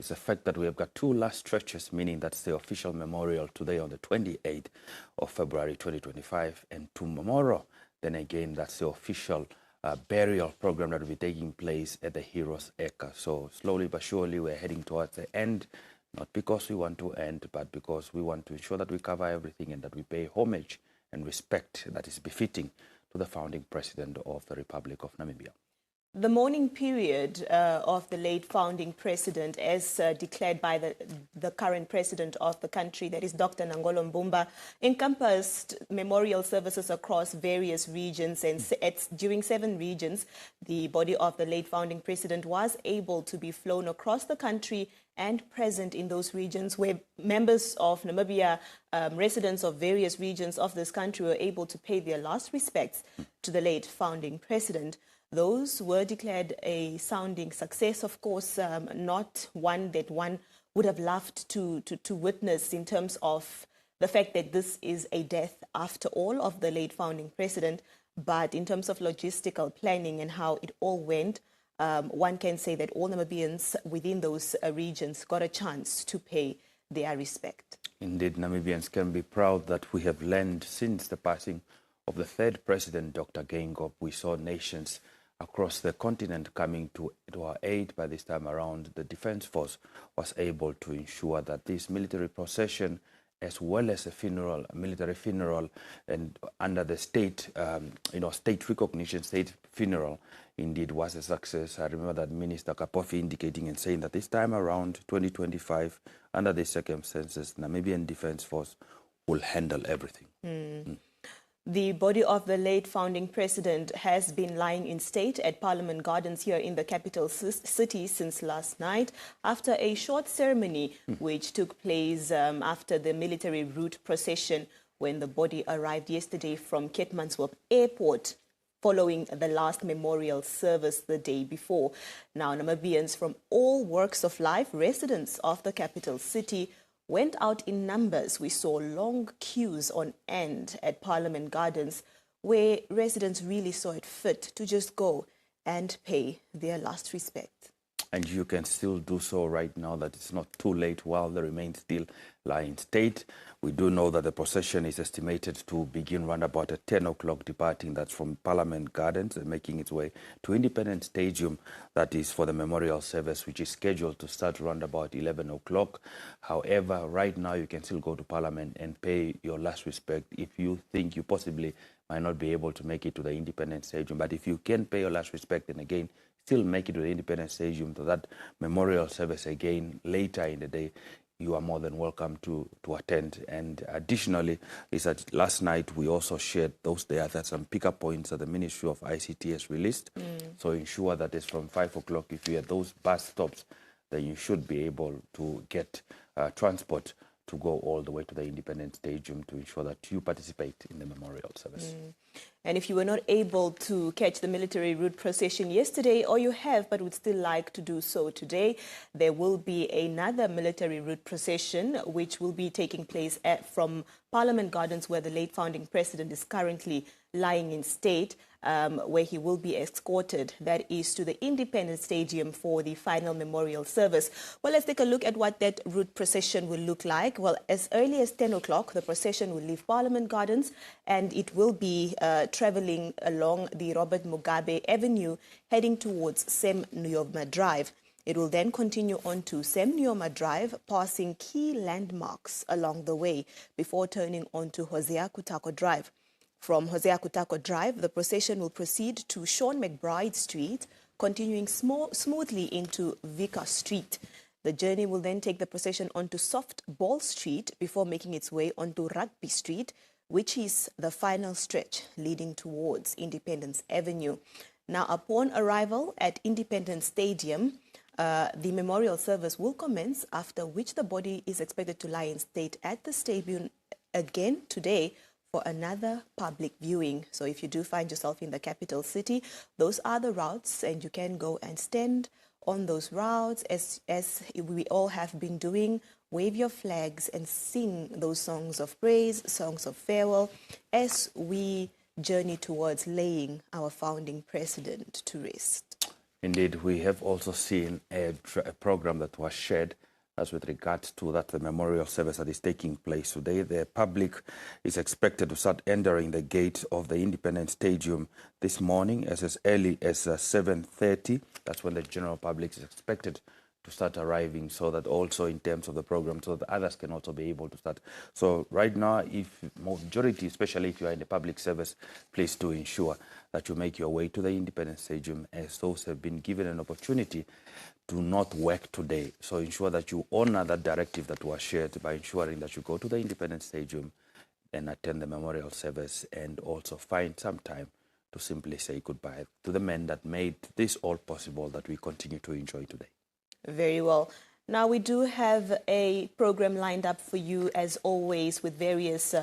It's a fact that we have got two last stretches, meaning that's the official memorial today on the 28th of February 2025, and tomorrow, then again, that's the official burial program that will be taking place at the Heroes Acre. So slowly but surely, we're heading towards the end, not because we want to end, but because we want to ensure that we cover everything and that we pay homage and respect that is befitting to the founding president of the Republic of Namibia. The mourning period of the late founding president, as declared by the current president of the country, that is Dr. Nangolo Mbumba, encompassed memorial services across various regions, and during 7 regions, the body of the late founding president was able to be flown across the country and present in those regions where members of Namibia, residents of various regions of this country, were able to pay their last respects to the late founding president. Those were declared a sounding success, of course, not one that one would have loved to witness in terms of the fact that this is a death after all of the late founding president, but in terms of logistical planning and how it all went, one can say that all Namibians within those regions got a chance to pay their respect. Indeed, Namibians can be proud that we have learned since the passing of the 3rd president, Dr. Geingob. We saw nations across the continent coming to our aid. By this time around, the Defense Force was able to ensure that this military procession, as well as a military funeral, and under the state, state recognition, state funeral, indeed was a success. I remember that Minister Kapofi indicating and saying that this time around, 2025, under these circumstances, Namibian Defense Force will handle everything. The body of the late founding president has been lying in state at Parliament Gardens here in the capital city since last night after a short ceremony which took place after the military route procession when the body arrived yesterday from Keetmanshoop Airport following the last memorial service the day before. Now, Namibians from all walks of life, residents of the capital city, went out in numbers. We saw long queues on end at Parliament Gardens where residents really saw it fit to just go and pay their last respect. And you can still do so right now, that it's not too late while they remain still lie in state. We do know that the procession is estimated to begin round about at 10 o'clock, departing that's from Parliament Gardens and making its way to Independence Stadium, that is for the memorial service, which is scheduled to start around about 11 o'clock. However, right now you can still go to Parliament and pay your last respect if you think you possibly might not be able to make it to the Independence Stadium. But if you can pay your last respect, then again, still make it to the Independence Stadium to that memorial service again later in the day, you are more than welcome to attend. And additionally, is that last night we also shared those there that some pickup points that the Ministry of ICT has released. So ensure that it's from 5 o'clock. If you have those bus stops, then you should be able to get transport to go all the way to the Independence Stadium to ensure that you participate in the memorial service. And if you were not able to catch the military route procession yesterday, or you have but would still like to do so today, there will be another military route procession which will be taking place from Parliament Gardens, where the late founding president is currently lying in state, where he will be escorted, that is, to the Independence Stadium for the final memorial service. Well, let's take a look at what that route procession will look like. Well, as early as 10 o'clock, the procession will leave Parliament Gardens and it will be traveling along the Robert Mugabe Avenue, heading towards Sam Nujoma Drive. It will then continue on to Sam Nujoma Drive, passing key landmarks along the way before turning on to Hosea Kutako Drive. From Hosea Kutako Drive, the procession will proceed to Sean McBride Street, continuing smoothly into Vika Street. The journey will then take the procession onto Softball Street before making its way onto Rugby Street, which is the final stretch leading towards Independence Avenue. Now, upon arrival at Independence Stadium, the memorial service will commence, after which the body is expected to lie in state at the stadium again today for another public viewing. So if you do find yourself in the capital city, those are the routes, and you can go and stand on those routes as we all have been doing. Wave your flags and sing those songs of praise, songs of farewell, as we journey towards laying our founding president to rest. Indeed, we have also seen a program that was shared as with regards to that the memorial service that is taking place today. The public is expected to start entering the gate of the Independence Stadium this morning as early as 7:30. That's when the general public is expected to start arriving, so that also in terms of the program, so that others can also be able to start. So right now, if majority, especially if you are in the public service, please do ensure that you make your way to the Independence Stadium, as those have been given an opportunity to not work today. So ensure that you honor that directive that was shared by ensuring that you go to the Independence Stadium and attend the memorial service, and also find some time to simply say goodbye to the men that made this all possible that we continue to enjoy today. Very well. Now, we do have a program lined up for you, as always, with various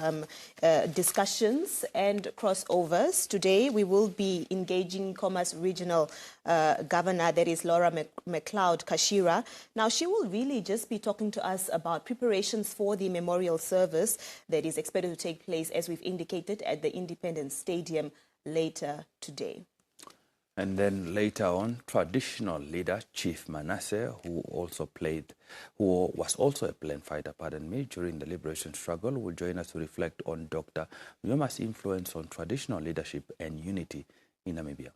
discussions and crossovers. Today, we will be engaging Commerce Regional Governor, that is Laura McLeod Kashira. Now, she will really just be talking to us about preparations for the memorial service that is expected to take place, as we've indicated, at the Independence Stadium later today. And then later on, traditional leader Chief Manasseh, who was also a plane fighter, during the liberation struggle, will join us to reflect on Dr. Nujoma's influence on traditional leadership and unity in Namibia.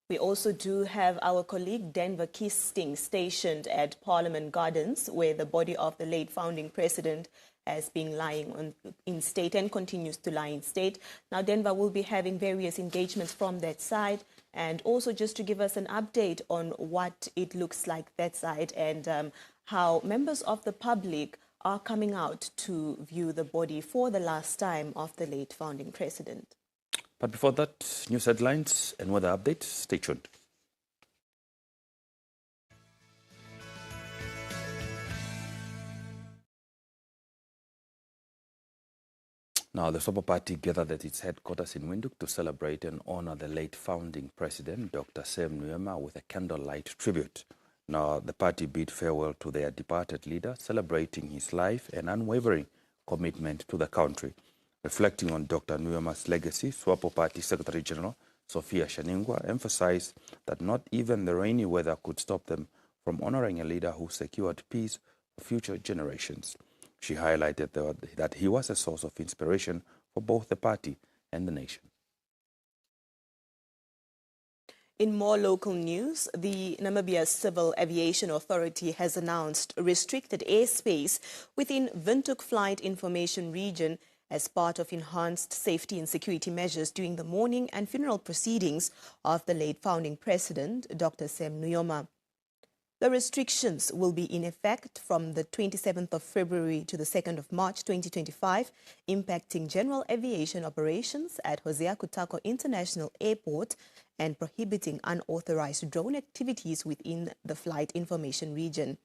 We also do have our colleague Denver Kisting stationed at Parliament Gardens, where the body of the late founding president has been lying in state and continues to lie in state. Now, Denver will be having various engagements from that side, and also just to give us an update on what it looks like that side, and how members of the public are coming out to view the body for the last time of the late founding president. But before that, news headlines and weather updates. Stay tuned. Now, the Swapo party gathered at its headquarters in Windhoek to celebrate and honor the late founding president, Dr. Sam Nujoma, with a candlelight tribute. Now, the party bid farewell to their departed leader, celebrating his life and unwavering commitment to the country. Reflecting on Dr. Nujoma's legacy, Swapo Party Secretary General Sophia Shaningwa emphasized that not even the rainy weather could stop them from honoring a leader who secured peace for future generations. She highlighted that he was a source of inspiration for both the party and the nation. In more local news, the Namibia Civil Aviation Authority has announced restricted airspace within Windhoek Flight Information Region as part of enhanced safety and security measures during the mourning and funeral proceedings of the late founding president, Dr. Sam Nujoma. The restrictions will be in effect from the 27th of February to the 2nd of March 2025, impacting general aviation operations at Hosea Kutako International Airport and prohibiting unauthorized drone activities within the flight information region.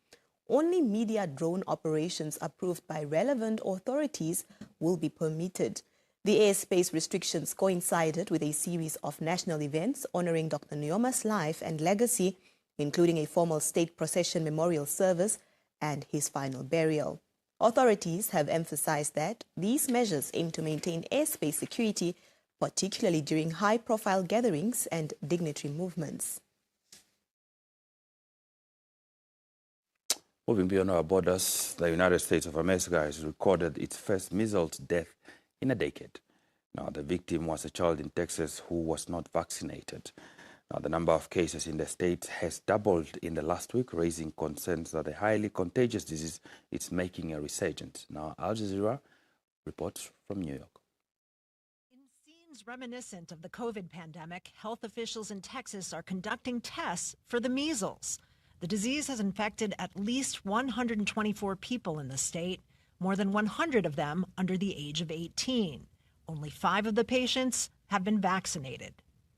Only media drone operations approved by relevant authorities will be permitted. The airspace restrictions coincided with a series of national events honoring Dr. Nujoma's life and legacy, including a formal state procession memorial service and his final burial. Authorities have emphasized that these measures aim to maintain airspace security, particularly during high-profile gatherings and dignitary movements. Moving beyond our borders, the United States of America has recorded its first measles death in a decade. Now, the victim was a child in Texas who was not vaccinated. Now, the number of cases in the state has doubled in the last week, raising concerns that the highly contagious disease is making a resurgence. Now, Al Jazeera reports from New York. In scenes reminiscent of the COVID pandemic, health officials in Texas are conducting tests for the measles. The disease has infected at least 124 people in the state, more than 100 of them under the age of 18. Only 5 of the patients have been vaccinated.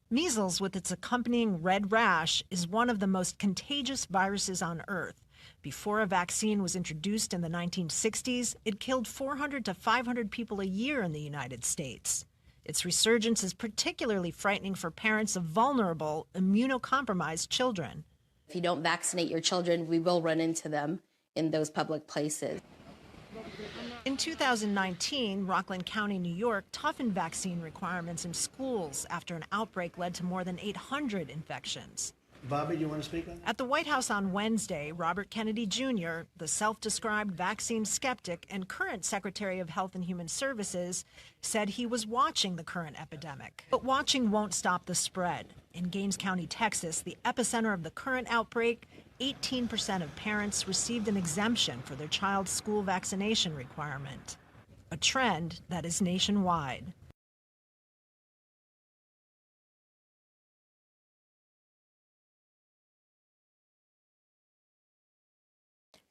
Measles, with its accompanying red rash, is one of the most contagious viruses on Earth. Before a vaccine was introduced in the 1960s, it killed 400 to 500 people a year in the United States. Its resurgence is particularly frightening for parents of vulnerable, immunocompromised children. If you don't vaccinate your children, we will run into them in those public places. In 2019, Rockland County, New York, toughened vaccine requirements in schools after an outbreak led to more than 800 infections. Bobby, do you want to speak on that? At the White House on Wednesday, Robert Kennedy Jr., the self-described vaccine skeptic and current Secretary of Health and Human Services, said he was watching the current epidemic. But watching won't stop the spread. In Gaines County, Texas, the epicenter of the current outbreak, 18% of parents received an exemption for their child's school vaccination requirement, a trend that is nationwide.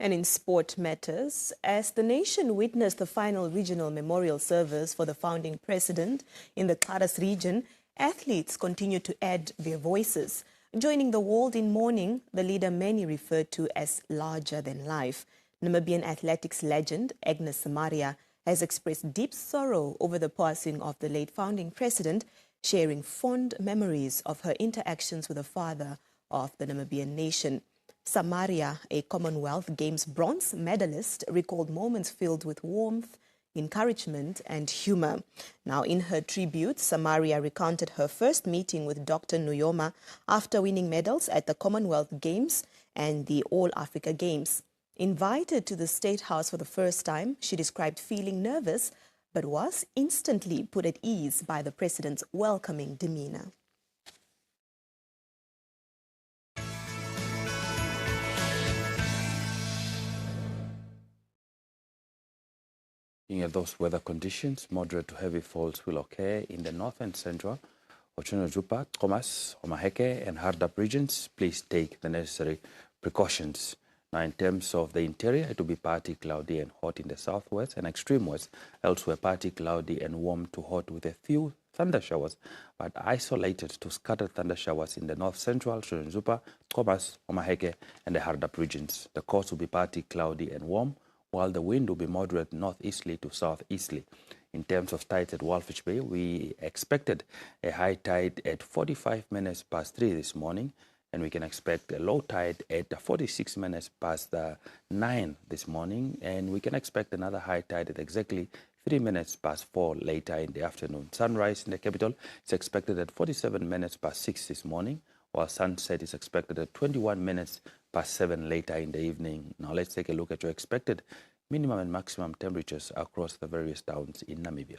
And in sport matters, as the nation witnessed the final regional memorial service for the founding president in the Karas region, athletes continue to add their voices. Joining the world in mourning, the leader many referred to as larger than life. Namibian athletics legend Agnes Samaria has expressed deep sorrow over the passing of the late founding president, sharing fond memories of her interactions with the father of the Namibian nation. Samaria, a Commonwealth Games bronze medalist, recalled moments filled with warmth, encouragement and humor. Now, in her tribute, Samaria recounted her first meeting with Dr. Nujoma after winning medals at the Commonwealth Games and the All-Africa Games. Invited to the State House for the first time, she described feeling nervous, but was instantly put at ease by the president's welcoming demeanor. Looking at those weather conditions, moderate to heavy falls will occur in the north and central, Nujoma, Thomas, Omaheke and Hardap regions. Please take the necessary precautions. Now, in terms of the interior, it will be partly cloudy and hot in the southwest and extreme west. Elsewhere, partly cloudy and warm to hot with a few thunder showers, but isolated to scattered thunder showers in the north central, Nujoma, Thomas, Omaheke and the Hardap regions. The coast will be partly cloudy and warm, while the wind will be moderate northeasterly to southeasterly. In terms of tides at Walfish Bay, we expected a high tide at 45 minutes past 3 this morning, and we can expect a low tide at 46 minutes past 9 this morning, and we can expect another high tide at exactly 3 minutes past 4 later in the afternoon. Sunrise in the capital is expected at 47 minutes past 6 this morning, while sunset is expected at 21 minutes past 7 later in the evening. Now let's take a look at your expected minimum and maximum temperatures across the various towns in Namibia.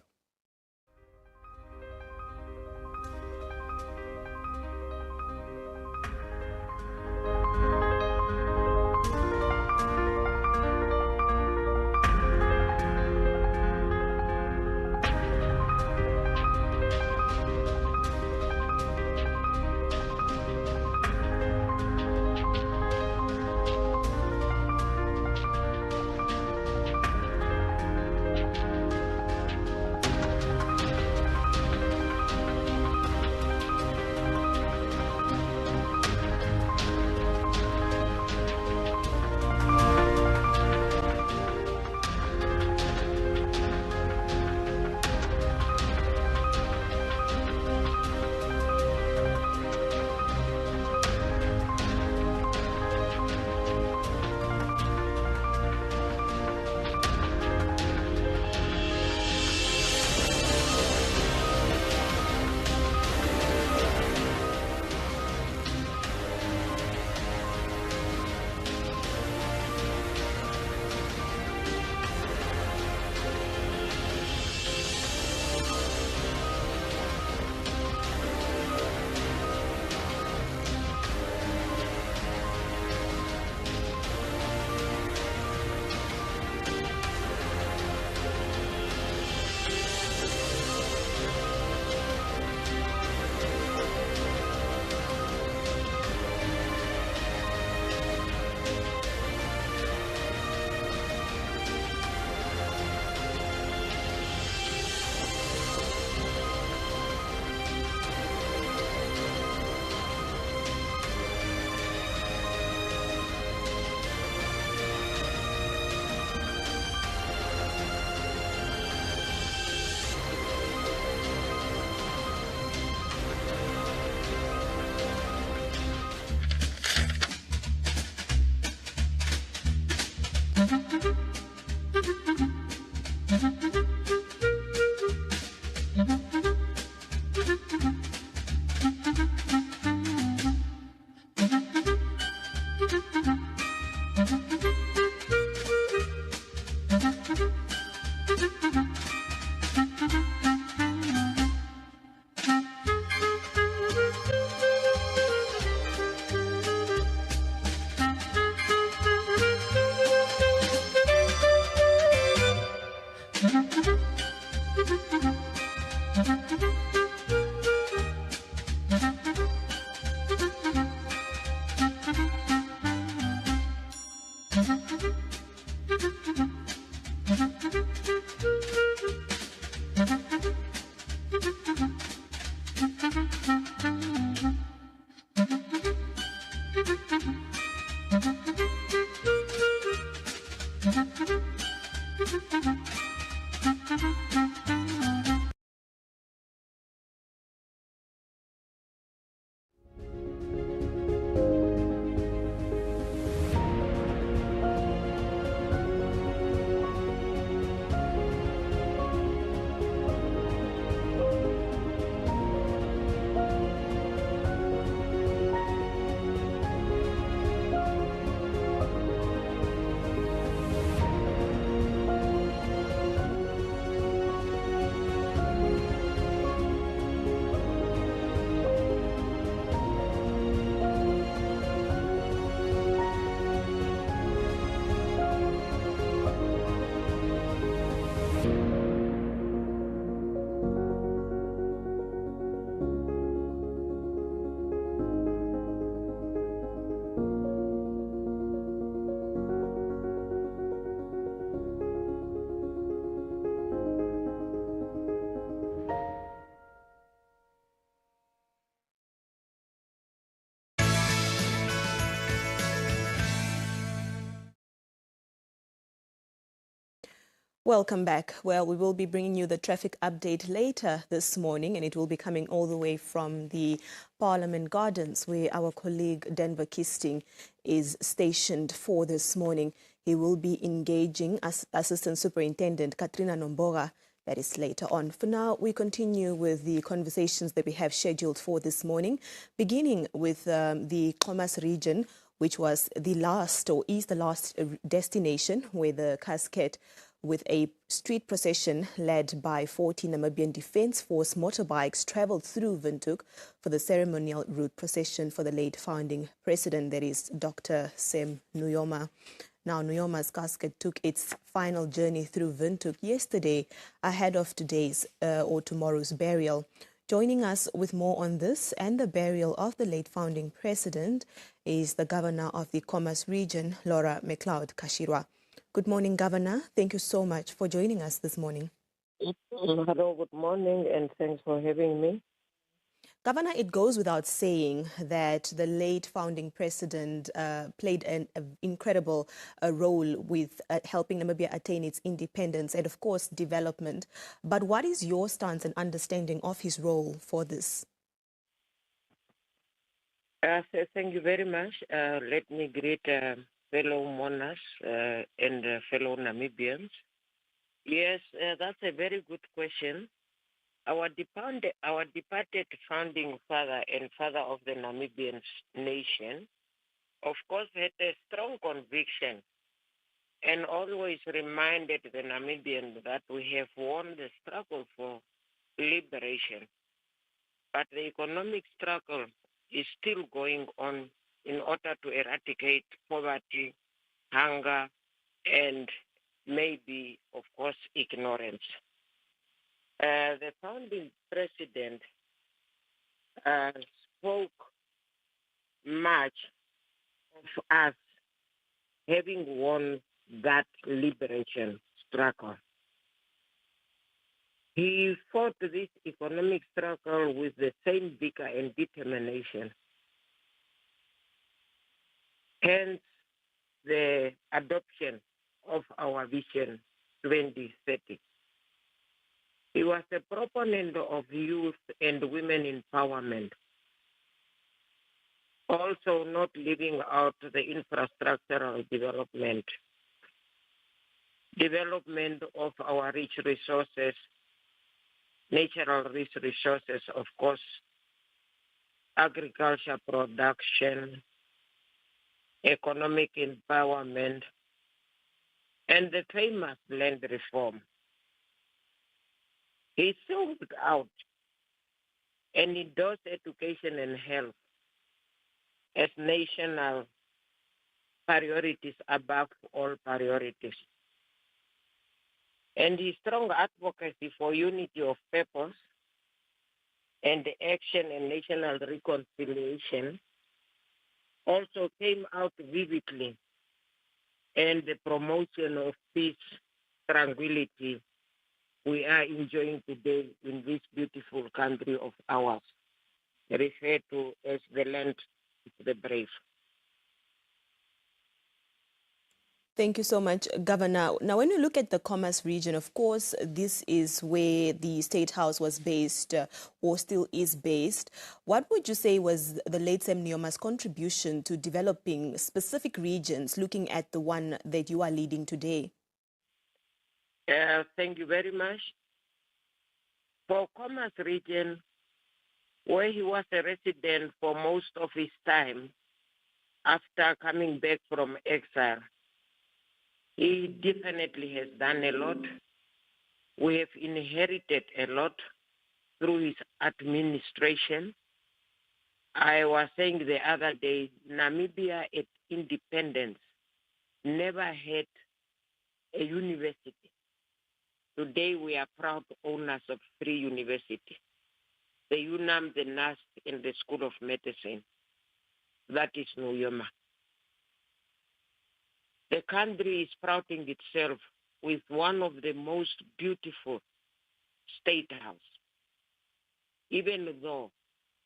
Welcome back. Well, we will be bringing you the traffic update later this morning, and it will be coming all the way from the Parliament Gardens, where our colleague Denver Kisting is stationed for this morning. He will be engaging Assistant Superintendent Katrina Nomboga. That is later on. For now, we continue with the conversations that we have scheduled for this morning, beginning with the Khomas region, which was the last, or is the last destination where the casket with a street procession led by 40 Namibian Defence Force motorbikes travelled through Windhoek for the ceremonial route procession for the late founding president, that is Dr. Sam Nujoma. Now, Nuyoma's casket took its final journey through Windhoek yesterday ahead of today's or tomorrow's burial. Joining us with more on this and the burial of the late founding president is the governor of the Khomas region, Laura McLeod Kashirwa. Good morning, Governor. Thank you so much for joining us this morning. Hello, good morning, and thanks for having me. Governor, it goes without saying that the late founding president played an incredible role with helping Namibia attain its independence and, of course, development. But what is your stance and understanding of his role for this? Thank you very much. Let me greet fellow mourners and fellow Namibians. Yes, that's a very good question. Our departed founding father and father of the Namibian nation, of course, had a strong conviction and always reminded the Namibians that we have won the struggle for liberation. But the economic struggle is still going on in order to eradicate poverty, hunger, and maybe, of course, ignorance. The founding president spoke much of us having won that liberation struggle. He fought this economic struggle with the same vigor and determination. Hence, the adoption of our Vision 2030. He was a proponent of youth and women empowerment, also not leaving out the infrastructural development of our rich resources, natural rich resources, of course, agriculture production, economic empowerment, and the famous land reform. He sold out and endorsed education and health as national priorities above all priorities. And his strong advocacy for unity of purpose and the action and national reconciliation also came out vividly and the promotion of peace, tranquility we are enjoying today in this beautiful country of ours, referred to as the land of the brave. Thank you so much, Governor. Now, when you look at the Commerce region, of course, this is where the State House was based or still is based. What would you say was the late Sam Nujoma's contribution to developing specific regions, looking at the one that you are leading today? Thank you very much. For Commerce region, where he was a resident for most of his time after coming back from exile, he definitely has done a lot. We have inherited a lot through his administration. I was saying the other day, Namibia at independence never had a university. Today we are proud owners of 3 universities, the UNAM, the NAST, and the School of Medicine. That is Nujoma. The country is sprouting itself with one of the most beautiful state house. Even though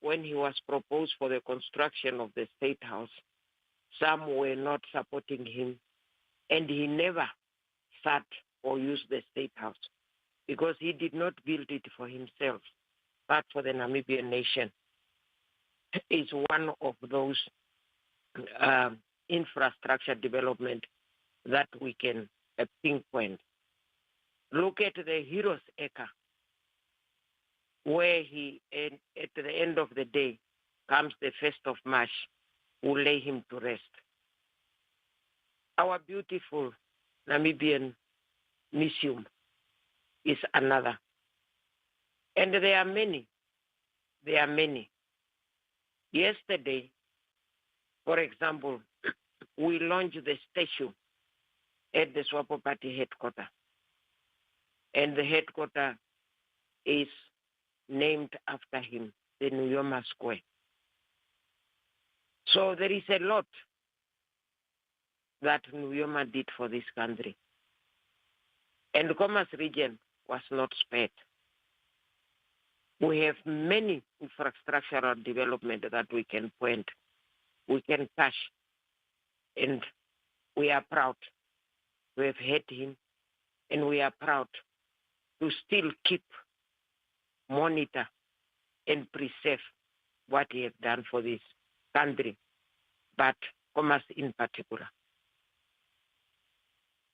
when he was proposed for the construction of the state house, some were not supporting him, and he never sat or used the state house because he did not build it for himself, but for the Namibian nation. It's one of those infrastructure development that we can pinpoint. Look at the Heroes Acre, where he, at the end of the day, comes the 1st of March, will lay him to rest. Our beautiful Namibian museum is another. And there are many. There are many. Yesterday, for example, we launched the statue at the Swapo Party headquarters. And the headquarters is named after him, the Nujoma Square. So there is a lot that Nujoma did for this country. And the Commerce region was not spared. We have many infrastructural development that we can point, we can touch, and we are proud to have had him, and we are proud to still keep, monitor, and preserve what he has done for this country, but commerce in particular.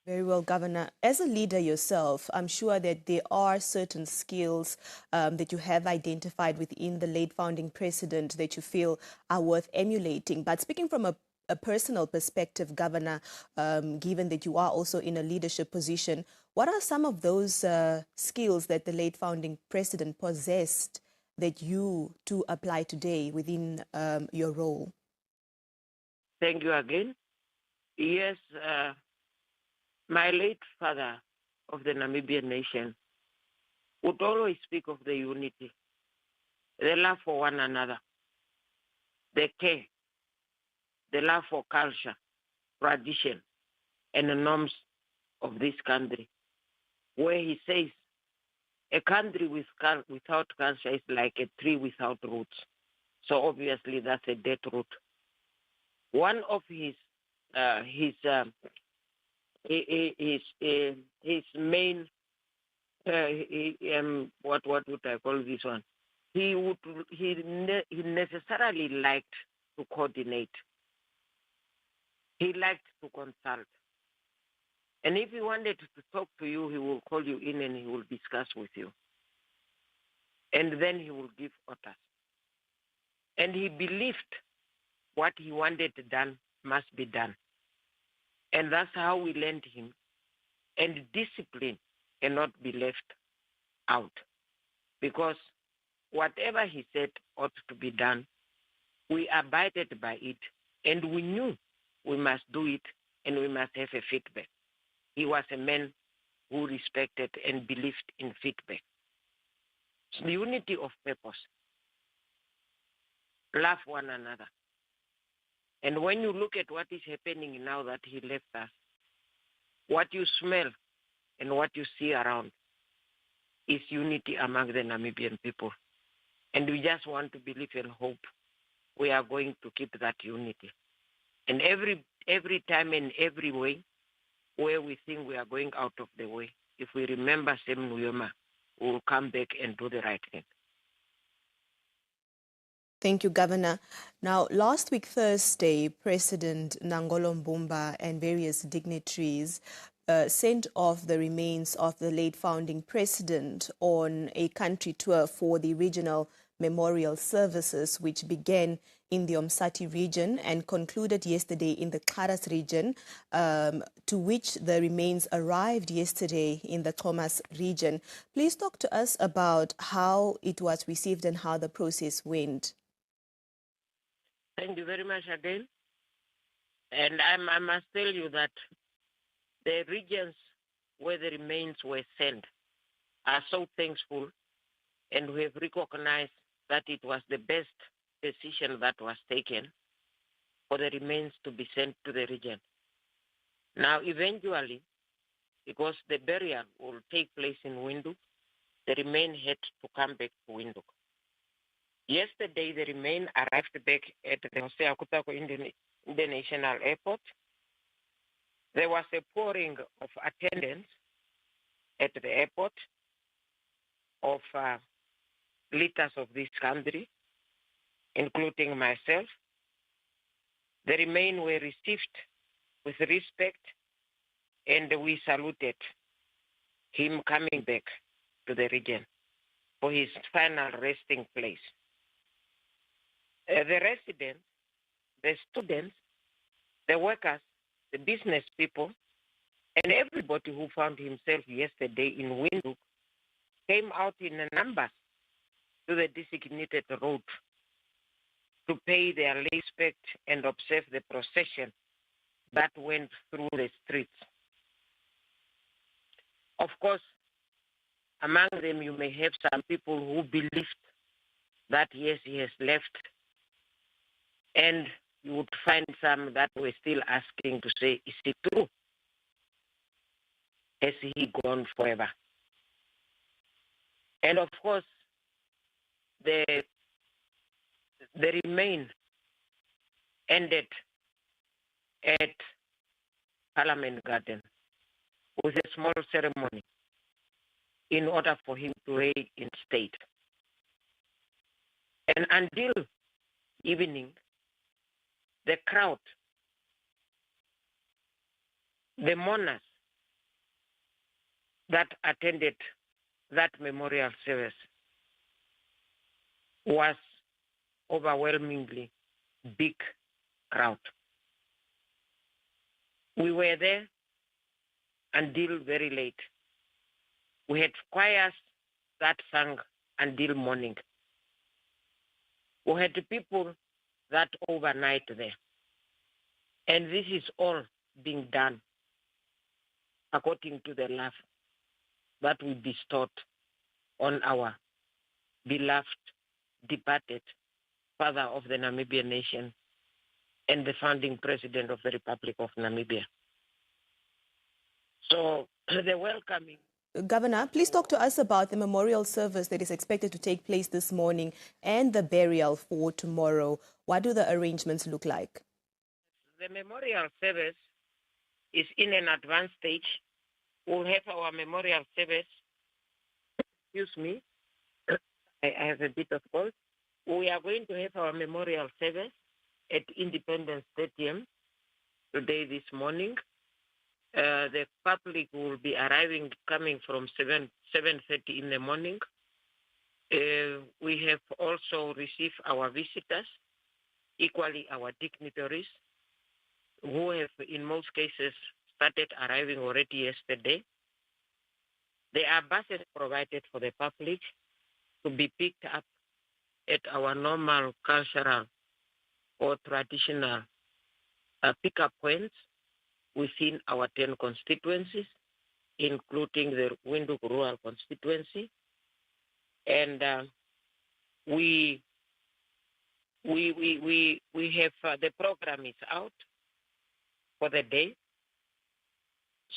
Very well, Governor. As a leader yourself, I'm sure that there are certain skills that you have identified within the late founding president that you feel are worth emulating. But speaking from a personal perspective, Governor, given that you are also in a leadership position, what are some of those skills that the late founding president possessed that you too apply today within your role? Thank you again. Yes, my late father of the Namibian nation would always speak of the unity, the love for one another, the care, the love for culture, tradition, and the norms of this country, where he says a country without culture is like a tree without roots. So obviously that's a dead root. One of his main what would I call this one? He necessarily liked to coordinate. He liked to consult. And if he wanted to talk to you, he will call you in and he will discuss with you. And then he will give orders. And he believed what he wanted done must be done. And that's how we learned him. And discipline cannot be left out. Because whatever he said ought to be done, we abided by it. And we knew we must do it and we must have a feedback. He was a man who respected and believed in feedback. So the unity of purpose. Love one another. And when you look at what is happening now that he left us, what you smell and what you see around is unity among the Namibian people. And we just want to believe and hope we are going to keep that unity. And every time and every way where we think we are going out of the way, if we remember Sam Nujoma, we will come back and do the right thing. Thank you, Governor. Now, last week, Thursday, President Nangolo Mbumba and various dignitaries sent off the remains of the late founding president on a country tour for the regional memorial services, which began in the Umsati region and concluded yesterday in the Karas region, to which the remains arrived yesterday in the Thomas region. Please talk to us about how it was received and how the process went. Thank you very much again. And I must tell you that the regions where the remains were sent are so thankful, and we have recognized that it was the best decision that was taken for the remains to be sent to the region. Now, eventually, because the burial will take place in Windhoek, the remain had to come back to Windhoek. Yesterday, the remain arrived back at the Jose Akutako International Airport. There was a pouring of attendants at the airport of leaders of this country, including myself. The remain were received with respect, and we saluted him coming back to the region for his final resting place. The residents, the students, the workers, the business people, and everybody who found himself yesterday in Windhoek came out in numbers to the designated road to pay their respect and observe the procession that went through the streets. Of course, among them you may have some people who believed that yes, he has left, and you would find some that were still asking to say, is it true? Has he gone forever? And of course, the remain ended at Parliament Garden with a small ceremony in order for him to lay in state. And until evening, the crowd, the mourners that attended that memorial service was overwhelmingly big crowd. We were there until very late. We had choirs that sang until morning. We had people that overnight there. And this is all being done according to the love that we bestowed on our beloved, departed father of the Namibian nation and the founding president of the Republic of Namibia. So the welcoming. Governor, please talk to us about the memorial service that is expected to take place this morning and the burial for tomorrow. What do the arrangements look like? The memorial service is in an advanced stage. We'll have our memorial service. Excuse me. I have a bit of cold. We are going to have our memorial service at Independence Stadium today, this morning. The public will be arriving, coming from 7:30 in the morning. We have also received our visitors, equally our dignitaries, who have, in most cases, started arriving already yesterday. There are buses provided for the public to be picked up at our normal cultural or traditional pickup points within our 10 constituencies, including the Windhoek Rural Constituency. And we have, the program is out for the day.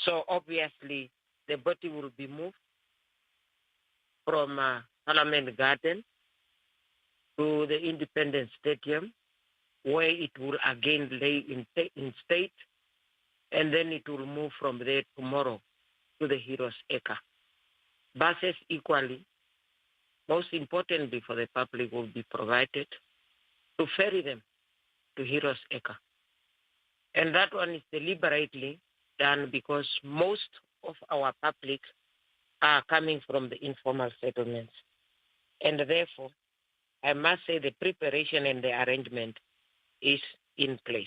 So obviously, the body will be moved from Parliament Garden to the Independence Stadium, where it will again lay in state, and then it will move from there tomorrow to the Heroes Acre. Buses equally, most importantly for the public, will be provided to ferry them to Heroes Acre. And that one is deliberately done because most of our public are coming from the informal settlements. And therefore, I must say the preparation and the arrangement is in place.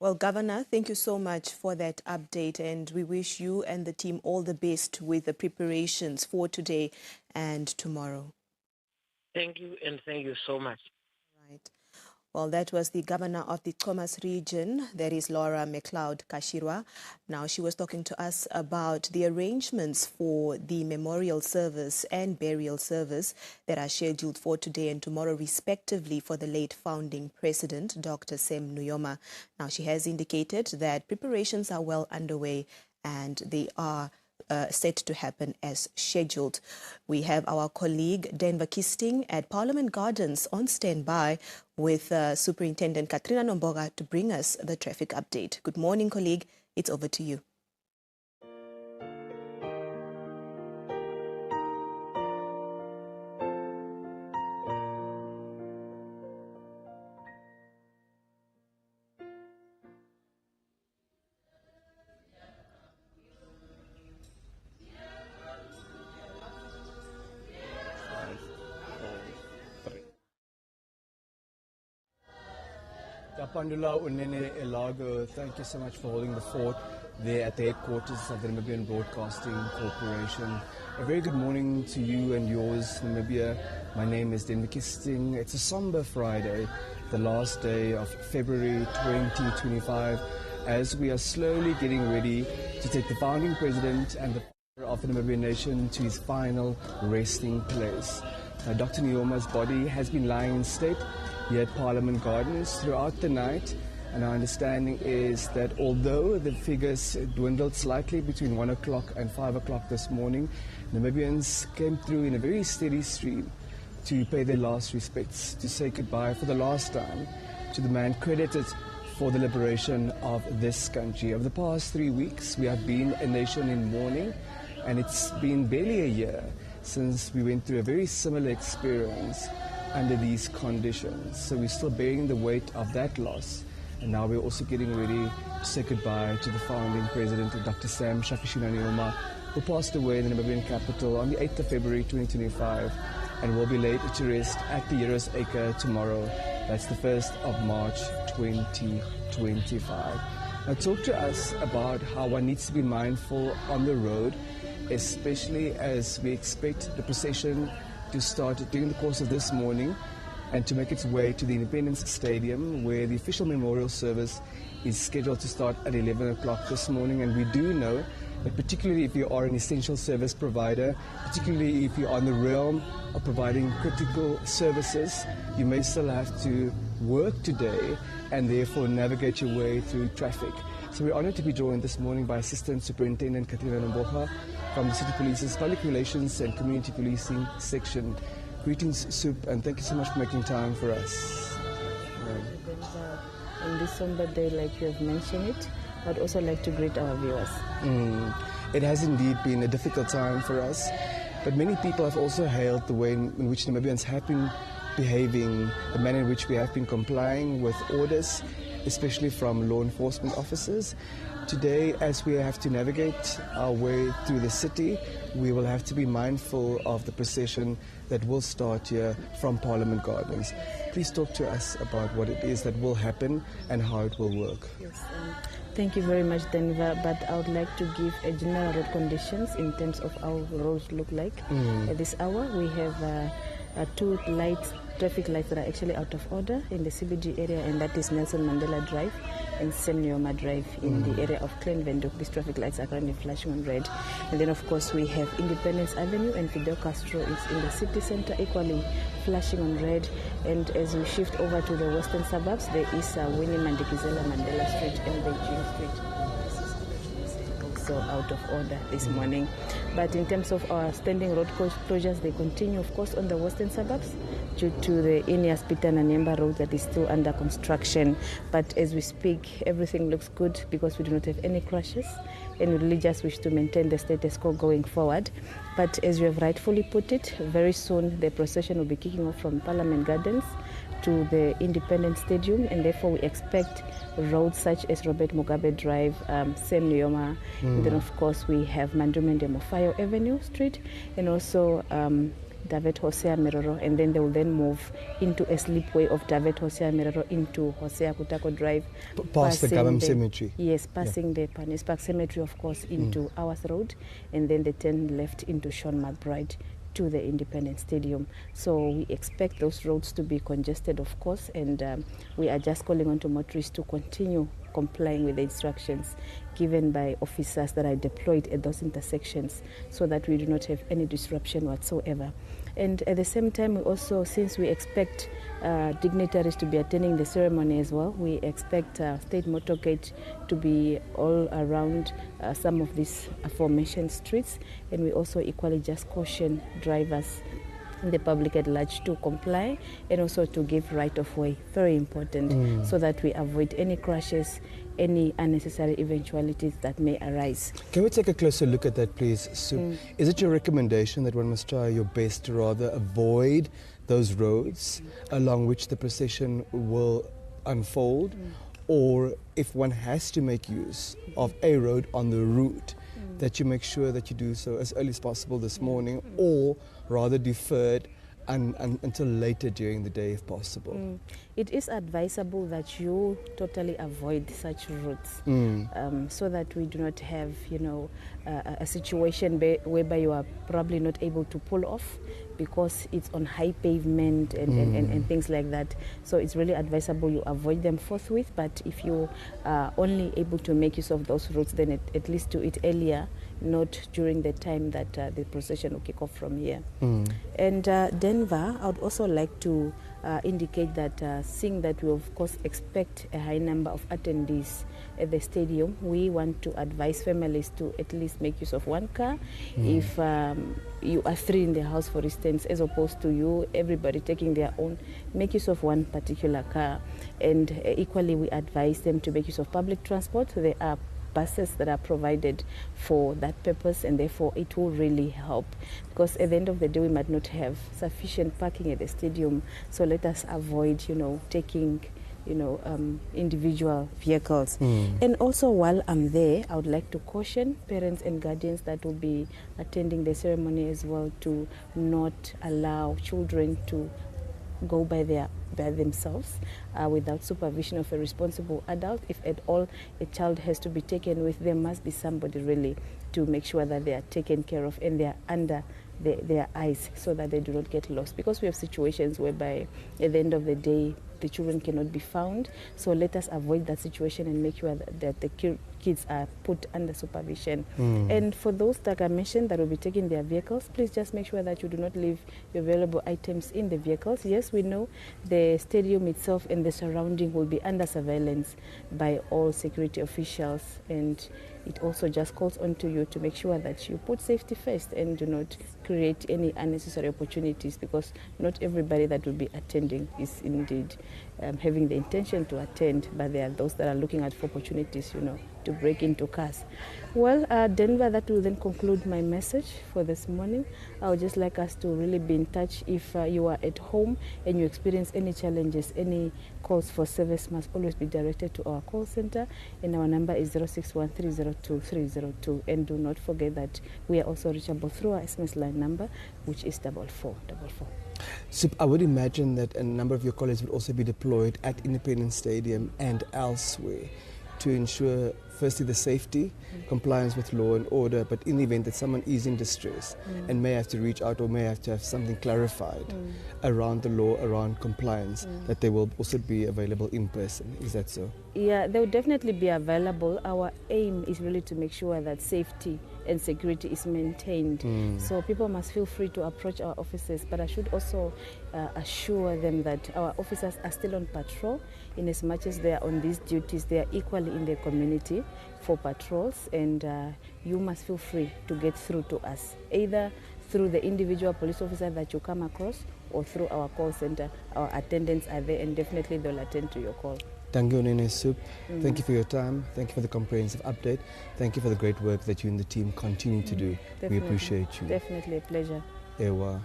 Well, Governor, thank you so much for that update, and we wish you and the team all the best with the preparations for today and tomorrow. Thank you, and thank you so much. Right. Well, that was the governor of the Khomas region, that is Laura McLeod Kashirwa. Now, she was talking to us about the arrangements for the memorial service and burial service that are scheduled for today and tomorrow, respectively, for the late founding president, Dr. Sam Nujoma. Now, she has indicated that preparations are well underway and they are set to happen as scheduled. We have our colleague Denver Kisting at Parliament Gardens on standby with Superintendent Katrina Nomboga to bring us the traffic update. Good morning, colleague. It's over to you. Pandula Unene Elago, thank you so much for holding the fort there at the headquarters of the Namibian Broadcasting Corporation. A very good morning to you and yours, Namibia. My name is Denver Kisting. It's a somber Friday, the last day of February 2025, as we are slowly getting ready to take the founding president and the father of the Namibian nation to his final resting place. Dr. Nujoma's body has been lying in state here at Parliament Gardens throughout the night, and our understanding is that although the figures dwindled slightly between 1 o'clock and 5 o'clock this morning, Namibians came through in a very steady stream to pay their last respects, to say goodbye for the last time to the man credited for the liberation of this country. Over the past 3 weeks, we have been a nation in mourning, and it's been barely a year since we went through a very similar experience under these conditions. So we're still bearing the weight of that loss. And now we're also getting ready to say goodbye to the founding president, Dr. Sam Nujoma, who passed away in the Namibian capital on the 8th of February 2025 and will be laid to rest at the Heroes Acre tomorrow. That's the 1st of March 2025. Now talk to us about how one needs to be mindful on the road, especially as we expect the procession to start during the course of this morning and to make its way to the Independence Stadium, where the official memorial service is scheduled to start at 11 o'clock this morning. And we do know that particularly if you are an essential service provider, particularly if you're on the realm of providing critical services, you may still have to work today and therefore navigate your way through traffic. So we're honored to be joined this morning by Assistant Superintendent Katrina Nomboga from the City Police's Public Relations and Community Policing section. Greetings, Sup, and thank you so much for making time for us. On this somber day, like you have mentioned it, I'd also like to greet our viewers. It has indeed been a difficult time for us, but many people have also hailed the way in which Namibians have been behaving, the manner in which we have been complying with orders, especially from law enforcement officers. Today, as we have to navigate our way through the city, we will have to be mindful of the procession that will start here from Parliament Gardens. Please talk to us about what it is that will happen and how it will work. Yes, thank you very much, Denver, but I would like to give a general road conditions in terms of how roads look like. At this hour, we have two traffic lights that are actually out of order in the CBD area, and that is Nelson Mandela Drive and Sam Nujoma Drive in the area of Windhoek. These traffic lights are currently flashing on red. And then, of course, we have Independence Avenue and Fidel Castro is in the city center, equally flashing on red. And as we shift over to the western suburbs, there is Winnie Mandela Mandela Street and Beijing Street. also out of order this morning. But in terms of our standing road closures, they continue, of course, on the western suburbs due to the Ineas Peter and Nyemba road that is still under construction. But as we speak, everything looks good because we do not have any crashes, and we really just wish to maintain the status quo going forward. But as you have rightfully put it, very soon the procession will be kicking off from Parliament Gardens to the Independence Stadium, and therefore we expect roads such as Robert Mugabe Drive, Sam Nujoma, and then of course we have Mandumende Mofayo Avenue Street, and also David Hosea Meroro, and then they will then move into a slipway of David Hosea Meroro into Hosea Kutako Drive. Past the Gabam Cemetery. Yes, passing the Panis Park Cemetery, of course, into Awas Road, and then they turn left into Sean McBride to the Independence Stadium. So we expect those roads to be congested, of course, and we are just calling on to motorists to continue complying with the instructions given by officers that are deployed at those intersections so that we do not have any disruption whatsoever. And at the same time, we also, since we expect dignitaries to be attending the ceremony as well, we expect State Motorcade to be all around some of these aforementioned streets, and we also equally just caution drivers and the public at large to comply and also to give right of way, very important, so that we avoid any crashes, any unnecessary eventualities that may arise. Can we take a closer look at that, please, Sue? Is it your recommendation that one must try your best to rather avoid those roads along which the procession will unfold, or if one has to make use of a road on the route, that you make sure that you do so as early as possible this morning, or rather deferred until later during the day if possible? It is advisable that you totally avoid such routes so that we do not have, a situation whereby you are probably not able to pull off because it's on high pavement and things like that. So it's really advisable you avoid them forthwith, but if you are only able to make use of those routes, then at least do it earlier, not during the time that the procession will kick off from here. And Denver, I would also like to indicate that seeing that we of course expect a high number of attendees at the stadium, we want to advise families to at least make use of one car. If you are 3 in the house, for instance, as opposed to everybody taking their own, make use of one particular car. And equally, we advise them to make use of public transport. There are buses that are provided for that purpose, and therefore it will really help, because at the end of the day we might not have sufficient parking at the stadium. So let us avoid taking individual vehicles. And also, while I'm there, I would like to caution parents and guardians that will be attending the ceremony as well to not allow children to go by themselves without supervision of a responsible adult. If at all a child has to be taken with, there must be somebody really to make sure that they are taken care of and they are under their eyes so that they do not get lost, because we have situations whereby at the end of the day the children cannot be found. So let us avoid that situation and make sure that the kids are put under supervision. And for those that I mentioned that will be taking their vehicles, please just make sure that you do not leave your valuable items in the vehicles. Yes, we know the stadium itself and the surrounding will be under surveillance by all security officials, and it also just calls on to you to make sure that you put safety first and do not create any unnecessary opportunities, because not everybody that will be attending is indeed having the intention to attend, but there are those that are looking at for opportunities, to break into cars. Well, Denver, that will then conclude my message for this morning. I would just like us to really be in touch. If you are at home and you experience any challenges, any calls for service must always be directed to our call center, and our number is 061302302. And do not forget that we are also reachable through our SMS line number, which is 4444. So I would imagine that a number of your colleagues would also be deployed at Independence Stadium and elsewhere to ensure, firstly, the safety, compliance with law and order, but in the event that someone is in distress and may have to reach out or may have to have something clarified around the law, around compliance, that they will also be available in person. Is that so? Yeah, they will definitely be available. Our aim is really to make sure that safety and security is maintained. So people must feel free to approach our offices, but I should also assure them that our officers are still on patrol. In as much as they are on these duties, they are equally in the community for patrols, and you must feel free to get through to us, either through the individual police officer that you come across or through our call center. Our attendants are there, and definitely they'll attend to your call. Thank you, Nene Soup. Thank you for your time. Thank you for the comprehensive update. Thank you for the great work that you and the team continue to do. We appreciate you. Definitely a pleasure. Ewa.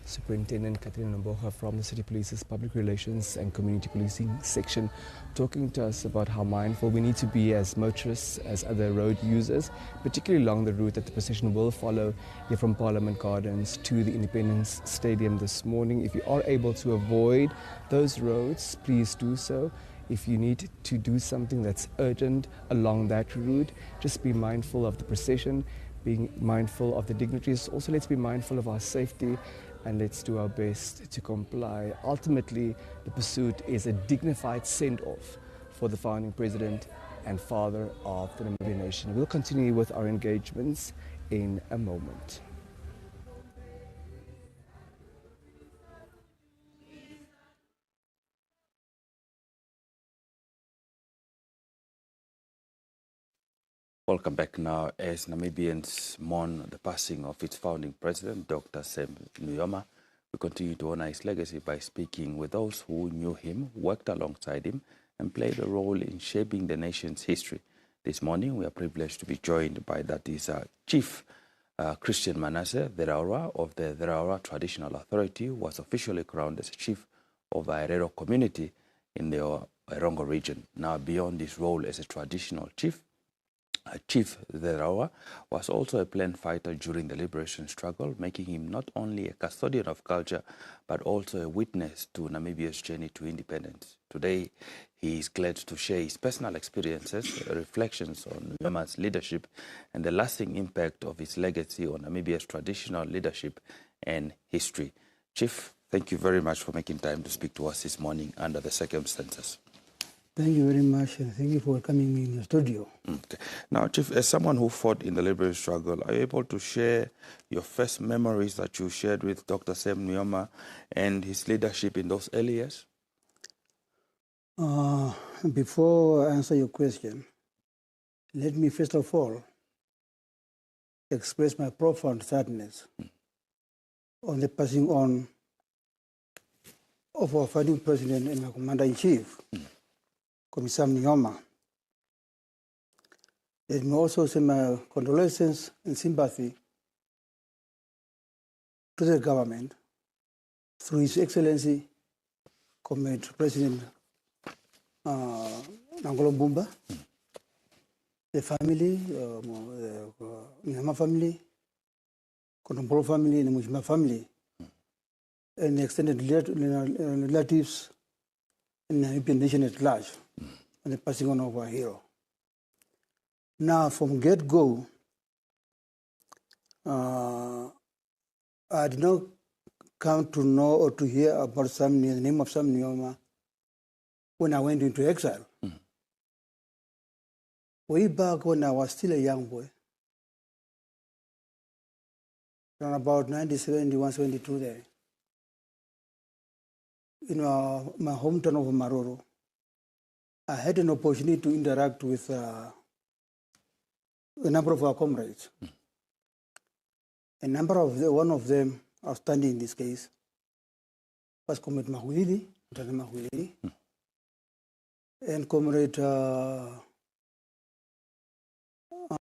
Superintendent Katrina Nomboha from the City Police's Public Relations and Community Policing section, talking to us about how mindful we need to be as motorists, as other road users, particularly along the route that the procession will follow here from Parliament Gardens to the Independence Stadium this morning. If you are able to avoid those roads, please do so. If you need to do something that's urgent along that route, just be mindful of the procession, being mindful of the dignitaries. Also, let's be mindful of our safety, and let's do our best to comply. Ultimately, the pursuit is a dignified send-off for the founding president and father of the Namibian nation. We'll continue with our engagements in a moment. Welcome back now. As Namibians mourn the passing of its founding president, Dr. Sam Nujoma, we continue to honor his legacy by speaking with those who knew him, worked alongside him, and played a role in shaping the nation's history. This morning, we are privileged to be joined by Chief Christian Manasseh Theraura of the Theraura Traditional Authority, who was officially crowned as chief of the Herero community in the Erongo region. Now, beyond his role as a traditional chief, Chief Theraura was also a plain fighter during the liberation struggle, making him not only a custodian of culture, but also a witness to Namibia's journey to independence. Today, he is glad to share his personal experiences, reflections on Nujoma's leadership, and the lasting impact of his legacy on Namibia's traditional leadership and history. Chief, thank you very much for making time to speak to us this morning under the circumstances. Thank you very much, and thank you for coming in the studio. Okay. Now, Chief, as someone who fought in the liberation struggle, are you able to share your first memories that you shared with Dr. Sam Nujoma and his leadership in those early years? Before I answer your question, let me first of all express my profound sadness on the passing on of our founding president and my commander-in-chief, Sam Nujoma. Let me also send my condolences and sympathy to the government through His Excellency, Comrade President Nangolo Mbumba, the family, the Nujoma family, Kondombolo family, and the Mujima family, and the extended relatives and the Namibian nation at large, and the passing on of our hero. Now, from get-go, I did not come to know or to hear about the name of Sam Nujoma when I went into exile. Way back when I was still a young boy, around about 1971, 72 there, in my hometown of Maroro, I had an opportunity to interact with a number of our comrades. One of them, outstanding in this case, was Comrade Mahulili, and Comrade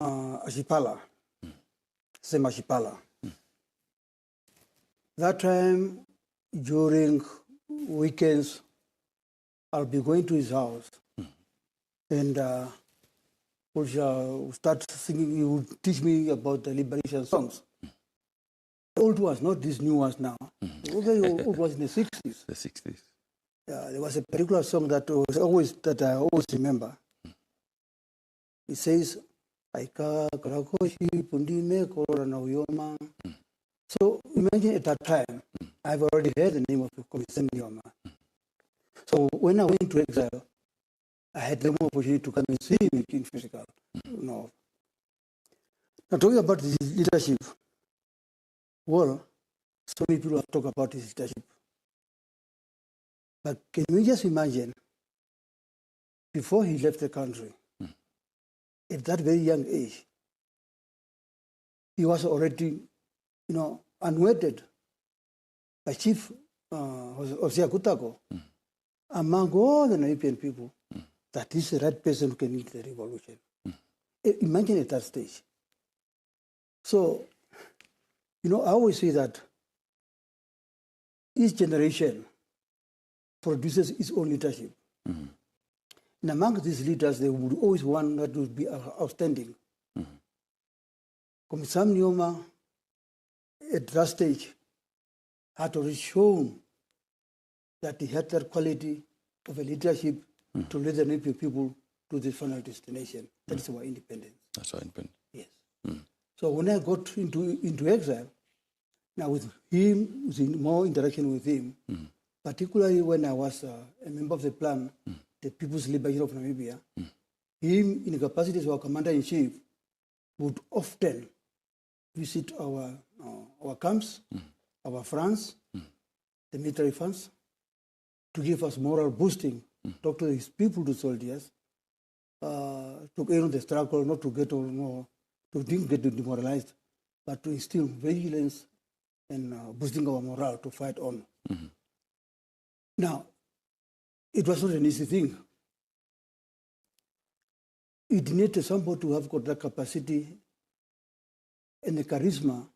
Ashipala, Sem Ashipala. That time, during weekends, I'll be going to his house, and we'll start singing. He would teach me about the liberation songs. The old ones, not these new ones now. The old was in the 60s. The 60s. Yeah, there was a particular song that I always remember. It says, "Aika karakoshi pundime korora na uyoma." So imagine at that time, I've already heard the name of Sam Nujoma. So when I went to exile, I had no more opportunity to come and see him in physical. No. Now, talking about his leadership, well, so many people have talked about his leadership. But can we just imagine, before he left the country, at that very young age, he was already, unwedded by Chief Hosea Kutako, among all the Namibian people, that he's the right person who can lead the revolution. Imagine at that stage. So, I always say that each generation produces its own leadership. And among these leaders, there would always one that would be outstanding. Sam Nujoma, at that stage, had already shown that he had that quality of a leadership to lead the Namibian people to the final destination. That is our independence. That's our independence. Yes. So when I got into exile, now with him, with more interaction with him, particularly when I was a member of the plan, the People's Liberation of Namibia, him, in capacity as our commander-in-chief, would often visit our camps, our fronts, the military funds, to give us moral boosting, talk to his people, to soldiers, to end on the struggle, not to get demoralized, but to instill vigilance and boosting our morale to fight on. Now, it was not an easy thing. It needed somebody to have got that capacity and the charisma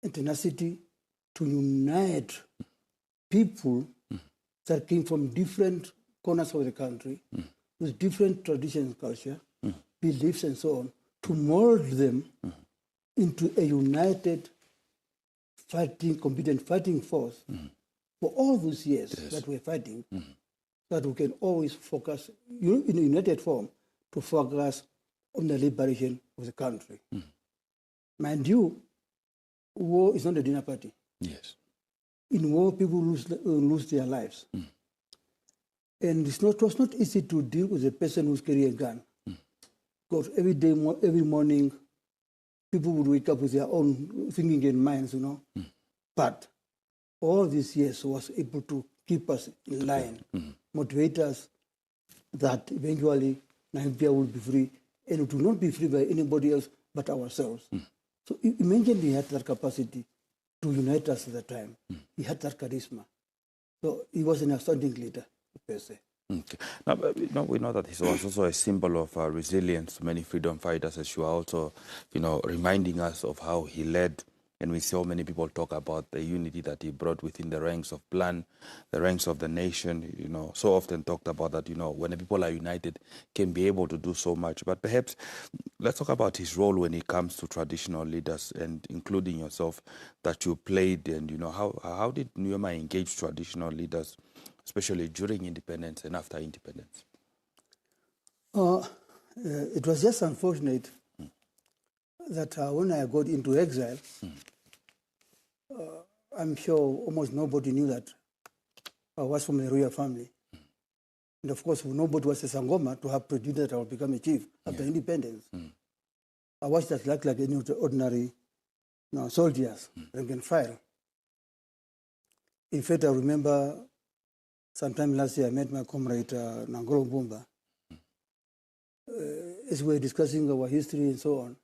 and tenacity to unite people that came from different corners of the country with different traditions, culture, beliefs, and so on, to mold them into a united, competent fighting force for all those years that we're fighting, that we can always focus in a united form to focus on the liberation of the country. Mind you, war is not a dinner party. Yes. In war, people lose their lives. And it was not easy to deal with a person who's carrying a gun. Because every morning, people would wake up with their own thinking in minds, But all these years was able to keep us in line, motivate us that eventually Namibia will be free, and it will not be free by anybody else but ourselves. So imagine he had that capacity to unite us at the time. He had that charisma. So he was an outstanding leader, per se. Okay. Now, we know that he was also a symbol of resilience to many freedom fighters, as you are also, reminding us of how he led. And we saw many people talk about the unity that he brought within the ranks of Plan, the ranks of the nation, so often talked about that, when the people are united, can be able to do so much. But perhaps let's talk about his role when it comes to traditional leaders, and including yourself, that you played, and, how did Nujoma engage traditional leaders, especially during independence and after independence? It was just unfortunate that when I got into exile, I'm sure almost nobody knew that I was from a royal family. And of course, nobody was a Sangoma to have predicted that I would become a chief after independence. I was just like any ordinary soldiers, rank and file. In fact, I remember sometime last year I met my comrade Nangolo Mbumba. As we were discussing our history and so on,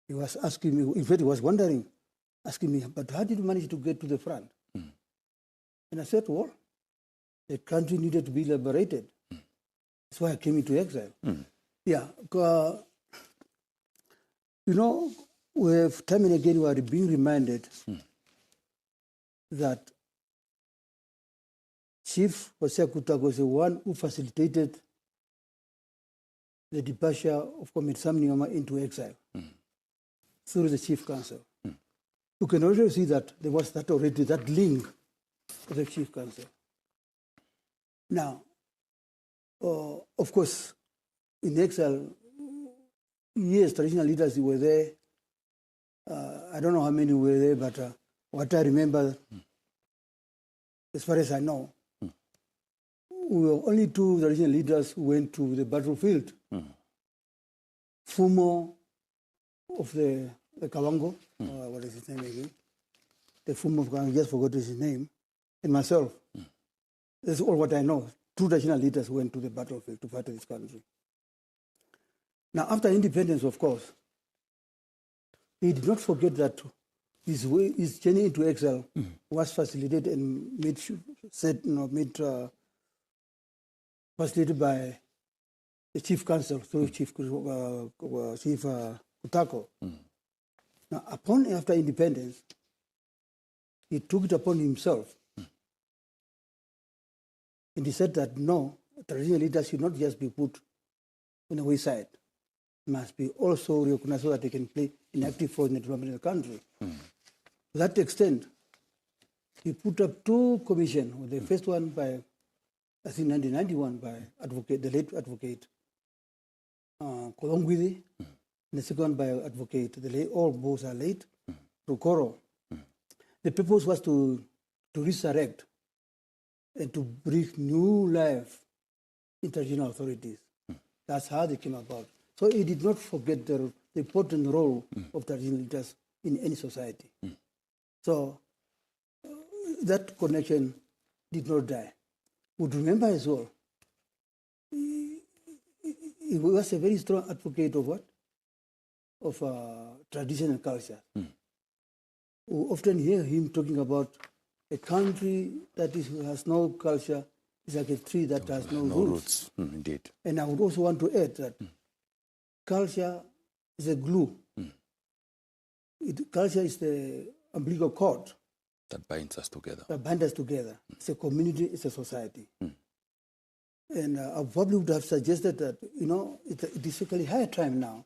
he was asking me, in fact, he was wondering, asking me, but how did you manage to get to the front? And I said, well, the country needed to be liberated. That's why I came into exile. Yeah, we have time and again we are being reminded that Chief Hosea Kutako was the one who facilitated the departure of Comrade Sam Nujoma into exile through the Chief Council. You can already see that there was that link with the Chief Council. Now, of course, in exile, yes, traditional leaders were there. I don't know how many were there, but what I remember, as far as I know, we were only two traditional leaders who went to the battlefield. Fumo of the Kavango, what is his name again? The Fumo of Kavango, I just forgot his name, and myself. That's all what I know. Two traditional leaders went to the battlefield to fight this country. Now, after independence, of course, he did not forget that his journey into exile was facilitated and facilitated by the chief counsel, through Chief Kutako. Now, after independence, he took it upon himself, and he said that no, traditional leaders should not just be put on the wayside, must be also recognized so that they can play an active role in the development of the country. To that extent, he put up two commissions. The first one by, I think, 1991 by the late advocate Kolongwidi, and the second by advocate, all both are late, Rukoro. The purpose was to resurrect and to breathe new life in traditional authorities. That's how they came about. So he did not forget the important role of traditional leaders in any society. So that connection did not die. Would remember as well, he was a very strong advocate of what? Of tradition and culture. We often hear him talking about a country that has no culture is like a tree that has no roots. Indeed. And I would also want to add that culture is a glue. Culture is the umbilical cord that binds us together. It's a community, it's a society. And I probably would have suggested that, it is really high time now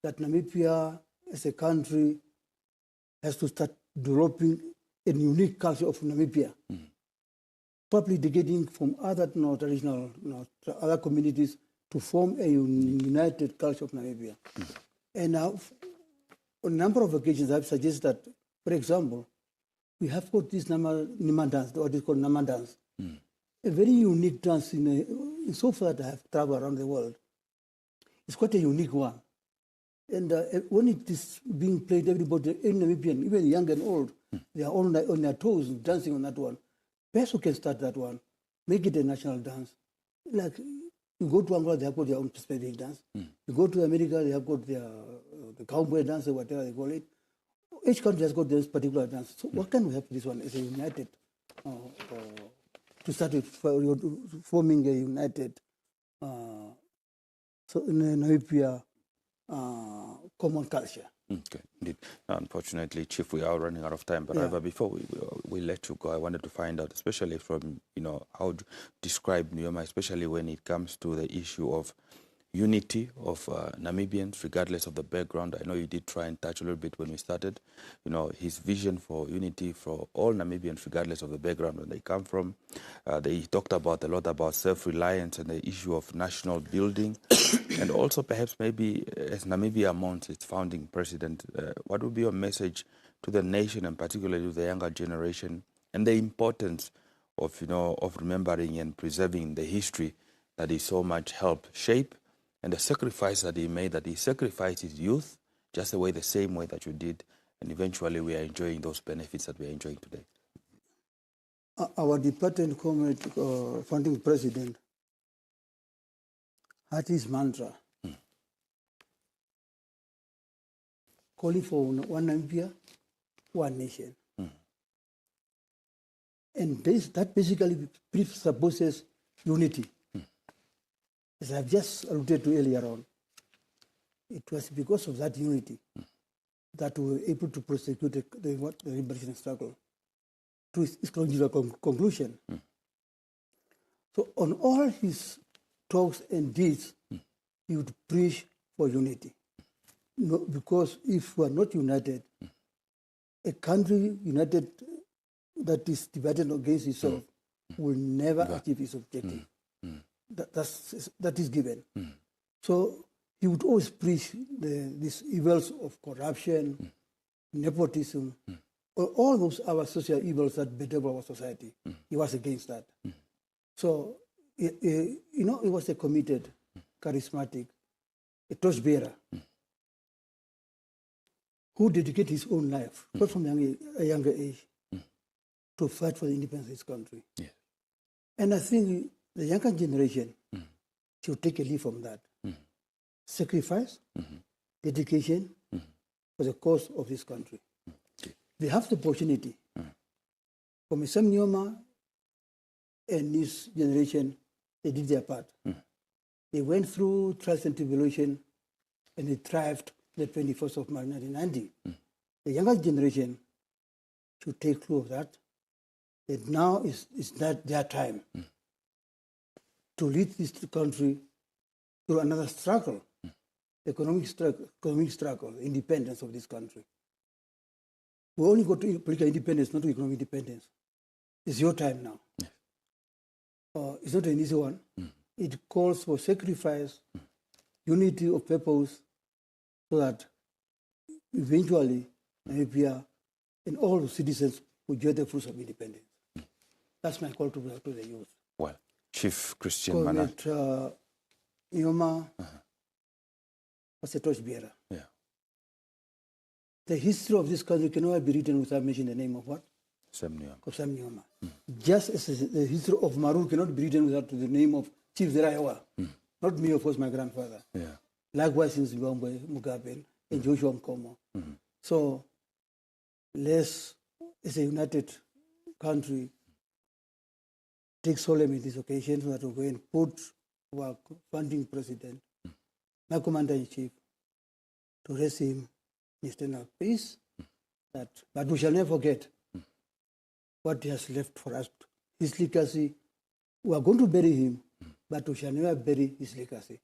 that Namibia as a country has to start developing a unique culture of Namibia, probably getting from other traditional other communities to form a united culture of Namibia. And on a number of occasions, I've suggested that, for example, we have got this Nima dance, what is called Nama dance, a very unique dance in so far that I have traveled around the world. It's quite a unique one. And when it is being played, everybody in Namibian, even young and old, they are all on their toes dancing on that one. Perhaps we can start that one, make it a national dance. Like, you go to Angola, they have got their own specific dance. You go to America, they have got their the cowboy dance or whatever they call it. Each country has got their particular dance. So what can we have this one as a united, to start with, forming a united, Namibia common culture. Okay, indeed. Unfortunately, Chief, we are running out of time. But however, before we let you go, I wanted to find out, especially from how to describe Nujoma, especially when it comes to the issue of unity of Namibians, regardless of the background. I know you did try and touch a little bit when we started. His vision for unity for all Namibians, regardless of the background where they come from. He talked a lot about self-reliance and the issue of national building. And also perhaps maybe as Namibia mounts its founding president, what would be your message to the nation and particularly to the younger generation and the importance of, of remembering and preserving the history that he so much helped shape and the sacrifice that he made, that he sacrificed his youth just the same way that you did, and eventually we are enjoying those benefits that we are enjoying today. Our departed comrade, founding president, had his mantra, calling for one Namibia, one nation. And that basically presupposes unity. As I've just alluded to earlier on, it was because of that unity that we were able to prosecute the liberation struggle to its conclusion. So on all his talks and deeds, he would preach for unity. Because if we are not united, a country united that is divided against itself will never achieve its objective. That is given. So he would always preach these evils of corruption, nepotism, all those our social evils that bedevil our society. He was against that. So, you know, he was a committed, charismatic, a torchbearer who dedicated his own life, quite from a younger age, to fight for the independence of his country. Yeah. And I think the younger generation should take a lead from that. Sacrifice, dedication for the cause of this country. They have the opportunity. From Sam Nujoma and his generation, they did their part. They went through trials and tribulation, and they thrived the 21st of March 1990. The younger generation should take clue of that. That now is that their time to lead this country through another struggle, economic struggle, independence of this country. We only go to political independence, not to economic independence. It's your time now. It's not an easy one. It calls for sacrifice, unity of purpose, so that eventually Namibia and all the citizens will enjoy the fruits of independence. That's my call to the youth. Well, Chief Christian Mana. Nujoma was a torchbearer. Yeah. The history of this country cannot be written without mentioning the name of what? Sam Nujoma. Of Sam Nujoma. Just as the history of Maru cannot be written without the name of Chief Zerayawa. Not me, of course, my grandfather. Yeah. Likewise in Zimbabwe, Mugabe, and Joshua Nkomo. So let's, as a united country, take solemn in this occasion so that we go and put our founding president, my commander-in-chief, to rest him in eternal peace. But we shall never forget what he has left for us. His legacy, we are going to bury him, but we shall never bury his legacy.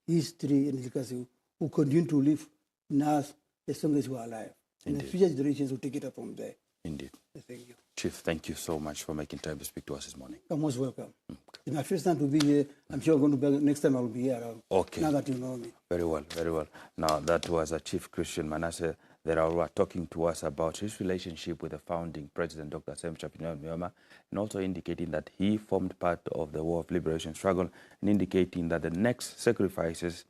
History and legacy will continue to live in us as long as we are alive. And the future generations will take it up from there. Indeed. Thank you. Chief, thank you so much for making time to speak to us this morning. You're most welcome. It's my first time to be here. I'm sure I'm going to be next time I will be here around. Okay. Now that you know me. Very well, very well. Now, that was a Chief Christian Manasseh Therawa talking to us about his relationship with the founding president, Dr. Sam Nujoma, and also indicating that he formed part of the War of Liberation struggle, and indicating that the next sacrifices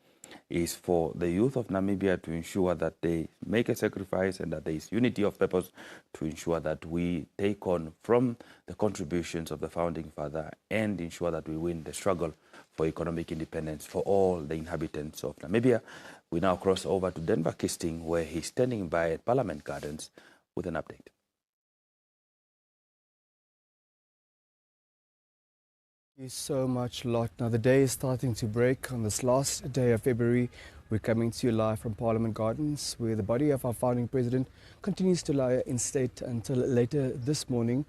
is for the youth of Namibia to ensure that they make a sacrifice and that there is unity of purpose to ensure that we take on from the contributions of the founding father and ensure that we win the struggle for economic independence for all the inhabitants of Namibia. We now cross over to Denver Kisting, where he's standing by at Parliament Gardens with an update. Thank you so much, Lot. Now the day is starting to break. On this last day of February, we're coming to you live from Parliament Gardens, where the body of our founding president continues to lie in state until later this morning,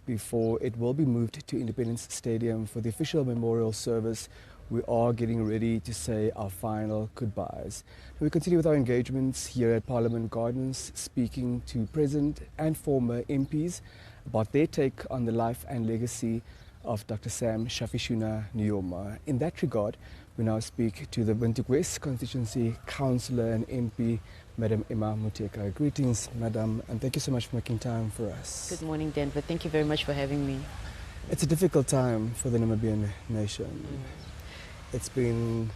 before it will be moved to Independence Stadium for the official memorial service. We are getting ready to say our final goodbyes. We continue with our engagements here at Parliament Gardens, speaking to present and former MPs about their take on the life and legacy of Dr. Sam Shafishuna Nujoma. In that regard, we now speak to the Windhoek West Constituency Councillor and MP, Madam Emma Muteka. Greetings, Madam, and thank you so much for making time for us. Good morning, Denver. Thank you very much for having me. It's a difficult time for the Namibian nation. It's been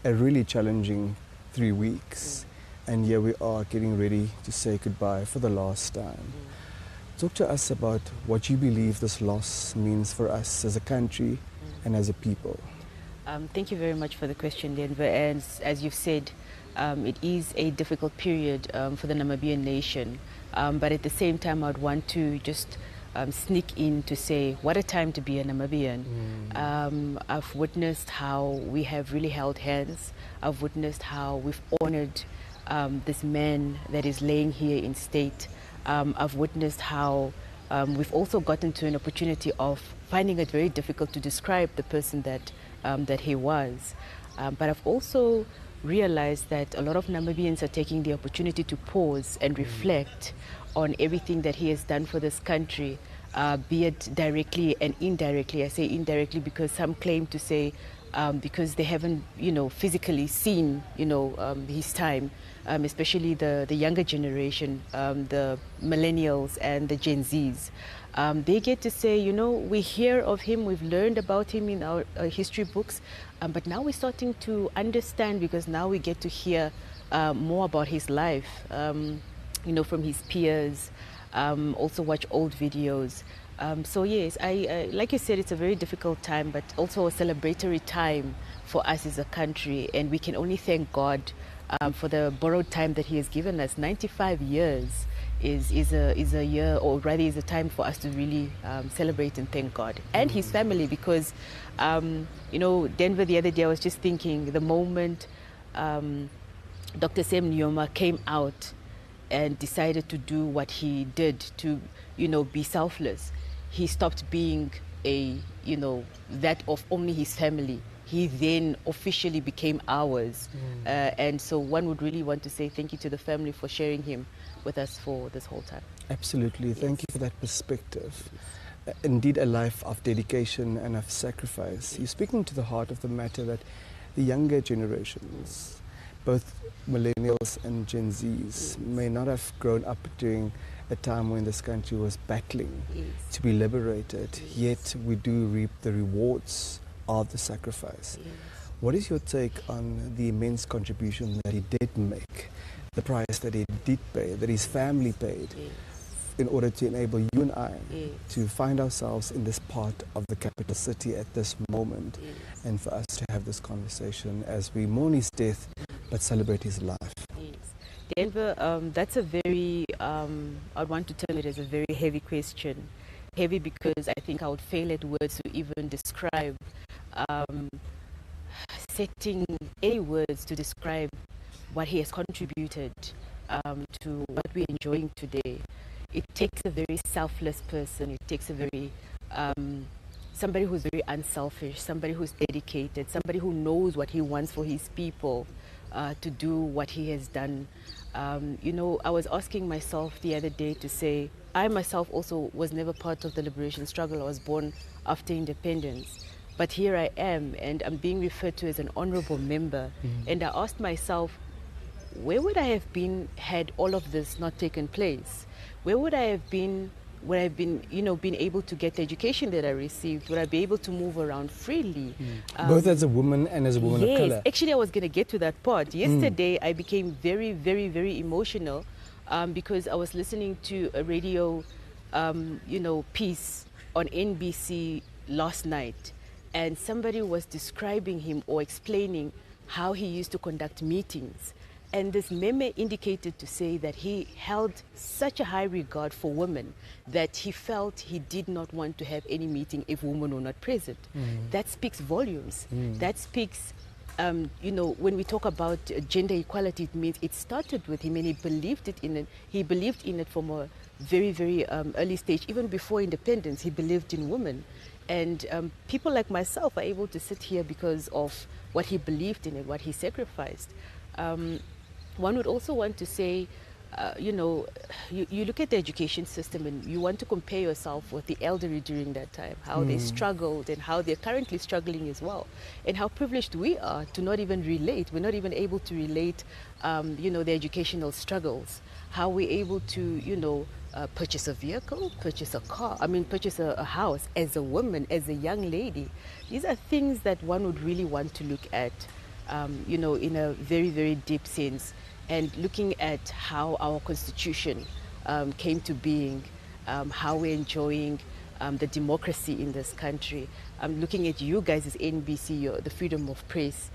a really challenging 3 weeks, and here we are getting ready to say goodbye for the last time. Talk to us about what you believe this loss means for us as a country and as a people. Thank you very much for the question, Denver. And as you've said, it is a difficult period for the Namibian nation. But at the same time, I'd want to just sneak in to say, what a time to be a Namibian. I've witnessed how we have really held hands. I've witnessed how we've honored this man that is laying here in state. I've witnessed how we've also gotten to an opportunity of finding it very difficult to describe the person that he was. But I've also realized that a lot of Namibians are taking the opportunity to pause and reflect on everything that he has done for this country, be it directly and indirectly. I say indirectly because some claim to say because they haven't, physically seen, his time. especially the younger generation, the millennials and the Gen Zs. They get to say, you know, we hear of him, we've learned about him in our history books, but now we're starting to understand, because now we get to hear more about his life, you know, from his peers, also watch old videos. So yes, I like you said, it's a very difficult time, but also a celebratory time for us as a country, and we can only thank God for the borrowed time that He has given us. 95 years is a year, or rather is a time for us to really celebrate and thank God and His family, because you know, Denver, the other day I was just thinking, the moment Dr. Sam Nujoma came out and decided to do what he did, to, you know, be selfless, he stopped being a, you know, that of only his family. He then officially became ours. And so one would really want to say thank you to the family for sharing him with us for this whole time. Absolutely. Thank you for that perspective. Indeed, a life of dedication and of sacrifice. You're speaking to the heart of the matter, that the younger generations, both millennials and Gen Zs, may not have grown up during a time when this country was battling to be liberated, yet we do reap the rewards of the sacrifice. What is your take on the immense contribution that he did make, the price that he did pay, that his family paid, in order to enable you and I to find ourselves in this part of the capital city at this moment, and for us to have this conversation as we mourn his death but celebrate his life? Denver, that's a very, I'd want to term it as a very heavy question. Heavy because I think I would fail at words to even describe, setting any words to describe what he has contributed to what we're enjoying today. It takes a very selfless person. It takes a very, somebody who's very unselfish, somebody who's dedicated, somebody who knows what he wants for his people to do what he has done. You know, I was asking myself the other day to say, I myself also was never part of the liberation struggle. I was born after independence. But here I am, and I'm being referred to as an honorable member. And I asked myself, where would I have been had all of this not taken place? Where would I have been, would I have been, you know, been able to get the education that I received? Would I be able to move around freely? Both as a woman and as a woman of color. Actually, I was going to get to that part. Yesterday, I became very, very, very emotional because I was listening to a radio, you know, piece on NBC last night, and somebody was describing him or explaining how he used to conduct meetings. And this meme indicated to say that he held such a high regard for women that he felt he did not want to have any meeting if women were not present. That speaks volumes. That speaks, you know, when we talk about gender equality, it means it started with him and he believed it in it. He believed in it from a very, very early stage. Even before independence, he believed in women. And people like myself are able to sit here because of what he believed in and what he sacrificed. One would also want to say, you know, you look at the education system and you want to compare yourself with the elderly during that time, how they struggled and how they're currently struggling as well, and how privileged we are to not even relate. We're not even able to relate, you know, the educational struggles, how we're able to, you know, purchase a vehicle, purchase a car, purchase a house as a woman, as a young lady. These are things that one would really want to look at, you know, in a very, very deep sense. And looking at how our constitution came to being, how we're enjoying the democracy in this country. Looking at you guys as NBC, the freedom of press.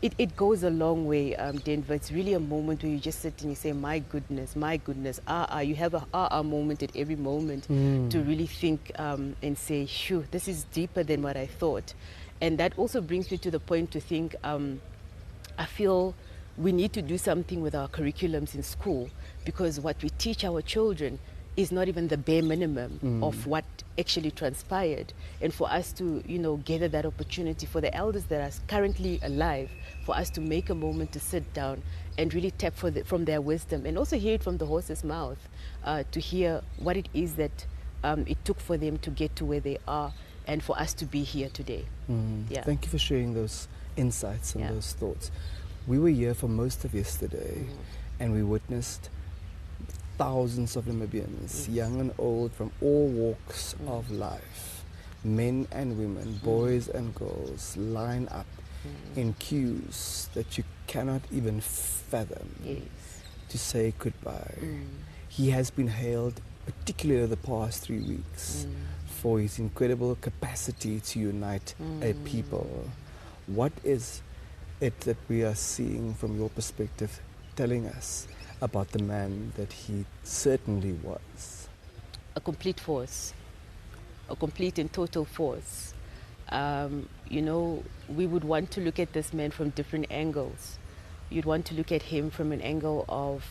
It goes a long way, Denver. It's really a moment where you just sit and you say, my goodness, you have a moment at every moment to really think and say, shoo, this is deeper than what I thought. And that also brings me to the point to think, I feel we need to do something with our curriculums in school, because what we teach our children is not even the bare minimum of what actually transpired. And for us to, you know, gather that opportunity for the elders that are currently alive, for us to make a moment to sit down and really tap from their wisdom, and also hear it from the horse's mouth, to hear what it is that it took for them to get to where they are, and for us to be here today. Thank you for sharing those insights and those thoughts. We were here for most of yesterday, and we witnessed thousands of Namibians, young and old, from all walks of life, men and women, boys and girls, line up in queues that you cannot even fathom to say goodbye. He has been hailed, particularly the past 3 weeks, for his incredible capacity to unite a people. What is it that we are seeing from your perspective, telling us about the man that he certainly was? A complete force, a complete and total force. You know, we would want to look at this man from different angles. You'd want to look at him from an angle of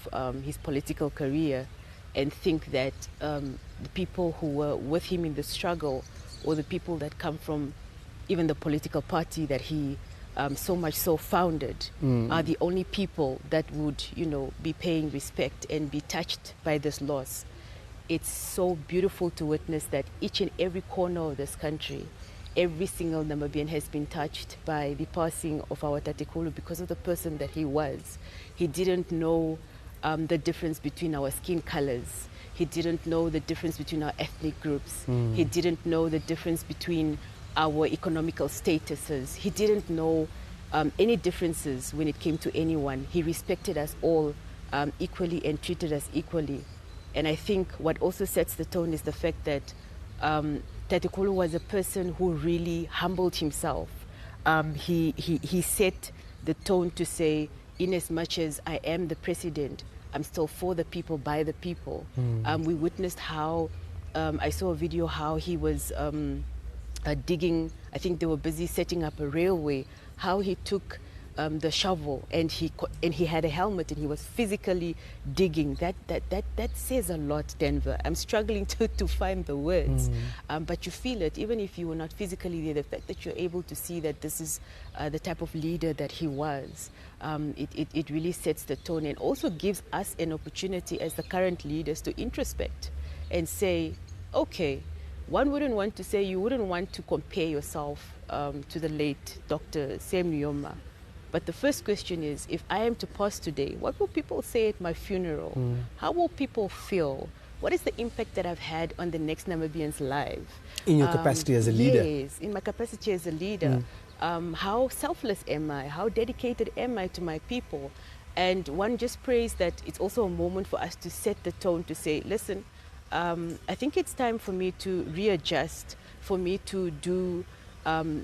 his political career and think that the people who were with him in the struggle, or the people that come from even the political party that he so much so founded, are the only people that would, you know, be paying respect and be touched by this loss. It's so beautiful to witness that each and every corner of this country, every single Namibian has been touched by the passing of our Tatekulu because of the person that he was. He didn't know the difference between our skin colors. He didn't know the difference between our ethnic groups. He didn't know the difference between our economical statuses. He didn't know any differences when it came to anyone. He respected us all equally and treated us equally. And I think what also sets the tone is the fact that Tatekulu was a person who really humbled himself. He set the tone to say, in as much as I am the president, I'm still for the people, by the people. We witnessed how, I saw a video how he was digging, I think they were busy setting up a railway, how he took the shovel and he had a helmet and he was physically digging. That says a lot, Denver. I'm struggling to find the words, but you feel it, even if you were not physically there, the fact that you're able to see that this is the type of leader that he was, it really sets the tone and also gives us an opportunity as the current leaders to introspect and say, okay, one wouldn't want to say, you wouldn't want to compare yourself to the late Dr. Nujoma. But the first question is, if I am to pass today, what will people say at my funeral? How will people feel? What is the impact that I've had on the next Namibian's life? In your capacity as a leader? Yes, in my capacity as a leader. How selfless am I? How dedicated am I to my people? And one just prays that it's also a moment for us to set the tone to say, listen, I think it's time for me to readjust, for me to do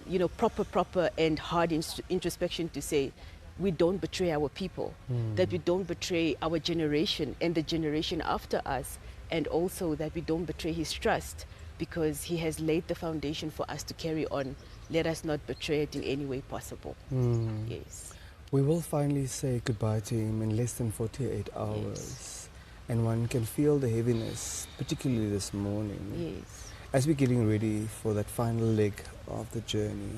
you know, proper and hard introspection to say we don't betray our people, that we don't betray our generation and the generation after us, and also that we don't betray his trust because he has laid the foundation for us to carry on. Let us not betray it in any way possible. Yes. We will finally say goodbye to him in less than 48 hours. Yes. And one can feel the heaviness, particularly this morning. Yes. As we're getting ready for that final leg of the journey,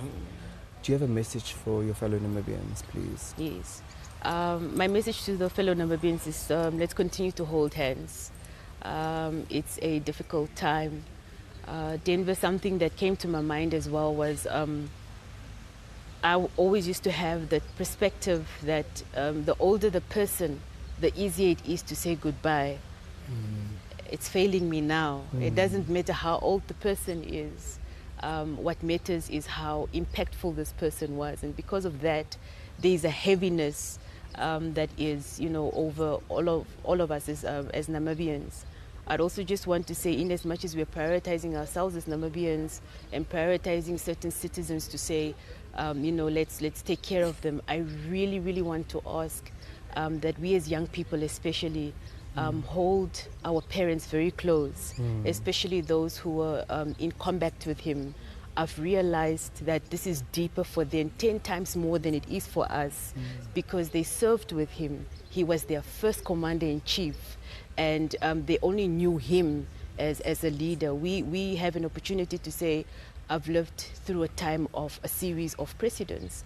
do you have a message for your fellow Namibians, please? Yes. My message to the fellow Namibians is let's continue to hold hands. It's a difficult time. Denver, something that came to my mind as well was I always used to have that perspective that the older the person, the easier it is to say goodbye. It's failing me now. It doesn't matter how old the person is. What matters is how impactful this person was. And because of that, there's a heaviness that is, you know, over all of us as Namibians. I'd also just want to say, in as much as we're prioritizing ourselves as Namibians and prioritizing certain citizens to say, you know, let's take care of them, I really, really want to ask that we as young people especially hold our parents very close, especially those who were in combat with him. I've realized that this is deeper for them, 10 times more than it is for us, because they served with him. He was their first commander-in-chief, and they only knew him as a leader. We have an opportunity to say, I've lived through a time of a series of presidents.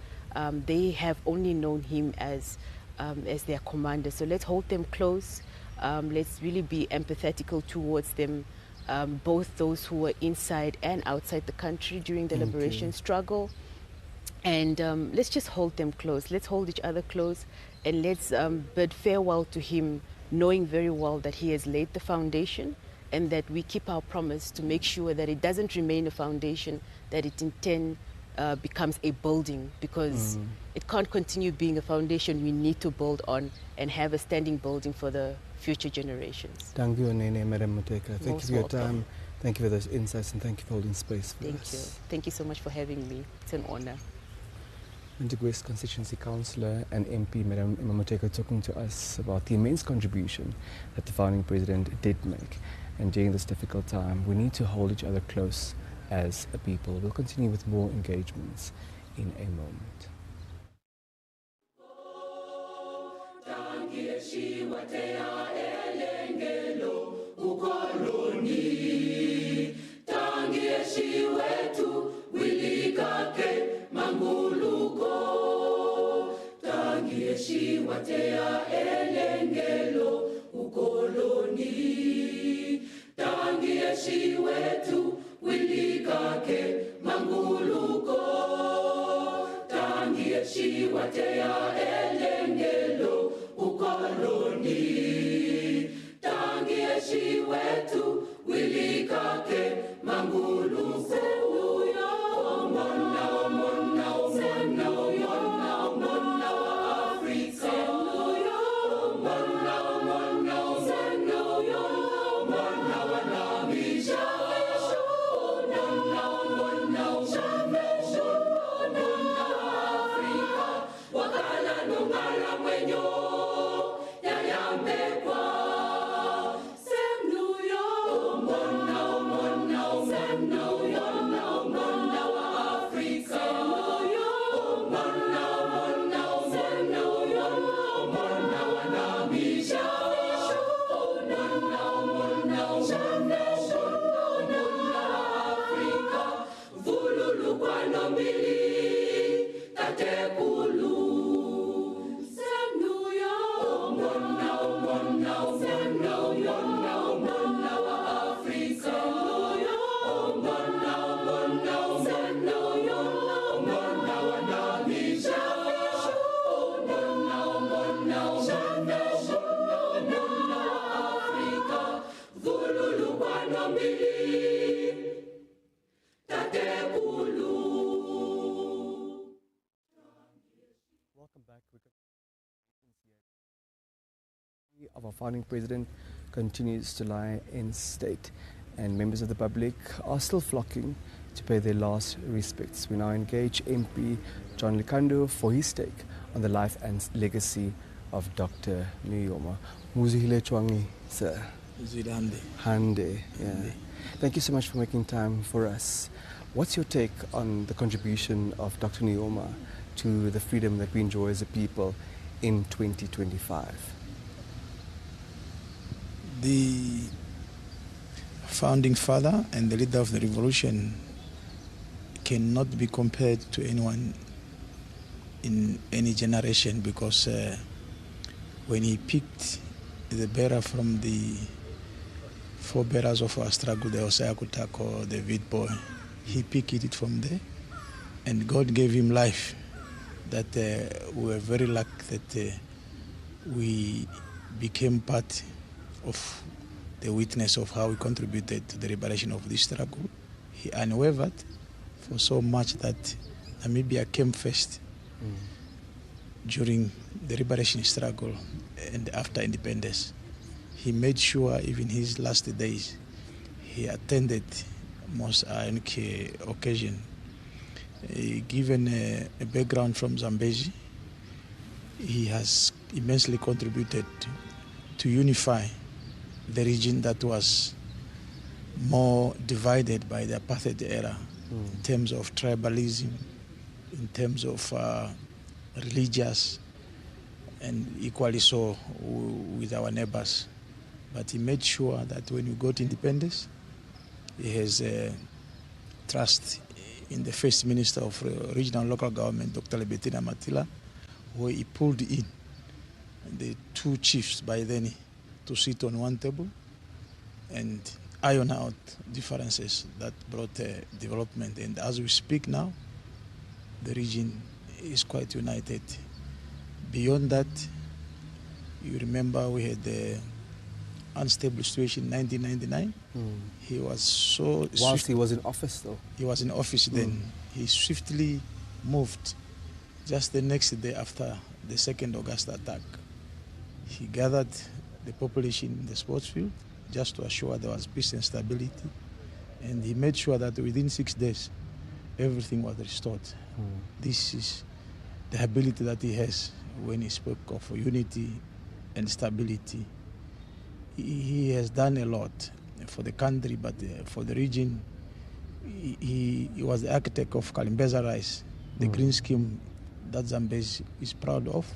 They have only known him as their commander. So let's hold them close. Let's really be empathetical towards them, both those who were inside and outside the country during the liberation struggle. And let's just hold them close. Let's hold each other close, and let's bid farewell to him, knowing very well that he has laid the foundation, and that we keep our promise to make sure that it doesn't remain a foundation, that it in turn becomes a building, because it can't continue being a foundation. We need to build on and have a standing building for the future generations. Thank you, Nene, Madam Muteka. Thank you for your welcome. time. Thank you for those insights, and thank you for holding space for Thank us. you. Thank you so much for having me. It's an honor. Windhoek West Constituency Councillor and MP Madam Muteka talking to us about the immense contribution that the founding president did make. And during this difficult time, we need to hold each other close as a people. We'll continue with more engagements in a moment. Of our founding president continues to lie in state, and members of the public are still flocking to pay their last respects. We now engage MP John Likando for his take on the life and legacy of Dr. Nujoma. Muzihile Chwangi, sir. Hande. Yeah. Thank you so much for making time for us. What's your take on the contribution of Dr. Nujoma to the freedom that we enjoy as a people in 2025? The founding father and the leader of the revolution cannot be compared to anyone in any generation, because when he picked the bearer from the forebearers of our struggle, the Osaya Kutako, the Vid boy, he picked it from there, and God gave him life. That we were very lucky that we became part of the witness of how he contributed to the liberation of this struggle. He unwavered for so much that Namibia came first during the liberation struggle and after independence. He made sure even his last days he attended most occasion. Given a background from Zambezi, he has immensely contributed to unify the region that was more divided by the apartheid era in terms of tribalism, in terms of religious, and equally so with our neighbors. But he made sure that when we got independence, he has trust in the first minister of regional local government, Dr. Lebetina Matila, where he pulled in the two chiefs by then to sit on one table and iron out differences that brought development. And as we speak now, the region is quite united. Beyond that, you remember we had the unstable situation in 1999. He was so Whilst he was in office, though. He was in office then. He swiftly moved just the next day after the 2nd August attack. He gathered the population in the sports field just to assure there was peace and stability. And he made sure that within 6 days, everything was restored. This is the ability that he has when he spoke of unity and stability. He has done a lot for the country, but for the region, he was the architect of Kalimbeza rice, the green scheme that Zambezi is proud of.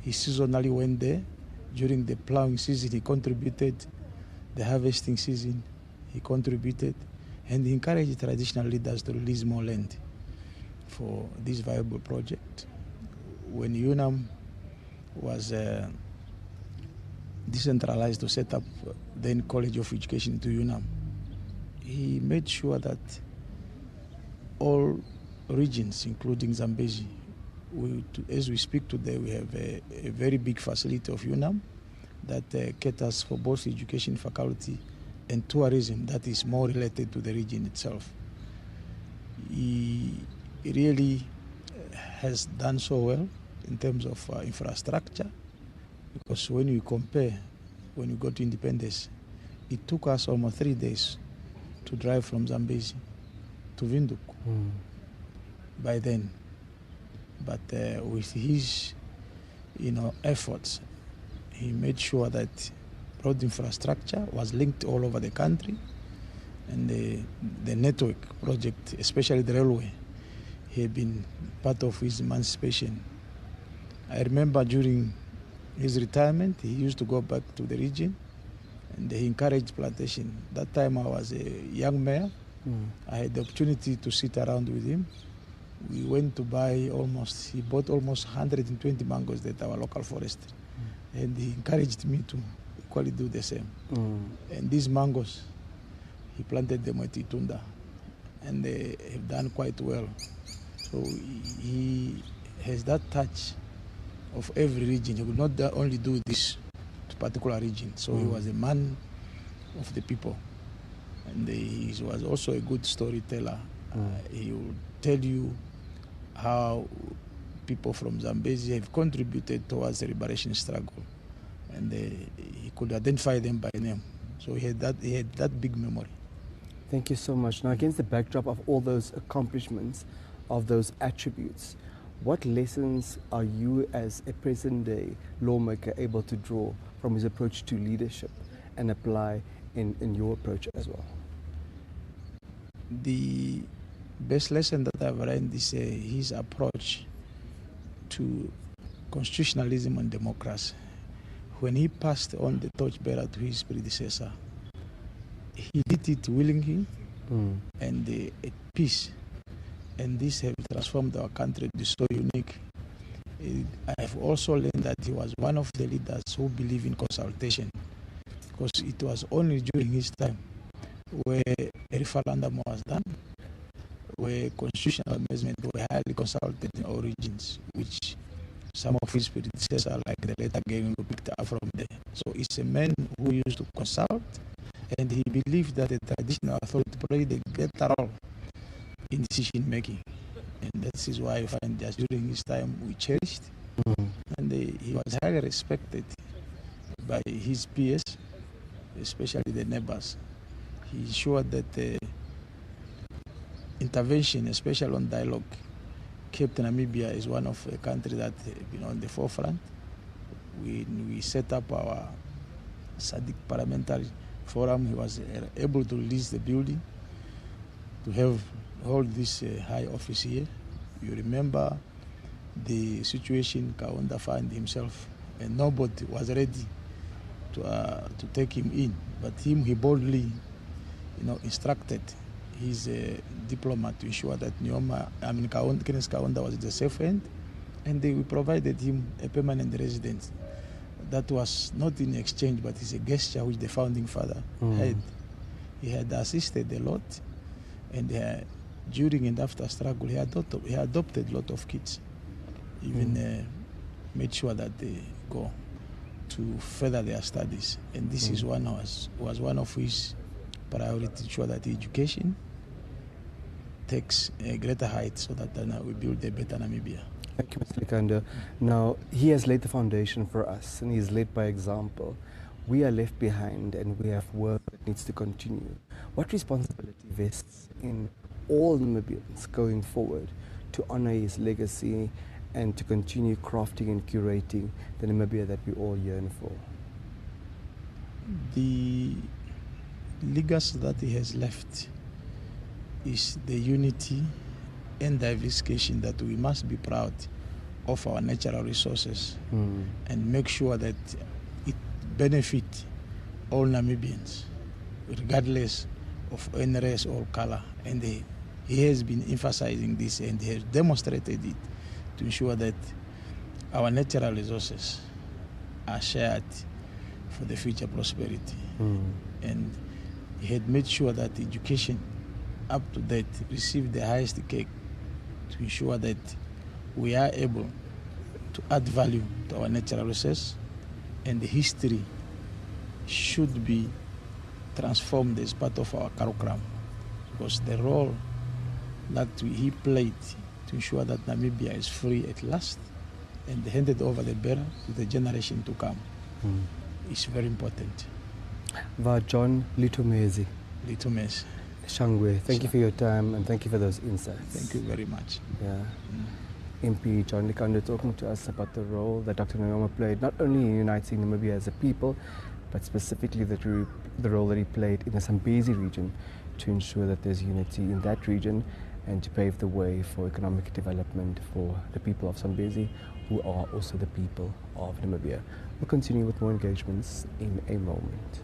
He seasonally went there. During the plowing season, he contributed. The harvesting season, he contributed. And he encouraged traditional leaders to release more land for this viable project. When UNAM was decentralized to set up then College of Education to UNAM, he made sure that all regions, including Zambezi, as we speak today, we have a very big facility of UNAM that caters for both education faculty and tourism that is more related to the region itself. He really has done so well in terms of infrastructure, because when we compare, when we got to independence, it took us almost 3 days to drive from Zambezi to Windhoek by then. But with his, efforts, he made sure that road infrastructure was linked all over the country, and the network project, especially the railway, he had been part of his emancipation. I remember during his retirement, he used to go back to the region, and he encouraged plantation. That time I was a young mayor. I had the opportunity to sit around with him. We went to buy he bought almost 120 mangoes at our local forest. And he encouraged me to equally do the same. And these mangoes, he planted them at Itunda, and they have done quite well. So he has that touch of every region. He would not only do this to particular region. So he was a man of the people. And he was also a good storyteller. He will tell you how people from Zambezi have contributed towards the liberation struggle, and he could identify them by name. So he had that big memory. Thank you so much. Now, against the backdrop of all those accomplishments, of those attributes, what lessons are you as a present-day lawmaker able to draw from his approach to leadership and apply in your approach as well? The best lesson that I've learned is his approach to constitutionalism and democracy. When he passed on the torchbearer to his predecessor, he did it willingly and at peace. And this has transformed our country to be so unique. I have also learned that he was one of the leaders who believe in consultation, because it was only during his time where a referendum was done, where constitutional amendments were highly consulted in all regions, which some of his predecessors, like the later Game, picked up from there. So it's a man who used to consult, and he believed that the traditional authority played a greater role in decision making. And that is why I find that during his time we cherished, and he was highly respected by his peers, especially the neighbors. He ensured that intervention, especially on dialogue, kept Namibia as one of the countries that have been on the forefront. We set up our SADC Parliamentary Forum. He was able to release the building to hold this high office here. You remember the situation Kaunda found himself, and nobody was ready to take him in. But he boldly, instructed his diplomat to ensure that Kenneth Kaunda was at the safe end, and we provided him a permanent residence. That was not in exchange, but it's a gesture which the founding father had. He had assisted a lot, and during and after struggle, he adopted a lot of kids, even made sure that they go to further their studies. And this is was one of his priorities, to ensure that education takes a greater height so that we build a better Namibia. Thank you, Mr. Likanda. Now, he has laid the foundation for us, and he's led by example. We are left behind, and we have work that needs to continue. What responsibility vests in all Namibians going forward to honor his legacy and to continue crafting and curating the Namibia that we all yearn for? The legacy that he has left is the unity and diversification that we must be proud of our natural resources and make sure that it benefits all Namibians, regardless of any race or color. And he has been emphasizing this, and he has demonstrated it to ensure that our natural resources are shared for the future prosperity. And he had made sure that education up to date received the highest care to ensure that we are able to add value to our natural resources, and the history should be transformed as part of our curriculum, because the role that he played to ensure that Namibia is free at last and handed over the bearer to the generation to come is very important. John Litumezi. Litumezi. Shangwe, thank you for your time and thank you for those insights. Thank you very much. Yeah. MP John Likanda talking to us about the role that Dr. Nujoma played, not only in uniting Namibia as a people, but specifically the role that he played in the Zambezi region to ensure that there's unity in that region and to pave the way for economic development for the people of Zambezi, who are also the people of Namibia. We'll continue with more engagements in a moment.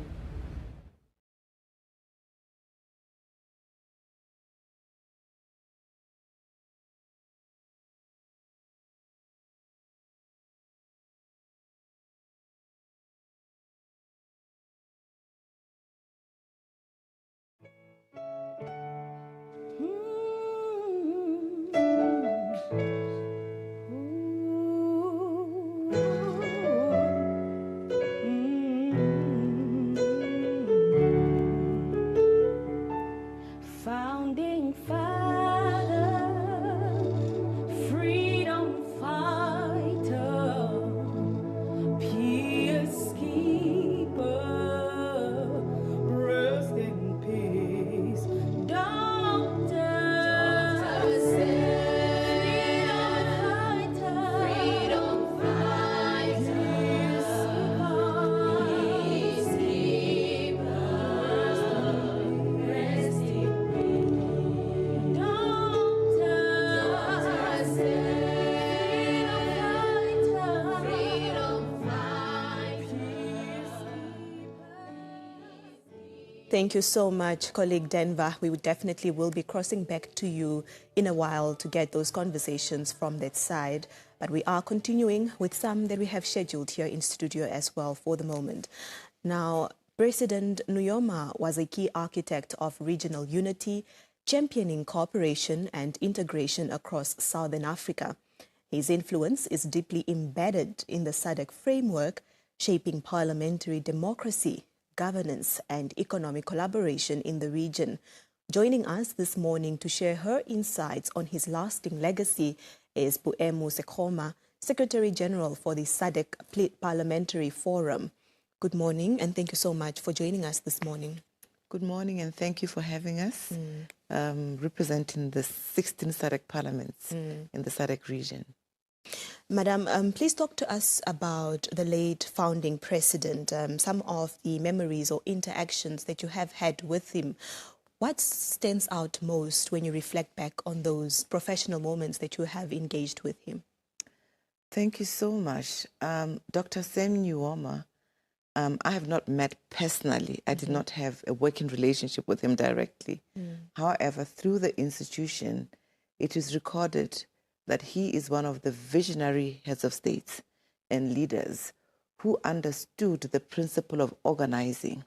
Thank you so much, colleague Denver. We would definitely will be crossing back to you in a while to get those conversations from that side. But we are continuing with some that we have scheduled here in studio as well for the moment. Now, President Nujoma was a key architect of regional unity, championing cooperation and integration across Southern Africa. His influence is deeply embedded in the SADC framework, shaping parliamentary democracy, governance and economic collaboration in the region. Joining us this morning to share her insights on his lasting legacy is Boemo Sekgoma, Secretary General for the SADC Parliamentary Forum. Good morning and thank you so much for joining us this morning. Good morning and thank you for having us, representing the 16 SADC parliaments in the SADC region. Madam, please talk to us about the late founding president, some of the memories or interactions that you have had with him. What stands out most when you reflect back on those professional moments that you have engaged with him? Thank you so much. Dr. Sam Nujoma, I have not met personally. I did not have a working relationship with him directly. However, through the institution, it is recorded that he is one of the visionary heads of states and leaders who understood the principle of organizing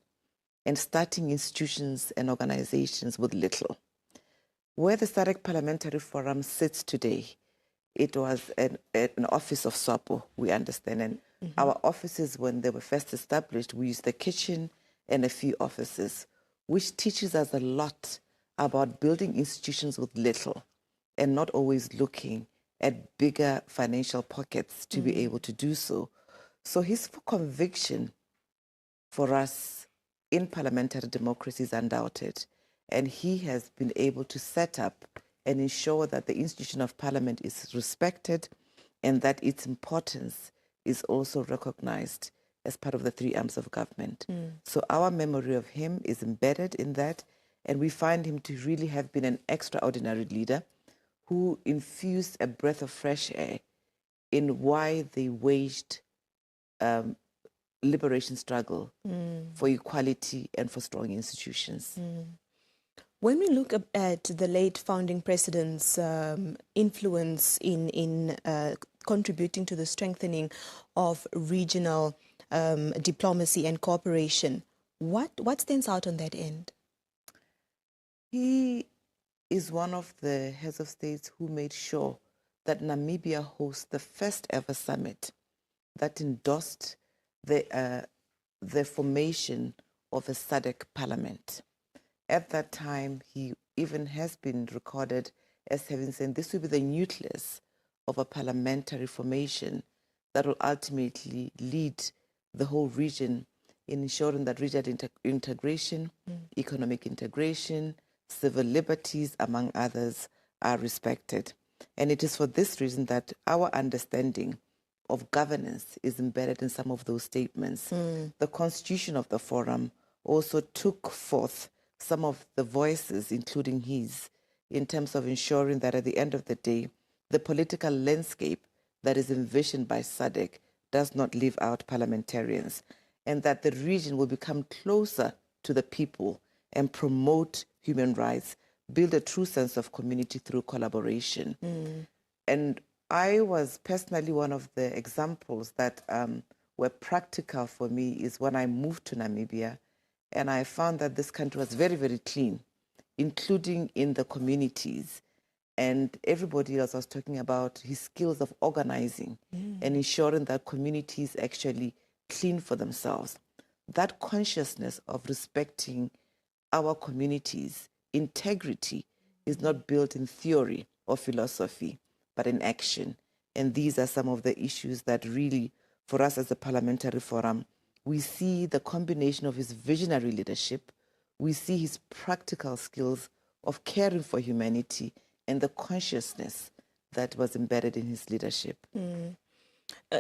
and starting institutions and organizations with little. Where the SADC Parliamentary Forum sits today, it was an office of Swapo, we understand. And our offices, when they were first established, we used the kitchen and a few offices, which teaches us a lot about building institutions with little and not always looking at bigger financial pockets to be able to do so. So his conviction for us in parliamentary democracy is undoubted. And he has been able to set up and ensure that the institution of parliament is respected and that its importance is also recognized as part of the three arms of government. So our memory of him is embedded in that, and we find him to really have been an extraordinary leader who infused a breath of fresh air in why they waged liberation struggle for equality and for strong institutions. When we look at the late founding president's influence in contributing to the strengthening of regional diplomacy and cooperation, what stands out on that end? He is one of the heads of states who made sure that Namibia hosts the first ever summit that endorsed the formation of a SADC parliament. At that time, he even has been recorded as having said this will be the nucleus of a parliamentary formation that will ultimately lead the whole region in ensuring that regional integration, economic integration, civil liberties, among others, are respected. And it is for this reason that our understanding of governance is embedded in some of those statements. The constitution of the forum also took forth some of the voices, including his, in terms of ensuring that at the end of the day, the political landscape that is envisioned by SADC does not leave out parliamentarians, and that the region will become closer to the people and promote human rights, build a true sense of community through collaboration. And I was personally one of the examples that were practical for me is when I moved to Namibia, and I found that this country was very, very clean, including in the communities. And everybody else was talking about his skills of organizing and ensuring that communities actually clean for themselves. That consciousness of respecting our communities, integrity, is not built in theory or philosophy, but in action. And these are some of the issues that really, for us as a parliamentary forum, we see the combination of his visionary leadership, we see his practical skills of caring for humanity, and the consciousness that was embedded in his leadership.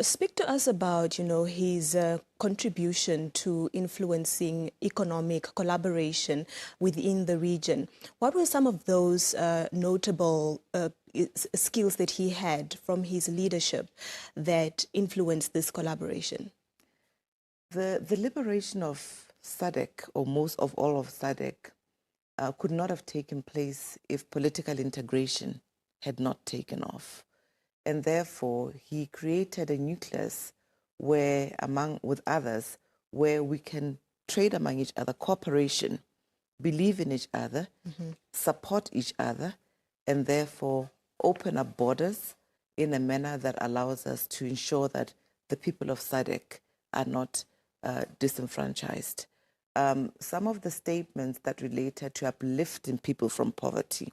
Speak to us about, his contribution to influencing economic collaboration within the region. What were some of those notable skills that he had from his leadership that influenced this collaboration? The liberation of SADC, or most of all of SADC, could not have taken place if political integration had not taken off. And therefore, he created a nucleus where, with others, where we can trade among each other, cooperation, believe in each other, support each other, and therefore open up borders in a manner that allows us to ensure that the people of SADC are not disenfranchised. Some of the statements that related to uplifting people from poverty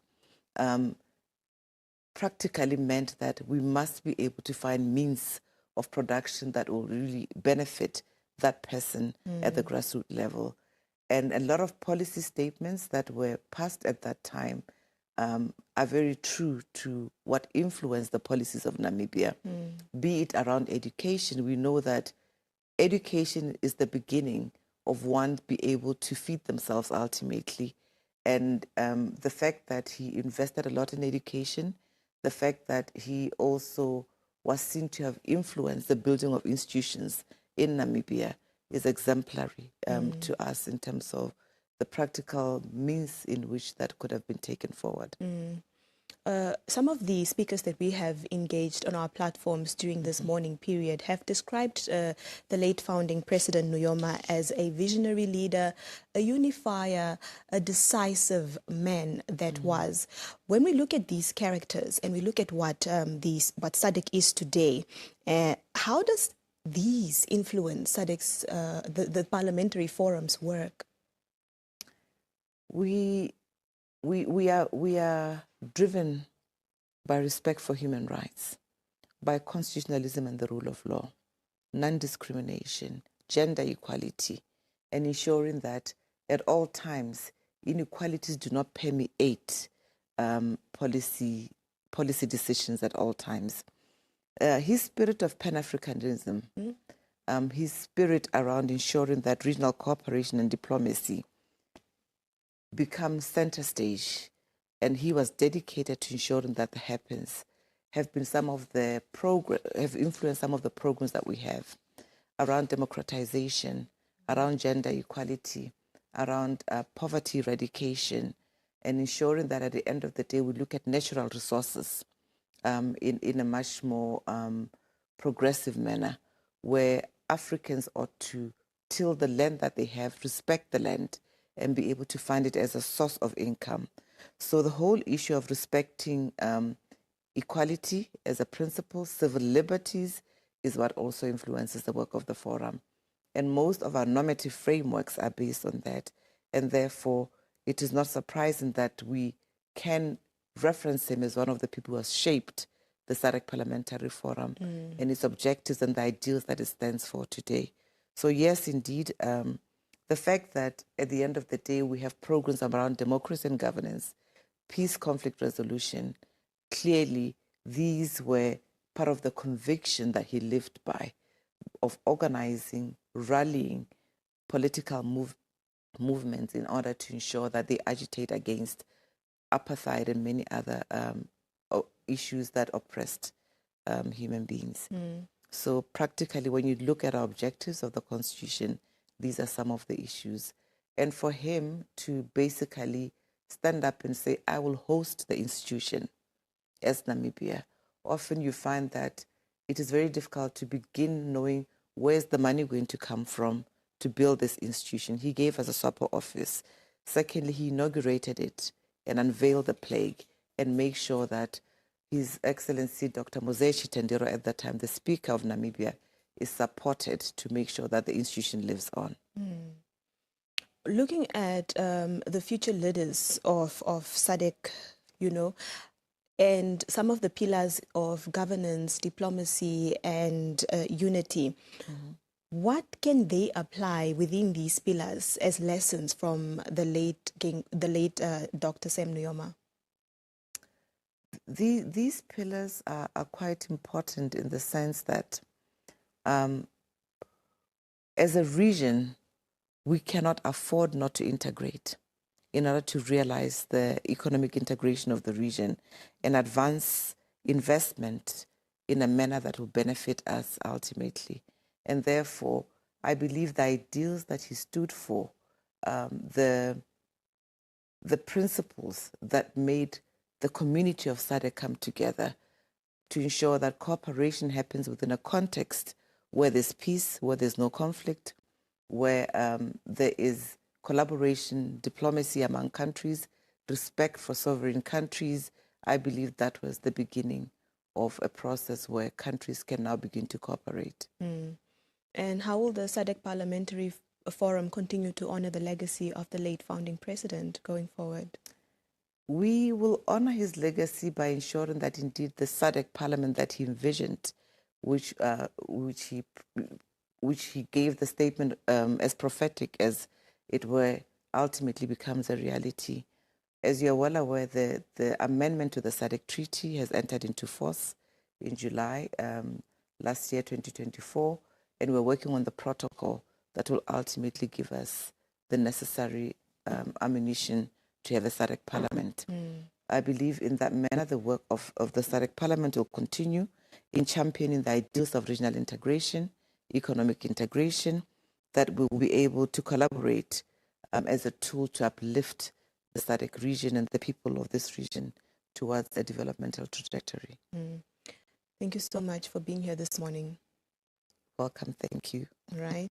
practically meant that we must be able to find means of production that will really benefit that person at the grassroots level. And a lot of policy statements that were passed at that time are very true to what influenced the policies of Namibia. Be it around education, we know that education is the beginning of one be able to feed themselves ultimately. And the fact that he invested a lot in education, the fact that he also was seen to have influenced the building of institutions in Namibia is exemplary to us in terms of the practical means in which that could have been taken forward. some of the speakers that we have engaged on our platforms during this morning period have described the late founding President Nujoma as a visionary leader, a unifier, a decisive man that was. When we look at these characters and we look at what SADC is today, how does these influence SADC's the parliamentary forum's work? We are driven by respect for human rights, by constitutionalism and the rule of law, non-discrimination, gender equality, and ensuring that at all times inequalities do not permeate policy decisions at all times. His spirit of Pan-Africanism, his spirit around ensuring that regional cooperation and diplomacy become center stage, and he was dedicated to ensuring that happens, have been some of the have influenced some of the programs that we have around democratization, around gender equality, around poverty eradication, and ensuring that at the end of the day we look at natural resources in a much more progressive manner, where Africans ought to till the land that they have, respect the land, and be able to find it as a source of income. So the whole issue of respecting equality as a principle, civil liberties, is what also influences the work of the forum. And most of our normative frameworks are based on that. And therefore, it is not surprising that we can reference him as one of the people who has shaped the SADC Parliamentary Forum and its objectives and the ideals that it stands for today. So yes, indeed, the fact that at the end of the day we have programs around democracy and governance, peace, conflict resolution, clearly these were part of the conviction that he lived by, of organizing, rallying political movements in order to ensure that they agitate against apartheid and many other issues that oppressed human beings. So practically, when you look at our objectives of the Constitution, these are some of the issues. And for him to basically stand up and say, I will host the institution as Namibia, often you find that it is very difficult to begin knowing where's the money going to come from to build this institution. He gave us a Swapo office. Secondly, he inaugurated it and unveiled the plague and make sure that His Excellency Dr. Moses Tendero, at that time the Speaker of Namibia, is supported to make sure that the institution lives on. Looking at the future leaders of SADC, you know, and some of the pillars of governance, diplomacy, and unity, what can they apply within these pillars as lessons from the late Dr. Sam Nujoma? These pillars are quite important in the sense that as a region, we cannot afford not to integrate in order to realize the economic integration of the region and advance investment in a manner that will benefit us ultimately. And therefore, I believe the ideals that he stood for, the principles that made the community of SADC come together to ensure that cooperation happens within a context where there's peace, where there's no conflict, where there is collaboration, diplomacy among countries, respect for sovereign countries. I believe that was the beginning of a process where countries can now begin to cooperate. And how will the SADC Parliamentary Forum continue to honor the legacy of the late founding president going forward? We will honor his legacy by ensuring that indeed the SADC Parliament that he envisioned, which he gave the statement as prophetic as it were, ultimately becomes a reality. As you're well aware, the amendment to the SADC Treaty has entered into force in July last year, 2024, and we're working on the protocol that will ultimately give us the necessary ammunition to have a SADC Parliament. I believe in that manner the work of the SADC Parliament will continue in championing the ideals of regional integration, economic integration, that we will be able to collaborate as a tool to uplift the SADC region and the people of this region towards a developmental trajectory. Thank you so much for being here this morning. Welcome, thank you. Right.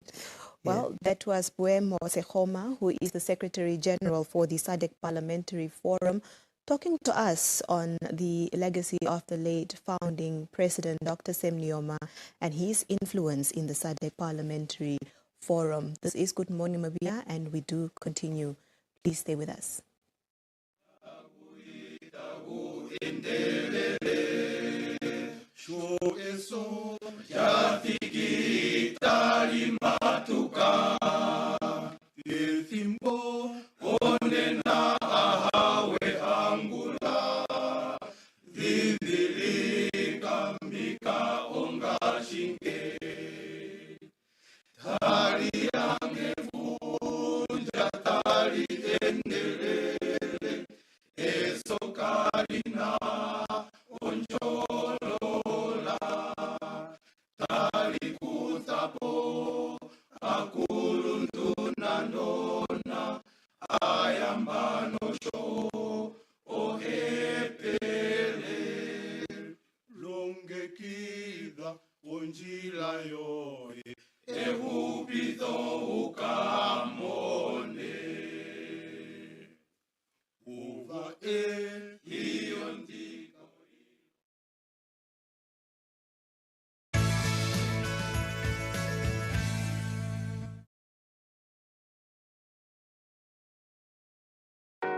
Well, that was Boemo Sehoma, who is the Secretary General for the SADC Parliamentary Forum, talking to us on the legacy of the late founding President Dr. Sam Nujoma and his influence in the SADC Parliamentary Forum. This is Good Morning Namibia, and we do continue. Please stay with us.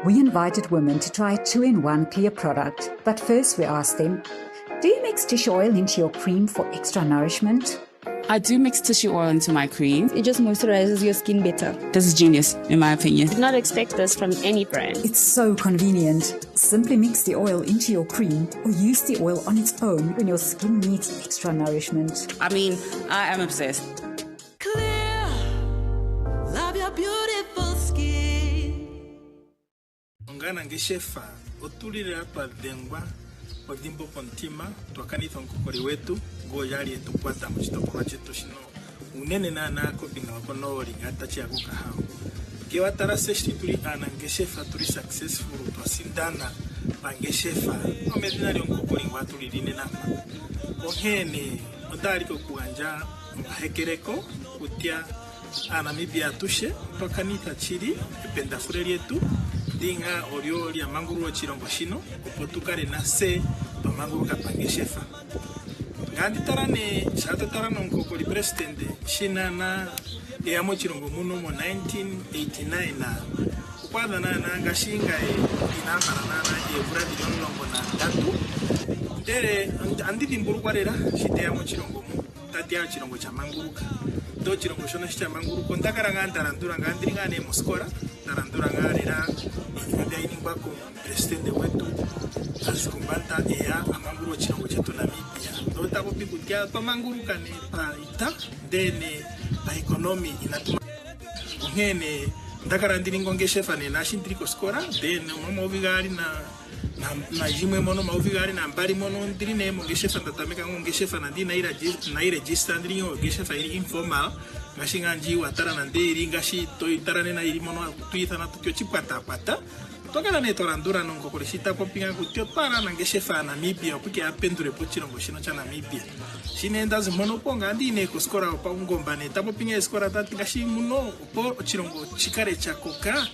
We invited women to try a 2-in-1 clear product, but first we asked them, do you mix tissue oil into your cream for extra nourishment? I do mix tissue oil into my cream. It just moisturizes your skin better. This is genius, in my opinion. Did not expect this from any brand. It's so convenient. Simply mix the oil into your cream or use the oil on its own when your skin needs extra nourishment. I mean, I am obsessed. Clear, love your beautiful skin. Ongana ngeshefa, otulire hapa dengwa, odimbo kontima, twakanitha nkokori wetu, go yali etukwata mchitopora chetu shino. Unene na nako binga wakonori ngata chiago kahao. Gewa tarase tuli ana ngeshefa tuli successful twasindana bangeshefa. Omedina nkokori ngwatu lirine nama. Ohene odali ko kuanja hekereko kutia Namibia tushe twakanitha chiri ependa fureri yetu. Dinga orio ya manguru chirongo shino upotukare na se pamanguru kapangeshefa ngandi tarane shata tarano nkokoli president shina na yamo chirongo muno mo 1989 na ukwadha na ngashinga inamba na evura dilongo na tatu ndere andidi mburu kwarera shite yamo chirongo mu tati ya chirongo cha manguruka do chirongo shona cha manguru kondakara ngantarandura ngandringa ne muskora tarandura ngarira bako president wetu asikumbata ea amanguru chirongo chetu Namibia dota ko pikutia pa manguru kane pa ita dene pa economy inatuma ngene ndakara ndiringo ngeshefa ne nashindiriko skora dene mama ovigari na jimwe mono mauvigari na mbari mono ndirine mo ngeshefa ndatameka ngeshefa na ndina na register ndiringo ngeshefa iri informal ngashinga nji watara na ndiri ngashi toitarane na iri mono tuita na tukyo chipata tokana ne torandura nongo kolishita kopinga kutyo para na ngeshefa Namibia kuke apendure po chirongo shino cha Namibia shinenda zimono ponga ndine kuskora pa ungomba ne tapo pinga eskora tati ngashi muno po chirongo chikare cha koka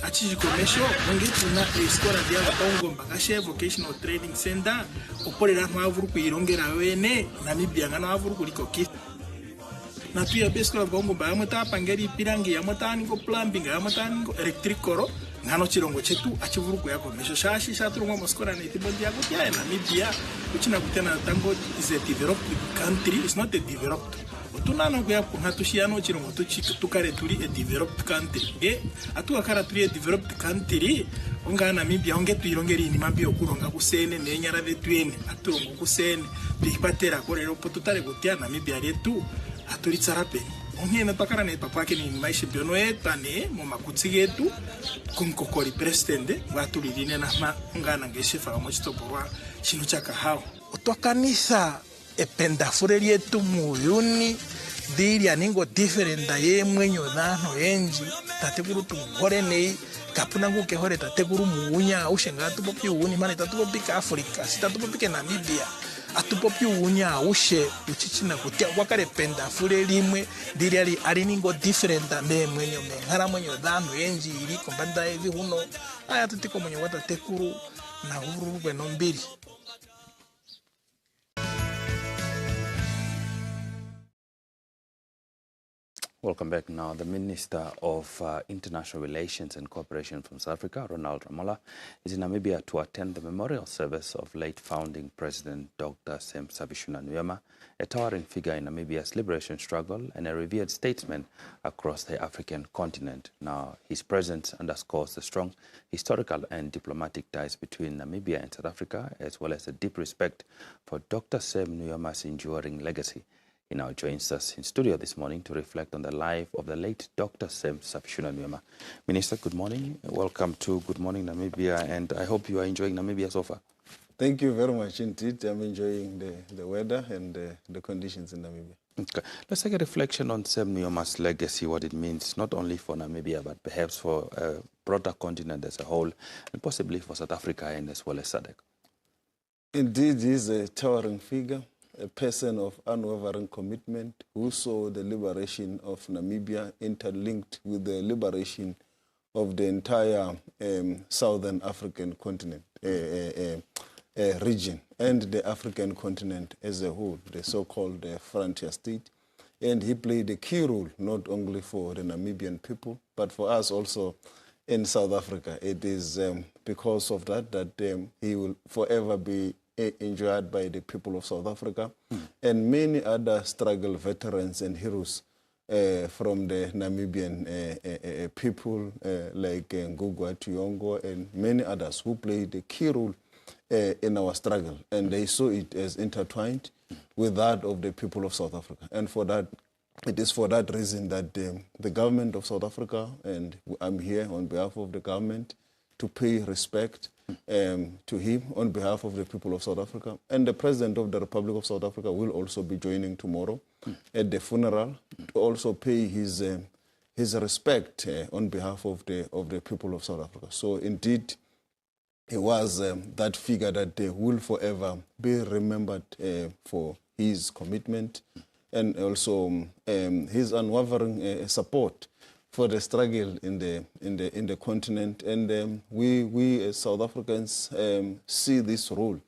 achi komesho ngeti na eskora dia pa ungomba ngashi vocational training center oporera mavuru kuirongera wene Namibia ngana avuru kuliko kit na tuya beskola ungomba amota pangeri pirangi amota niko plumbing amota niko electricoro ngano chirongo chetu achivuruku yako mesho shashi shaturumwa moskora ne tibondi yako ya Namibia uchina kutena tango is a developed country, it's not a developed tunano ko yapo hatushiano chirongo tukare tuli a developed country atu akara tuli a developed country onga Namibia onge tuirongeri ni mambi okuronga kusene nenyara vetwene aturongo kusene bikpatera korero potutare kutia Namibia letu atulitsarape ongena pakara ne papake ni maisha biono etane mo makutsi yetu kunkokori president watulirine na ngana ngeshefa mochitoporwa chino chaka hao otwakanisa ependa fureri yetu muyuni dili aningo different da ye mwenyo dhano enji tatekuru tungore nei kapuna nguke hore tatekuru muunya ushenga tupopi uni mane tatupopika Afrika sitatupopike Namibia atupopi unya ushe uchichina kutia wakare penda fule limwe dili ali ningo different da me mwenyo me ngara mwenyo dhano enji ili kombanda hivi huno aya tutiko mwenyo wata tekuru na ururugwe nombili. Welcome back now. The Minister of International Relations and Cooperation from South Africa, Ronald Ramola, is in Namibia to attend the memorial service of late founding President Dr. Sam Savishuna Nujoma, a towering figure in Namibia's liberation struggle and a revered statesman across the African continent. Now, his presence underscores the strong historical and diplomatic ties between Namibia and South Africa, as well as a deep respect for Dr. Sam Nujoma's enduring legacy. He now joins us in studio this morning to reflect on the life of the late Dr. Sam Savishuna Nujoma. Minister, good morning. Welcome to Good Morning Namibia, and I hope you are enjoying Namibia so far. Thank you very much indeed. I'm enjoying the weather and the conditions in Namibia. Okay. Let's take a reflection on Sam Nujoma's legacy, what it means not only for Namibia, but perhaps for a broader continent as a whole, and possibly for South Africa and as well as SADC. Indeed, he's a towering figure, a person of unwavering commitment who saw the liberation of Namibia interlinked with the liberation of the entire Southern African continent region and the African continent as a whole, the so-called frontier state. And he played a key role not only for the Namibian people, but for us also in South Africa. It is because of that he will forever be enjoyed by the people of South Africa and many other struggle veterans and heroes from the Namibian people like Ngugwa Tuyongo and many others who played a key role in our struggle. And they saw it as intertwined with that of the people of South Africa. And for that, it is for that reason that the government of South Africa, and I'm here on behalf of the government, to pay respect to him on behalf of the people of South Africa. And the President of the Republic of South Africa will also be joining tomorrow at the funeral to also pay his respect on behalf of the people of South Africa. So indeed, he was that figure that will forever be remembered for his commitment and also his unwavering support for the struggle in the continent. And we as South Africans see this role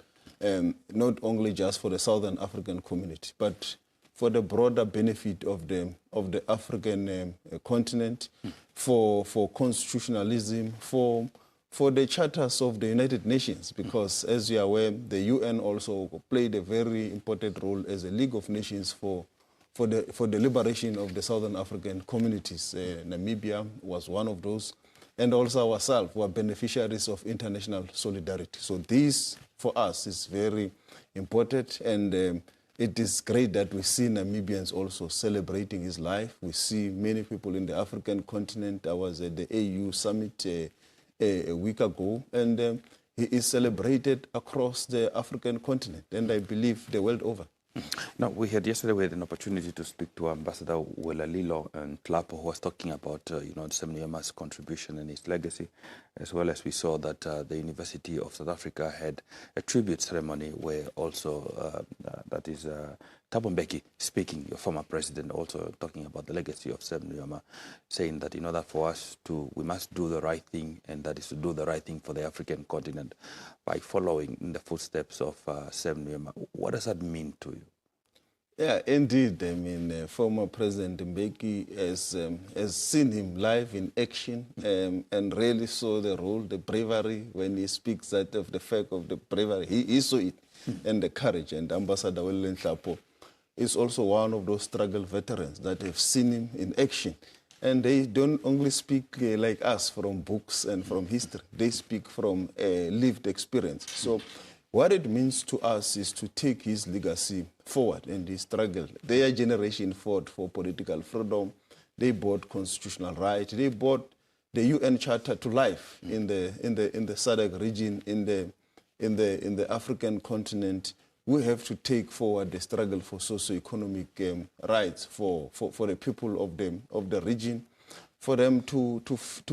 not only just for the Southern African community, but for the broader benefit of the African continent, for constitutionalism, for the charters of the United Nations, because as you are aware, the UN also played a very important role as a League of Nations for the liberation of the Southern African communities. Namibia was one of those, and also ourselves were beneficiaries of international solidarity. So this, for us, is very important, and it is great that we see Namibians also celebrating his life. We see many people in the African continent. I was at the AU summit a week ago, and he is celebrated across the African continent, and I believe the world over. Now, yesterday we had an opportunity to speak to Ambassador Welalilo and Tlapo, who was talking about, Sam Nujoma's contribution and his legacy, as well as we saw that the University of South Africa had a tribute ceremony where also, that is Thabo Mbeki speaking, your former president, also talking about the legacy of Sam Nujoma, saying that in order for us we must do the right thing, and that is to do the right thing for the African continent by following in the footsteps of Sam Nujoma. What does that mean to you? Yeah, indeed. I mean, former President Mbeki has seen him live in action and really saw the role, the bravery, when he speaks out of the fact of the bravery. He saw it and the courage. And Ambassador Welalilo Tlapo is also one of those struggle veterans that have seen him in action. And they don't only speak like us from books and from history. They speak from lived experience. So what it means to us is to take his legacy forward in this struggle. Their generation fought for political freedom. They brought constitutional rights. They brought the UN Charter to life in the SADC region, in the African continent, we have to take forward the struggle for socio-economic rights for the people of the region, for them to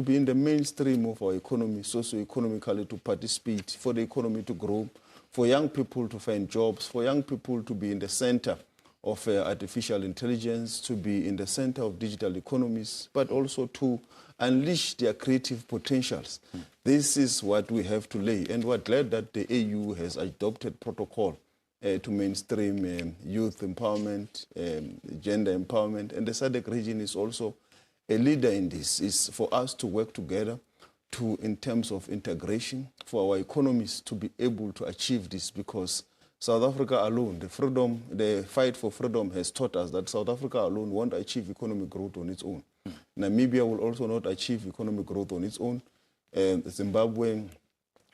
be in the mainstream of our economy, socio-economically to participate, for the economy to grow, for young people to find jobs, for young people to be in the center of artificial intelligence, to be in the center of digital economies, but also to unleash their creative potentials. This is what we have to lay, and we're glad that the AU has adopted protocol to mainstream youth empowerment, gender empowerment, and the SADC region is also a leader in this. Is for us to work together in terms of integration, for our economies to be able to achieve this, because South Africa alone, the fight for freedom has taught us that South Africa alone won't achieve economic growth on its own. Namibia will also not achieve economic growth on its own, Zimbabwe,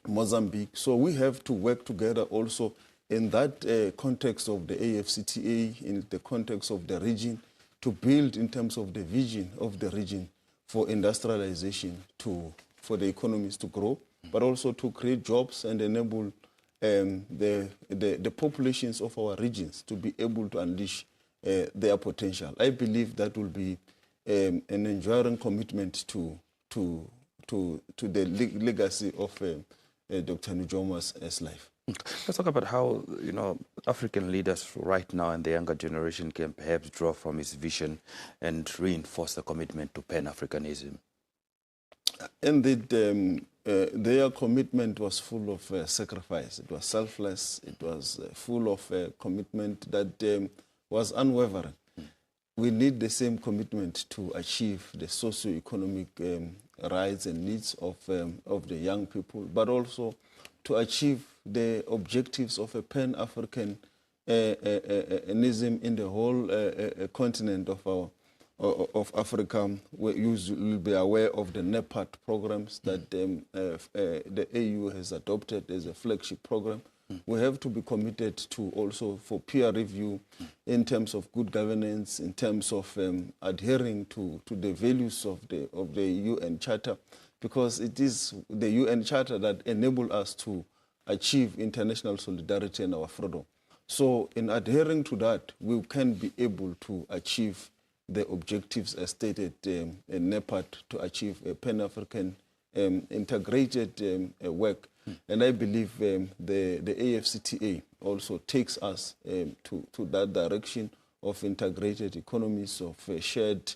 Mozambique. So we have to work together also in that context of the AFCTA, in the context of the region, to build in terms of the vision of the region for industrialization, for the economies to grow, but also to create jobs and enable the populations of our regions to be able to unleash their potential. I believe that will be an enduring commitment to the legacy of Dr. Nujoma's life. Let's talk about how, African leaders right now and the younger generation can perhaps draw from his vision and reinforce the commitment to Pan-Africanism. Indeed, their commitment was full of sacrifice. It was selfless. It was full of commitment that was unwavering. We need the same commitment to achieve the socio-economic rights and needs of the young people, but also to achieve the objectives of a Pan-Africanism in the whole continent of Africa. You will be aware of the NEPAD programs that the AU has adopted as a flagship program. We have to be committed to also for peer review in terms of good governance, in terms of adhering to the values of the UN Charter, because it is the UN Charter that enable us to achieve international solidarity and our freedom. So in adhering to that, we can be able to achieve the objectives as stated in NEPAD to achieve a Pan-African integrated work. And I believe the AFCTA also takes us to that direction of integrated economies, of shared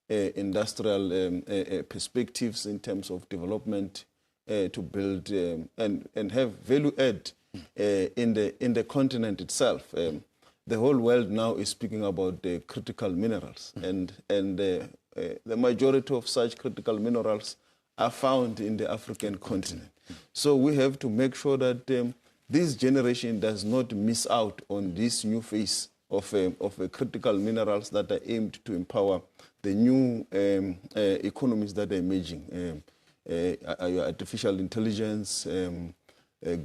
industrial perspectives in terms of development to build and have value add in the continent itself. The whole world now is speaking about the critical minerals, and the majority of such critical minerals are found in the African continent. So we have to make sure that this generation does not miss out on this new phase of critical minerals that are aimed to empower the new economies that are emerging, artificial intelligence,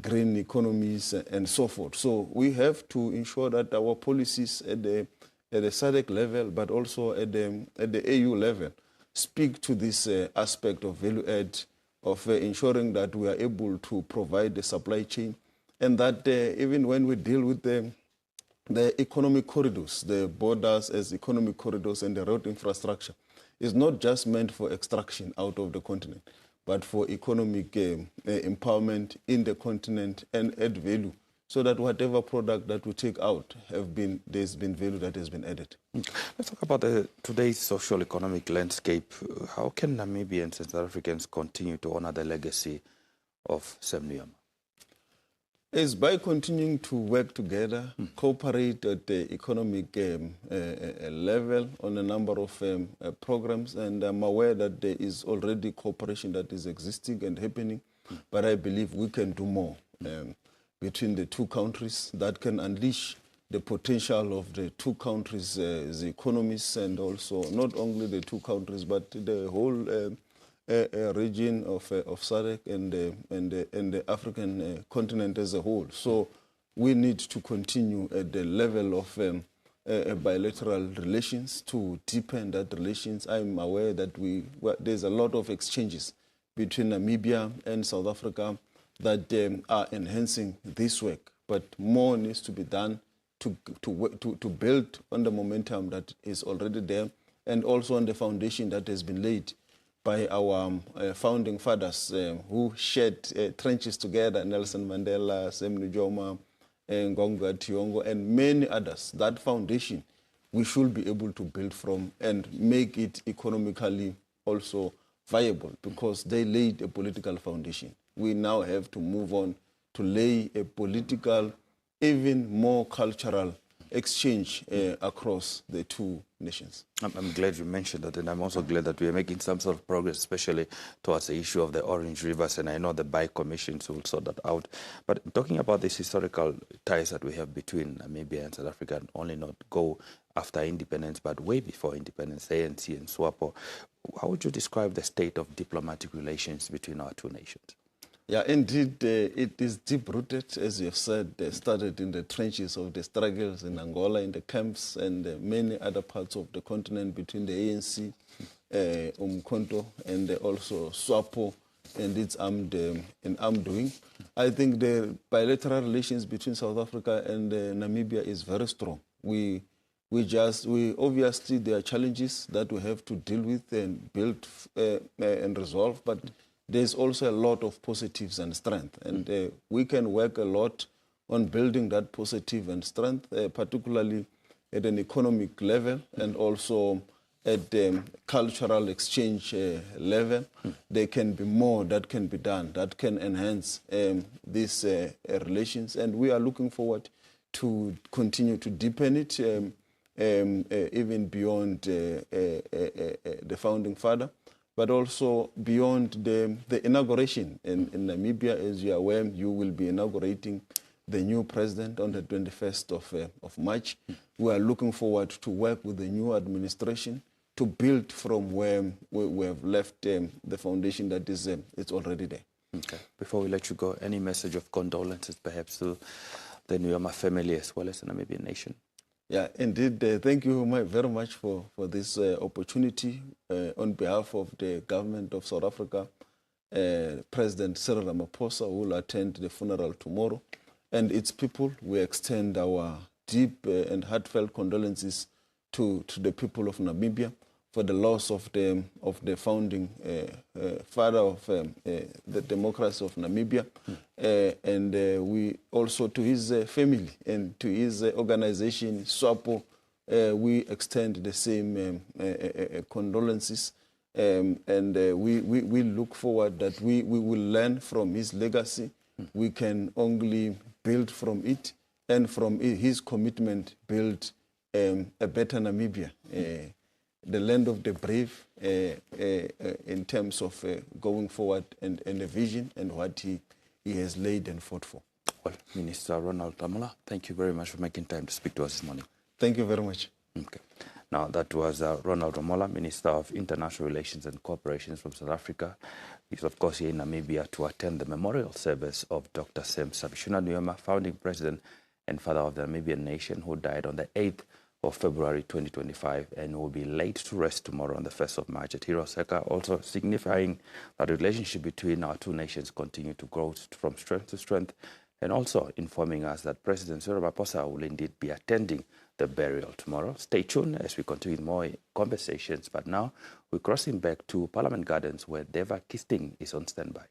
green economies, and so forth. So we have to ensure that our policies at the SADC level, but also at the AU level, speak to this aspect of value add, of ensuring that we are able to provide the supply chain, and that even when we deal with the economic corridors, the borders as economic corridors and the road infrastructure, is not just meant for extraction out of the continent, but for economic empowerment in the continent and add value, so that whatever product that we take out there's been value that has been added. Let's talk about today's social economic landscape. How can Namibians and South Africans continue to honor the legacy of Sam Nujoma? Is by continuing to work together, cooperate at the economic level on a number of programs, and I'm aware that there is already cooperation that is existing and happening, but I believe we can do more between the two countries that can unleash the potential of the two countries' the economies, and also not only the two countries, but the whole region of SADC and the African continent as a whole. So we need to continue at the level of bilateral relations to deepen that relations. I'm aware that there's a lot of exchanges between Namibia and South Africa that are enhancing this work. but more needs to be done to build on the momentum that is already there, and also on the foundation that has been laid by our founding fathers who shared trenches together, Nelson Mandela, Sam Nujoma, Ngonga Tiongo, and many others. That foundation we should be able to build from and make it economically also viable, because they laid a political foundation. We now have to move on to lay a political, even more cultural exchange across the two nations. I'm glad you mentioned that, and I'm also glad that we are making some sort of progress, especially towards the issue of the Orange Rivers, and I know the bi-commissions will sort that out. But talking about these historical ties that we have between Namibia and South Africa, only not go after independence, but way before independence, ANC and Swapo, how would you describe the state of diplomatic relations between our two nations? Yeah, indeed, it is deep-rooted, as you have said, started in the trenches of the struggles in Angola, in the camps, and many other parts of the continent between the ANC, Umkhonto, and also Swapo and its armed doing. I think the bilateral relations between South Africa and Namibia is very strong. We obviously, there are challenges that we have to deal with and build and resolve, but there's also a lot of positives and strength, and we can work a lot on building that positive and strength, particularly at an economic level and also at the cultural exchange level. There can be more that can be done that can enhance these relations, and we are looking forward to continue to deepen it even beyond the founding father, but also beyond the inauguration in Namibia. As you are aware, you will be inaugurating the new president on the 21st of March. We are looking forward to work with the new administration to build from where we have left the foundation that is it's already there. Okay. Before we let you go, any message of condolences perhaps to the Nujoma family as well as the Namibian nation? Yeah, indeed. Thank you very much for this opportunity. On behalf of the government of South Africa, President Cyril Ramaphosa will attend the funeral tomorrow, and its people, we extend our deep and heartfelt condolences to the people of Namibia for the loss of the founding father of the democracy of Namibia, and we also to his family and to his organization Swapo, we extend the same condolences, and we look forward that we will learn from his legacy. We can only build from it, and from his commitment build a better Namibia, the land of the brave, in terms of going forward and a vision and what he has laid and fought for. Well, Minister Ronald Lamola, thank you very much for making time to speak to us this morning. Thank you very much. Okay. Now, that was Ronald Lamola, Minister of International Relations and Cooperation from South Africa. He's, of course, here in Namibia to attend the memorial service of Dr. Sam Sabishuna Nujoma, founding president and father of the Namibian nation, who died on the 8th of February 2025 and will be laid to rest tomorrow on the 1st of March at Hiroseka, also signifying that the relationship between our two nations continue to grow from strength to strength, and also informing us that President Cyril Ramaphosa will indeed be attending the burial tomorrow. Stay tuned as we continue with more conversations, but now we're crossing back to Parliament Gardens where Deva Kisting is on standby.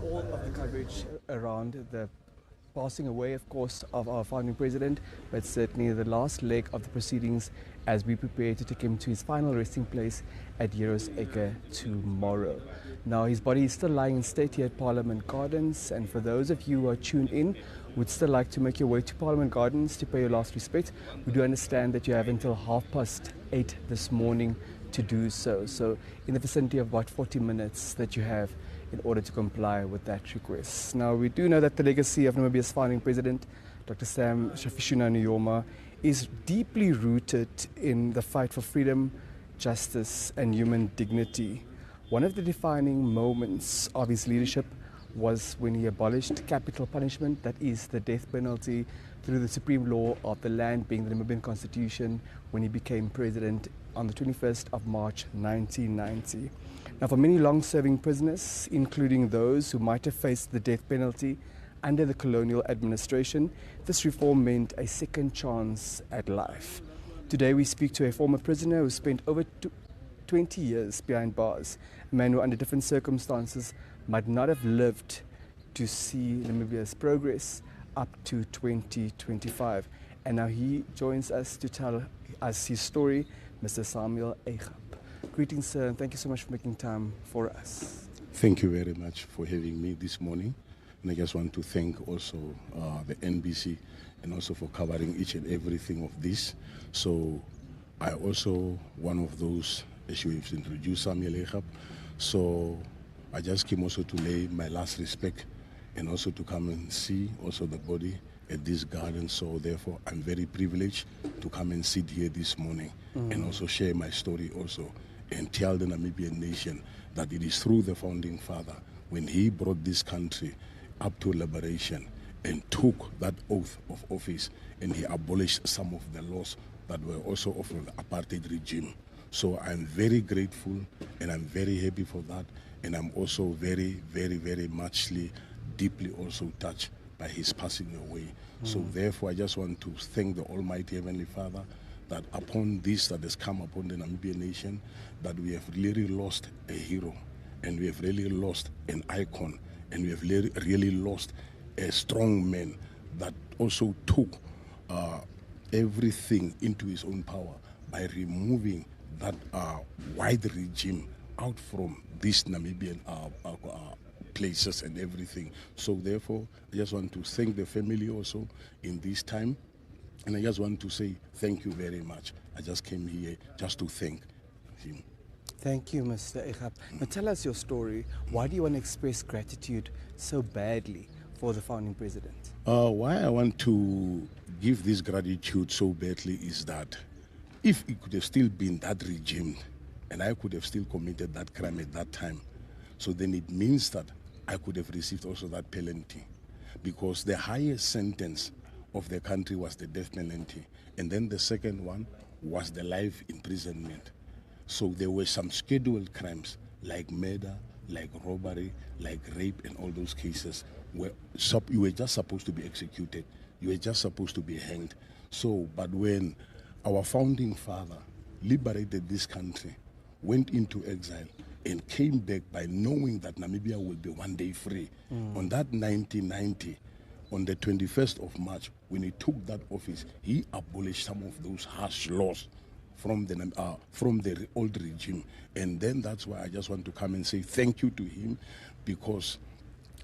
All of the coverage around the passing away, of course, of our founding president, but certainly the last leg of the proceedings as we prepare to take him to his final resting place at Hiroseka tomorrow. Now, his body is still lying in state here at Parliament Gardens, and for those of you who are tuned in, would still like to make your way to Parliament Gardens to pay your last respect, we do understand that you have until 8:30 this morning to do so. So in the vicinity of about 40 minutes that you have in order to comply with that request. Now, we do know that the legacy of Namibia's founding president, Dr. Sam Sabishuna Nujoma, is deeply rooted in the fight for freedom, justice, and human dignity. One of the defining moments of his leadership was when he abolished capital punishment, that is the death penalty, through the supreme law of the land, being the Namibian Constitution, when he became president on the 21st of March 1990. Now, for many long-serving prisoners, including those who might have faced the death penalty under the colonial administration, this reform meant a second chance at life. Today we speak to a former prisoner who spent over 20 years behind bars, a man who under different circumstances might not have lived to see Namibia's progress up to 2025. And now he joins us to tell us his story, Mr. Samuel Eigap. Greetings, sir, and thank you so much for making time for us. Thank you very much for having me this morning. And I just want to thank also the NBC and also for covering each and everything of this. So I also one of those, as you have introduced, Samuel Eigap. So I just came also to lay my last respect and also to come and see also the body at this garden. So therefore I'm very privileged to come and sit here this morning and also share my story also and tell the Namibian nation that it is through the founding father when he brought this country up to liberation and took that oath of office and he abolished some of the laws that were also of the apartheid regime. So I'm very grateful and I'm very happy for that, and I'm also very, very, very muchly, deeply also touched by his passing away. So therefore I just want to thank the Almighty Heavenly Father that upon this that has come upon the Namibian nation, that we have really lost a hero and we have really lost an icon and we have really lost a strong man that also took everything into his own power by removing that wide regime out from these Namibian places and everything. So therefore, I just want to thank the family also in this time. And I just want to say thank you very much. I just came here just to thank him. Thank you, Mr. Eigap. Now tell us your story. Why do you want to express gratitude so badly for the founding president? Why I want to give this gratitude so badly is that if it could have still been that regime and I could have still committed that crime at that time, so then it means that I could have received also that penalty, because the highest sentence of the country was the death penalty, and then the second one was the life imprisonment. So there were some scheduled crimes like murder, like robbery, like rape, and all those cases where you were just supposed to be executed. You were just supposed to be hanged. So, but when our founding father liberated this country, went into exile, and came back by knowing that Namibia will be one day free, on that 1990, on the 21st of March, when he took that office, he abolished some of those harsh laws from the old regime. And then that's why I just want to come and say thank you to him, because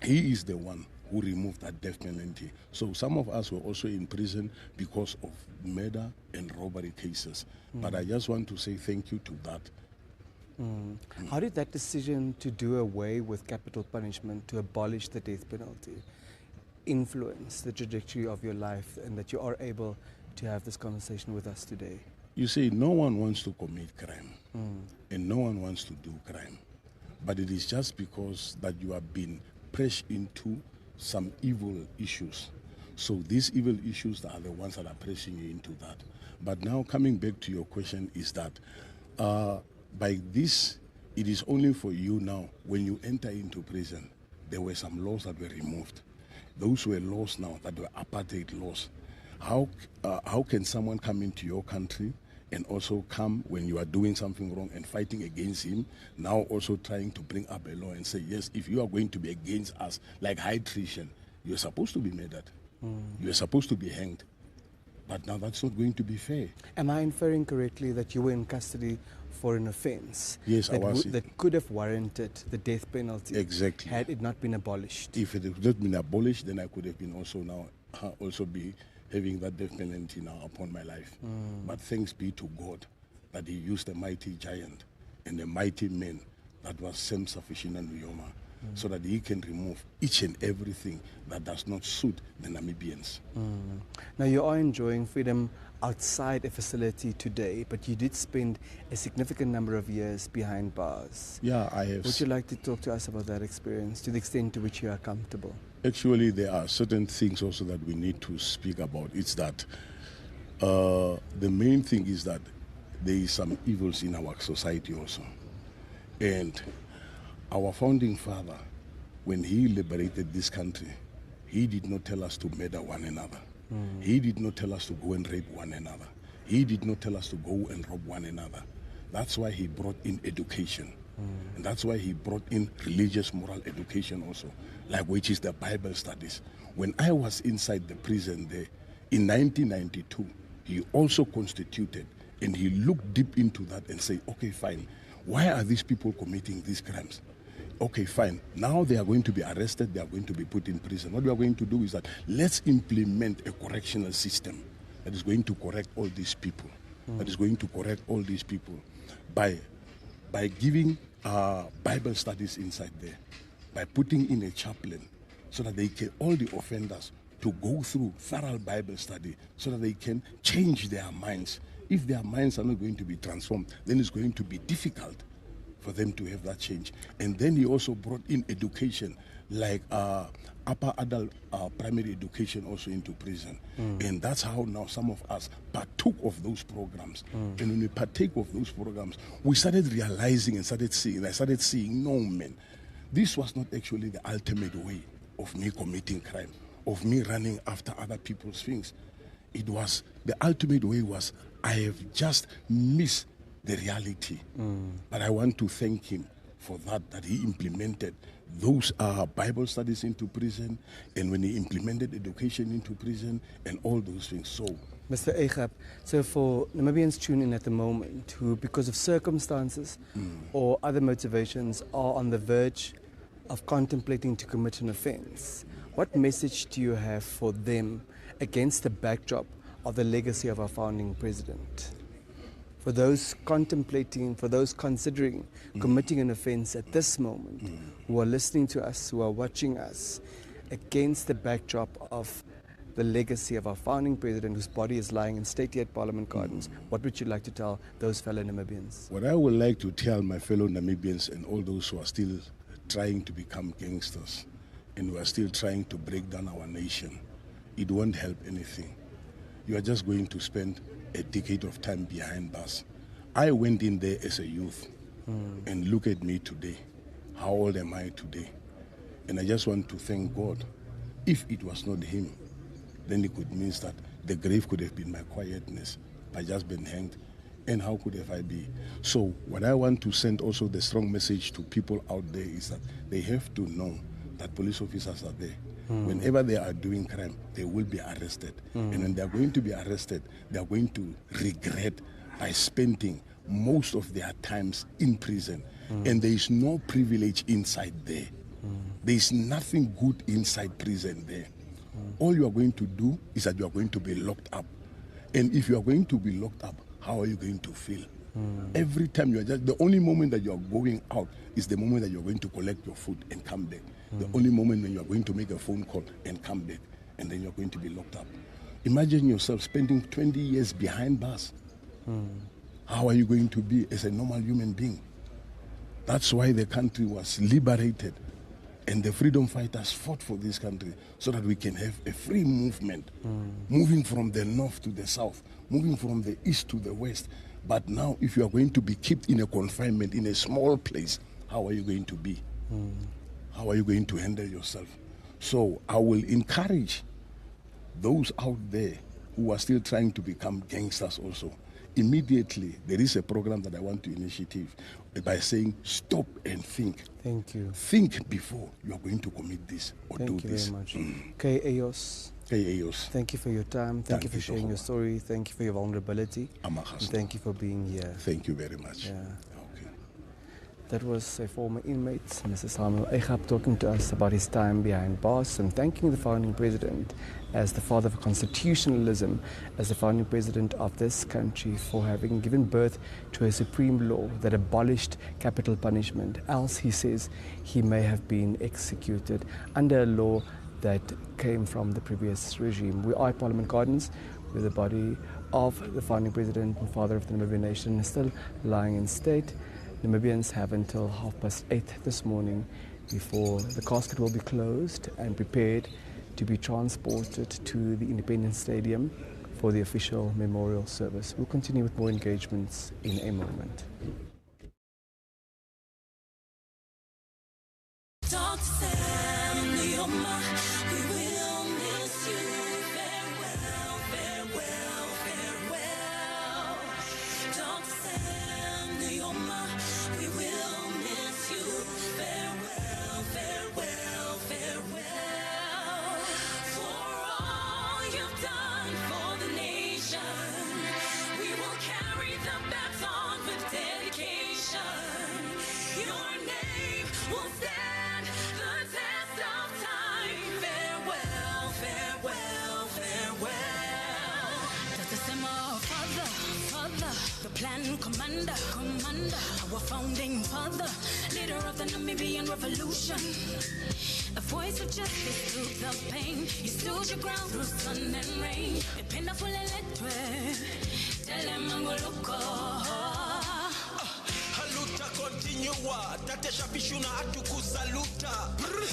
he is the one who removed that death penalty. So some of us were also in prison because of murder and robbery cases. But I just want to say thank you to that. How did that decision to do away with capital punishment, to abolish the death penalty, influence the trajectory of your life, and that you are able to have this conversation with us today? You see, no one wants to commit crime, and no one wants to do crime. But it is just because that you have been pressed into some evil issues. So these evil issues are the ones that are pressing you into that. But now coming back to your question is that by this, it is only for you now, when you enter into prison, there were some laws that were removed. Those were laws now that were apartheid laws. How can someone come into your country and also come when you are doing something wrong and fighting against him, now also trying to bring up a law and say, yes, if you are going to be against us, like high treason, you're supposed to be murdered. You're supposed to be hanged. But now that's not going to be fair. Am I inferring correctly that you were in custody for an offense Yes, I was. that could have warranted the death penalty? Exactly. Had it not been abolished? If it had not been abolished, then I could have been also now also be having that death penalty now upon my life. But thanks be to God that he used a mighty giant and a mighty man that was self-sufficient in Nujoma. so that he can remove each and everything that does not suit the Namibians. Now, you are enjoying freedom outside a facility today, but you did spend a significant number of years behind bars. Yeah, I have. Would you like to talk to us about that experience, to the extent to which you are comfortable? Actually, there are certain things also that we need to speak about. It's that the main thing is that there is some evils in our society also. And our founding father, when he liberated this country, he did not tell us to murder one another. He did not tell us to go and rape one another. He did not tell us to go and rob one another. That's why he brought in education. And that's why he brought in religious moral education also, like which is the Bible studies. When I was inside the prison there, in 1992, he also constituted, and he looked deep into that and said, okay, fine, why are these people committing these crimes? Okay, fine. Now they are going to be arrested, they are going to be put in prison. What we are going to do is that let's implement a correctional system that is going to correct all these people, that is going to correct all these people by giving Bible studies inside there, by putting in a chaplain so that they can, all the offenders, to go through thorough Bible study so that they can change their minds. If their minds are not going to be transformed, then it's going to be difficult for them to have that change. And then he also brought in education, like upper adult primary education also into prison. And that's how now some of us partook of those programs. And when we partake of those programs, we started realizing and started seeing, no man, this was not actually the ultimate way of me committing crime, of me running after other people's things. It was, the ultimate way was, I have just missed the reality. But I want to thank him for that he implemented those Bible studies into prison, and when he implemented education into prison and all those things. So, Mr. Eigap, so for Namibians tuning in at the moment who, because of circumstances or other motivations, are on the verge of contemplating to commit an offense, what message do you have for them against the backdrop of the legacy of our founding president? For those contemplating, for those considering committing an offense at this moment, who are listening to us, who are watching us, against the backdrop of the legacy of our founding president, whose body is lying in state at Parliament Gardens, what would you like to tell those fellow Namibians? What I would like to tell my fellow Namibians and all those who are still trying to become gangsters and who are still trying to break down our nation, it won't help anything. You are just going to spend a decade of time behind bars. I went in there as a youth, and look at me today. How old am I today? And I just want to thank God. If it was not him, then it could mean that the grave could have been my quietness, by just being hanged. And how could have I be? So what I want to send also the strong message to people out there is that they have to know that police officers are there. Whenever they are doing crime, they will be arrested. And when they are going to be arrested, they are going to regret by spending most of their times in prison. And there is no privilege inside there. There is nothing good inside prison there. All you are going to do is that you are going to be locked up. And if you are going to be locked up, how are you going to feel? Every time you are just, the only moment that you are going out is the moment that you are going to collect your food and come back. The only moment when you are going to make a phone call and come back, and then you are going to be locked up. Imagine yourself spending 20 years behind bars. How are you going to be as a normal human being? That's why the country was liberated, and the freedom fighters fought for this country so that we can have a free movement, moving from the north to the south, moving from the east to the west. But now, if you are going to be kept in a confinement in a small place, how are you going to be? How are you going to handle yourself? So I will encourage those out there who are still trying to become gangsters also. Immediately, there is a program that I want to initiate by saying, stop and think. Thank you. Think before you are going to commit this or Thank do you this. very much. Kay Ayos. Thank you for your time. Thank you for sharing your story. Thank you for your vulnerability. And thank you for being here. Thank you very much. Yeah. That was a former inmate, Mr. Samuel Egap, talking to us about his time behind bars and thanking the founding president as the father of constitutionalism, as the founding president of this country, for having given birth to a supreme law that abolished capital punishment. Else, he says, he may have been executed under a law that came from the previous regime. We are Parliament Gardens, with the body of the founding president and father of the Namibian nation still lying in state. Namibians have until 8:30 this morning before the casket will be closed and prepared to be transported to the Independence Stadium for the official memorial service. We'll continue with more engagements in a moment. Commander, our founding father, leader of the Namibian revolution, a voice of justice through the pain. You stood your ground through sun and rain. Dependa fuleletwe, telemangoluko. Haluta continua, tatesha bishuna atukusaluta.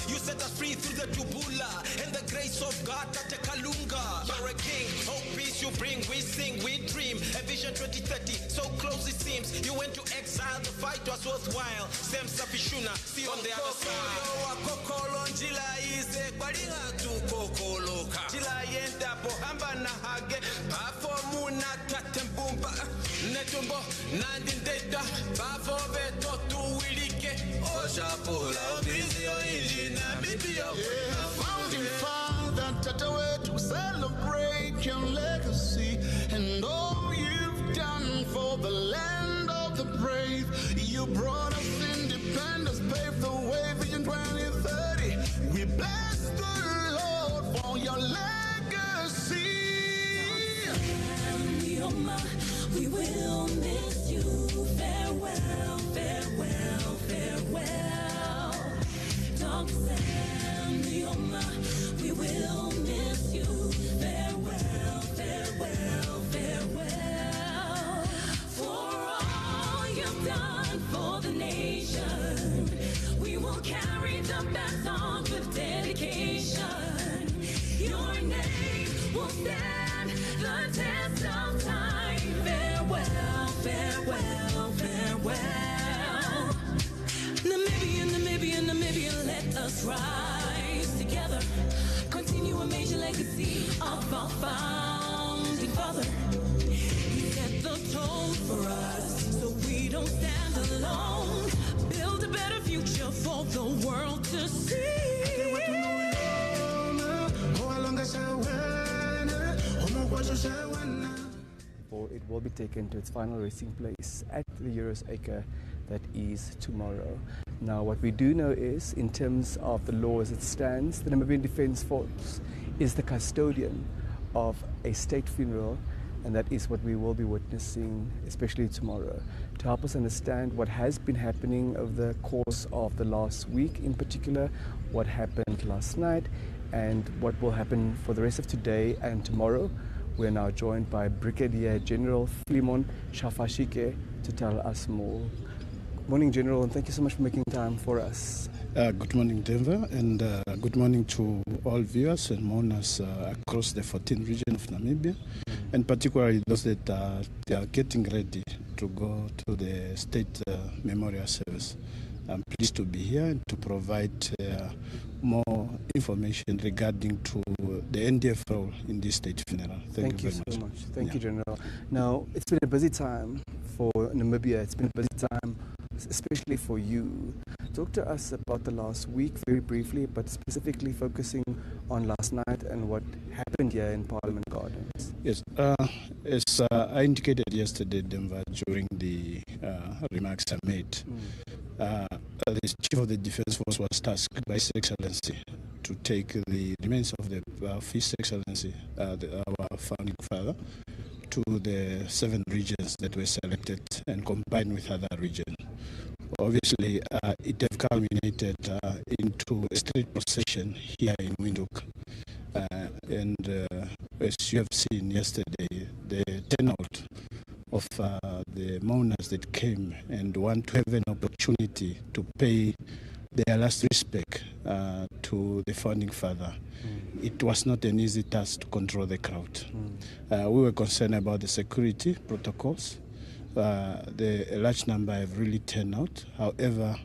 You set us free through the tubula, and the grace of God tatekalunga. You're a king, hope, peace you bring. We sing, we dream, a vision 2030, so close it seems. You went to exile, the fight was worthwhile. Sem sapishuna, see on the other side. Kokolo njila ize, kwalinga tu kokoloka. Jila yenda pohamba na hage, bafo muna tatembumba. Netumbo, nandindeda, bafo beto tuwilike. Oshapula, bizio inji Namibia. Founding father, Tatawe, to celebrate your legacy and all you've done for the land of the brave. You brought us independence, paved the way, Vision 2030. We bless the Lord for your legacy. We will miss you. Farewell, farewell, farewell. Dr. Sam Nujoma, we will miss you. Farewell, farewell, farewell. For all you've done for the nation, we will carry the baton with dedication. Your name will stand the test of time. Farewell, farewell, farewell. Namibia, Namibia, Namibia, let us rise together. Continue a major legacy of our founding father. He set the tone for us so we don't stand alone. Build a better future for the world to see. It will be taken to its final resting place at the Euros Acre, that is tomorrow. Now, what we do know is, in terms of the law as it stands, the Namibian Defence Force is the custodian of a state funeral, and that is what we will be witnessing, especially tomorrow. To help us understand what has been happening over the course of the last week, in particular, what happened last night, and what will happen for the rest of today and tomorrow, we are now joined by Brigadier General Philemon Shafashike to tell us more. Good morning, General, and thank you so much for making time for us. Good morning, Denver, and good morning to all viewers and mourners across the 14th region of Namibia, and particularly those that they are getting ready to go to the state memorial service. I'm pleased to be here and to provide more information regarding to the NDF role in this state funeral. Thank you very so much. Thank you, General. Now, it's been a busy time for Namibia. It's been a busy time, especially for you. Talk to us about the last week very briefly, but specifically focusing on last night and what happened here in Parliament Gardens. Yes, as I indicated yesterday, Denver, during the remarks I made, the Chief of the Defence Force was tasked by His Excellency to take the remains of His Excellency, our founding father, to the 7 regions that were selected and combined with other regions. Obviously, it has culminated into a street procession here in Windhoek. As you have seen yesterday, the turnout of the mourners that came and want to have an opportunity to pay their last respect to the founding father. It was not an easy task to control the crowd. We were concerned about the security protocols. A large number have really turned out. However,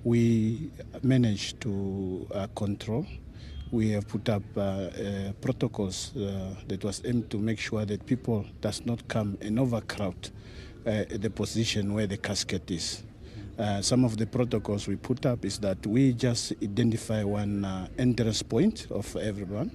we managed to control. We have put up protocols that was aimed to make sure that people does not come and overcrowd the position where the casket is. Some of the protocols we put up is that we just identify one entrance point of everyone,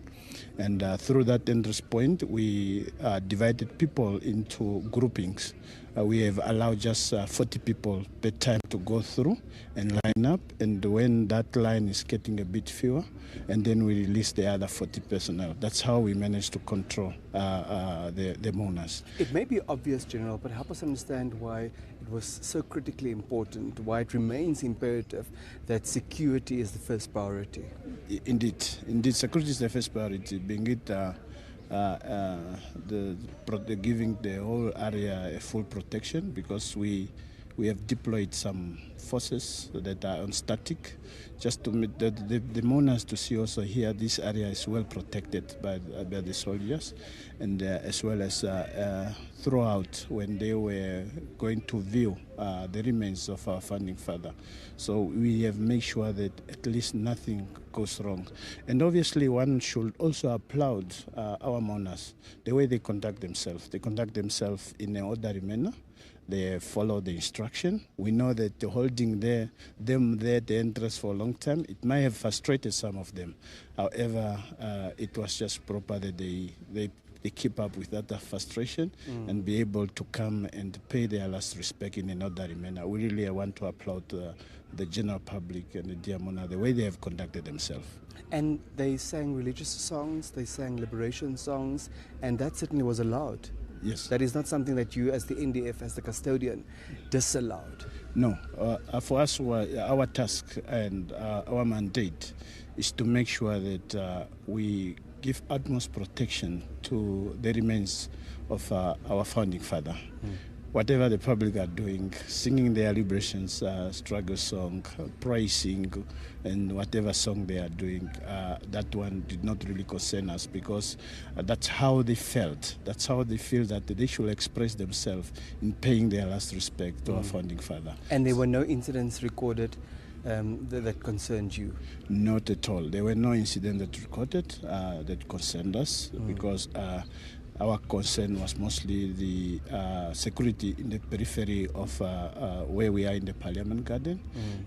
and through that entrance point we divided people into groupings. We have allowed just 40 people per time to go through and line up, and when that line is getting a bit fewer, and then we release the other 40 personnel. That's how we managed to control the mourners. It may be obvious, General, but help us understand why it was so critically important, why it remains imperative that security is the first priority. Indeed, security is the first priority, being it giving the whole area a full protection, because we have deployed some forces that are on static, just to meet the mourners to see also here this area is well protected by the soldiers, and as well as throughout when they were going to view the remains of our founding father. So we have made sure that at least nothing goes wrong. And obviously one should also applaud our mourners, the way they conduct themselves. They conduct themselves in an orderly manner. They follow the instruction. We know that holding them there at the entrance for a long time, it might have frustrated some of them. However, it was just proper that they keep up with that frustration and be able to come and pay their last respect in an orderly manner. We really want to applaud the general public and the dear monarch, the way they have conducted themselves. And they sang religious songs, they sang liberation songs, and that certainly was allowed. Yes. That is not something that you as the NDF, as the custodian, disallowed. No. For us, our task and our mandate is to make sure that we give utmost protection to the remains of our founding father. Whatever the public are doing, singing their liberation struggle song, praising, and whatever song they are doing, that one did not really concern us, because that's how they felt. That's how they feel that they should express themselves in paying their last respect to our founding father. And there were no incidents recorded that concerned you? Not at all. There were no incidents that recorded that concerned us, because our concern was mostly the security in the periphery of where we are in the Parliament Garden,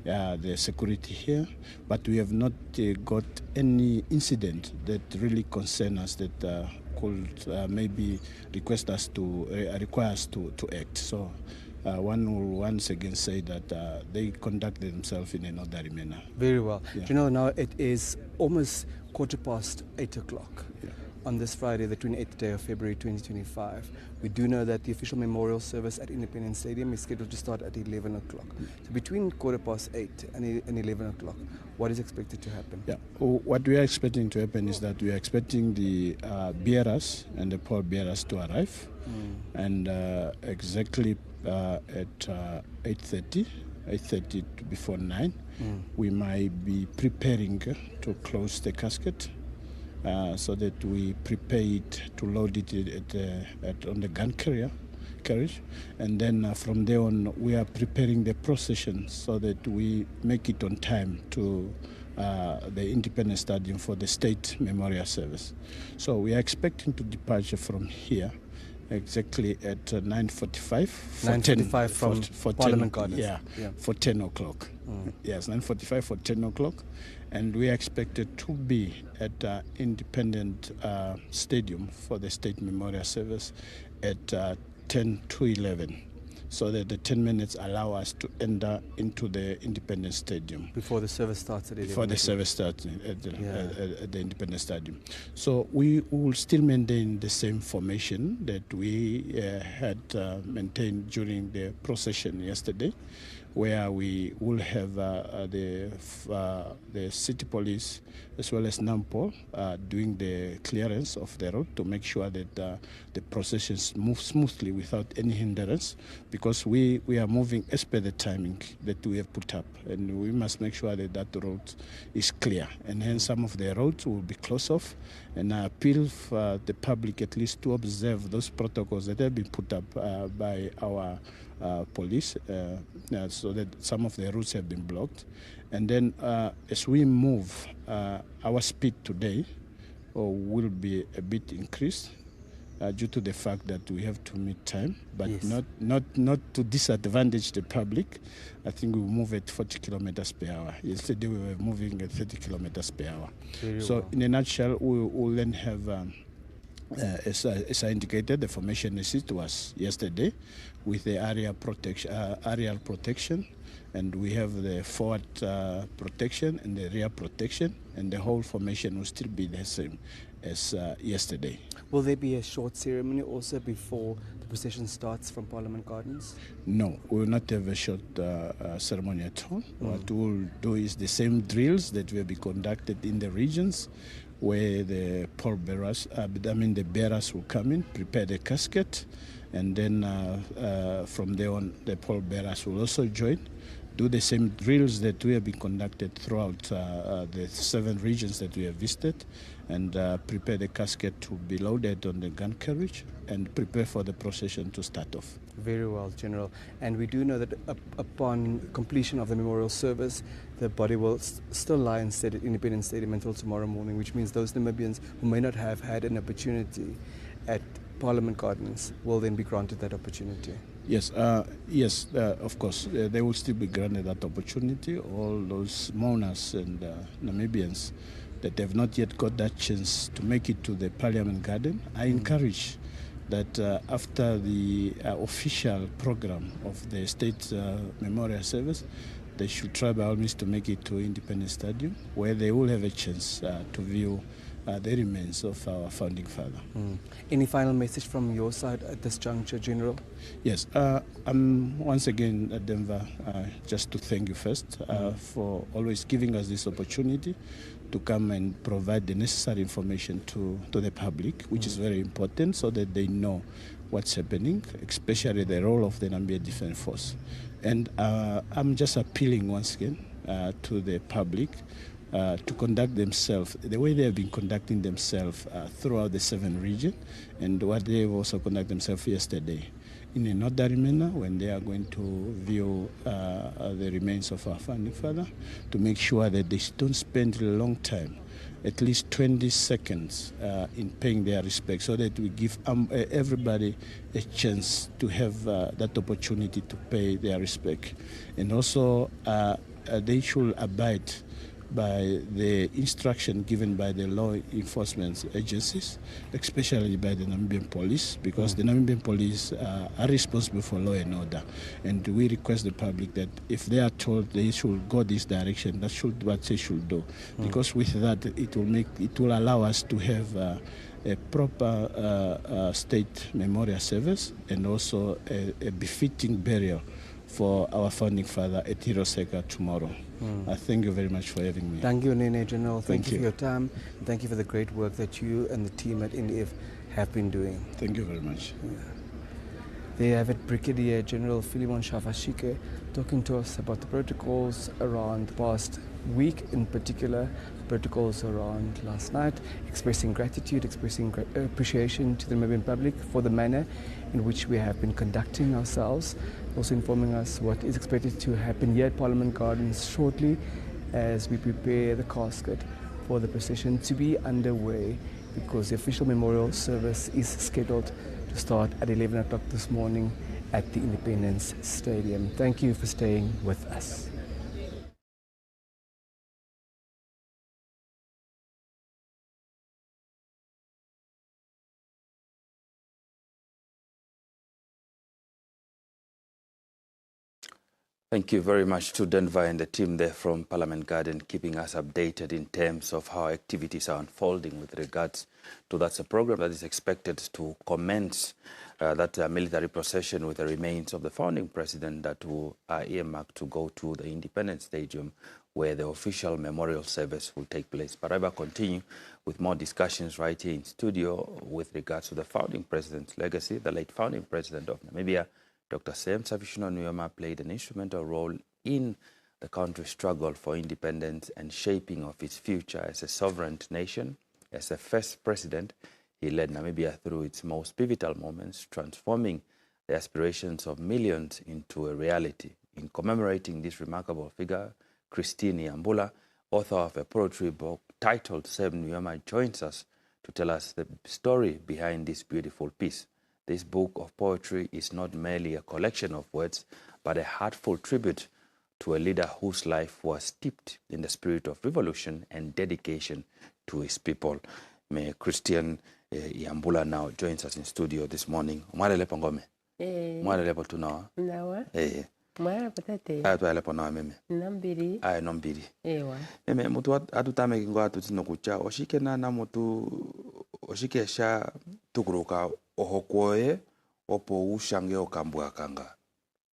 the security here. But we have not got any incident that really concern us that could maybe require us to act. So one will once again say that they conduct themselves in an orderly manner. Very well. Yeah. Do you know, now it is almost 8:15 on this Friday, the 28th day of February 2025. We do know that the official memorial service at Independence Stadium is scheduled to start at 11 o'clock. So between 8:15 and 11 o'clock, what is expected to happen? Yeah. What we are expecting to happen is that we are expecting the bearers and the pallbearers to arrive, and exactly at 8:30 before 9, we might be preparing to close the casket, so that we prepare it to load it on the gun carriage, and then from there on we are preparing the procession so that we make it on time to the Independence Stadium for the State Memorial Service. So we are expecting to depart from here exactly at 9:45. 9:45 from Parliament Gardens. Yeah, for 10 o'clock. Yes, 9:45 for 10 o'clock. And we are expected to be at Independent Stadium for the State Memorial Service at 10 to 11. so that the 10 minutes allow us to enter into the Independence Stadium. Before the service starts at 11. Before the service starts at the Independence Stadium. So we will still maintain the same formation that we had maintained during the procession yesterday, where we will have the city police as well as NAMPOL doing the clearance of the road to make sure that the processions move smoothly without any hindrance, because we are moving as per the timing that we have put up, and we must make sure that that road is clear, and hence some of the roads will be closed off. And I appeal for the public at least to observe those protocols that have been put up by our police, so that some of the routes have been blocked. And then as we move, our speed today will be a bit increased due to the fact that we have to meet time, but not to disadvantage the public. I think we will move at 40 kilometers per hour. Yesterday we were moving at 30 kilometers per hour. In a nutshell, we will then have as I indicated, the formation as it was yesterday, with the aerial protection, and we have the forward protection and the rear protection, and the whole formation will still be the same as yesterday. Will there be a short ceremony also before the procession starts from Parliament Gardens? No, we will not have a short ceremony at all. What we will do is the same drills that will be conducted in the regions, where the pallbearers, the bearers will come in, prepare the casket, and then from there on, the pallbearers will also join, do the same drills that we have been conducted throughout the 7 regions that we have visited, and prepare the casket to be loaded on the gun carriage and prepare for the procession to start off. Very well, General. And we do know that upon completion of the memorial service, the body will still lie in Independence Stadium until tomorrow morning, which means those Namibians who may not have had an opportunity at Parliament Gardens will then be granted that opportunity. Yes, of course. They will still be granted that opportunity. All those mourners and Namibians that have not yet got that chance to make it to the Parliament Garden, I encourage that after the official program of the State Memorial Service, they should try by all means to make it to Independence Stadium, where they will have a chance to view the remains of our founding father. Any final message from your side at this juncture, General? Yes, I'm once again at Denver just to thank you first for always giving us this opportunity to come and provide the necessary information to the public, which is very important, so that they know what's happening, especially the role of the Namibia Defence Force. And I'm just appealing once again to the public to conduct themselves the way they have been conducting themselves throughout the 7 regions, and what they have also conducted themselves yesterday, in an orderly manner when they are going to view the remains of our founding father, to make sure that they don't spend a long time, at least 20 seconds in paying their respect, so that we give everybody a chance to have that opportunity to pay their respect. And also they should abide by the instruction given by the law enforcement agencies, especially by the Namibian police, because the Namibian police are responsible for law and order. And we request the public that if they are told they should go this direction, that's what they should do. Because with that, it will allow us to have a proper state memorial service, and also a befitting burial for our founding father at Hiroseka tomorrow. I thank you very much for having me. Thank you, Nene General. Thank you for your time. Thank you for the great work that you and the team at NDF have been doing. Thank you very much. There you have it, Brigadier General Philemon Shavashike talking to us about the protocols around the past week, in particular protocols around last night, expressing gratitude, expressing appreciation to the Namibian public for the manner in which we have been conducting ourselves, also informing us what is expected to happen here at Parliament Gardens shortly as we prepare the casket for the procession to be underway, because the official memorial service is scheduled to start at 11 o'clock this morning at the Independence Stadium. Thank you for staying with us. Thank you very much to Denver and the team there from Parliament Garden, keeping us updated in terms of how activities are unfolding with regards to that's a program that is expected to commence that military procession with the remains of the founding president that will earmarked to go to the Independence Stadium where the official memorial service will take place. But I will continue with more discussions right here in studio with regards to the founding president's legacy. The late founding president of Namibia, Dr. Sam Nujoma, played an instrumental role in the country's struggle for independence and shaping of its future as a sovereign nation. As the first president, he led Namibia through its most pivotal moments, transforming the aspirations of millions into a reality. In commemorating this remarkable figure, Christine Yambula, author of a poetry book titled Sam Nujoma, joins us to tell us the story behind this beautiful piece. This book of poetry is not merely a collection of words, but a heartful tribute to a leader whose life was steeped in the spirit of revolution and dedication to his people. May Christian Yambula now joins us in studio this morning. Mwalele pongome. Mwalele potunawa. Nawa. Mwara patate. Aya tuwale ponawa meme. Nambiri. Aya nombiri. Ewa. Meme mutu atutame kingo atutino kucha. Oshike na mutu oshike sha tukuruka ohokwoye opo ushange okambu akanga.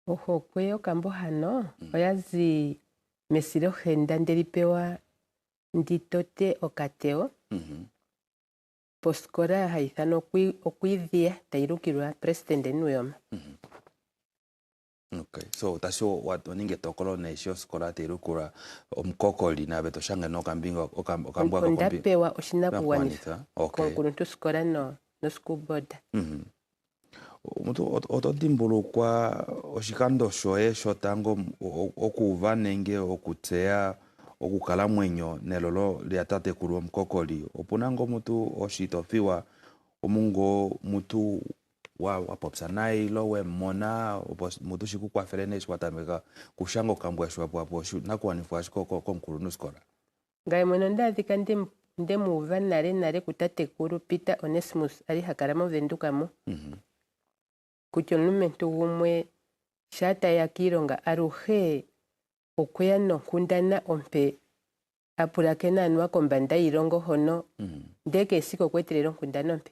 Ohokwoye okambu hano. Oyazi mesiro henda ndelipewa nditote okateo. Poskora haithano okuidhia tairukirwa President Nujoma. Okay, so tasho watu ninge tokolo na isho skola tairukura omkokoli na beto shanga no kambingo okambu akakombi. Ndapewa oshinakuwanisa. Okay. Konkuruntu skora no school board. Mutu ototimbulu kwa oshikando shoe shotango okuva nenge okutea okukala mwenyo nelolo liatate kuru omkokoli opunango mutu oshitofiwa omungo mutu wapopsa nai lowe mona mutu shikukwafele neshi watameka kushango kambwa shwapo nakuwanifu ashiko komkuru nuskora. Ngai mweno ndathika ndemuva nare kutate kuru Peter Onesimus ali hakaramo vendukamo. Kutyo numentu gumwe shata ya kironga aruhe okweya nonkundana ompe apulakena anuwa kombanda irongo hono ndeke siko kwetelero nkundana ompe.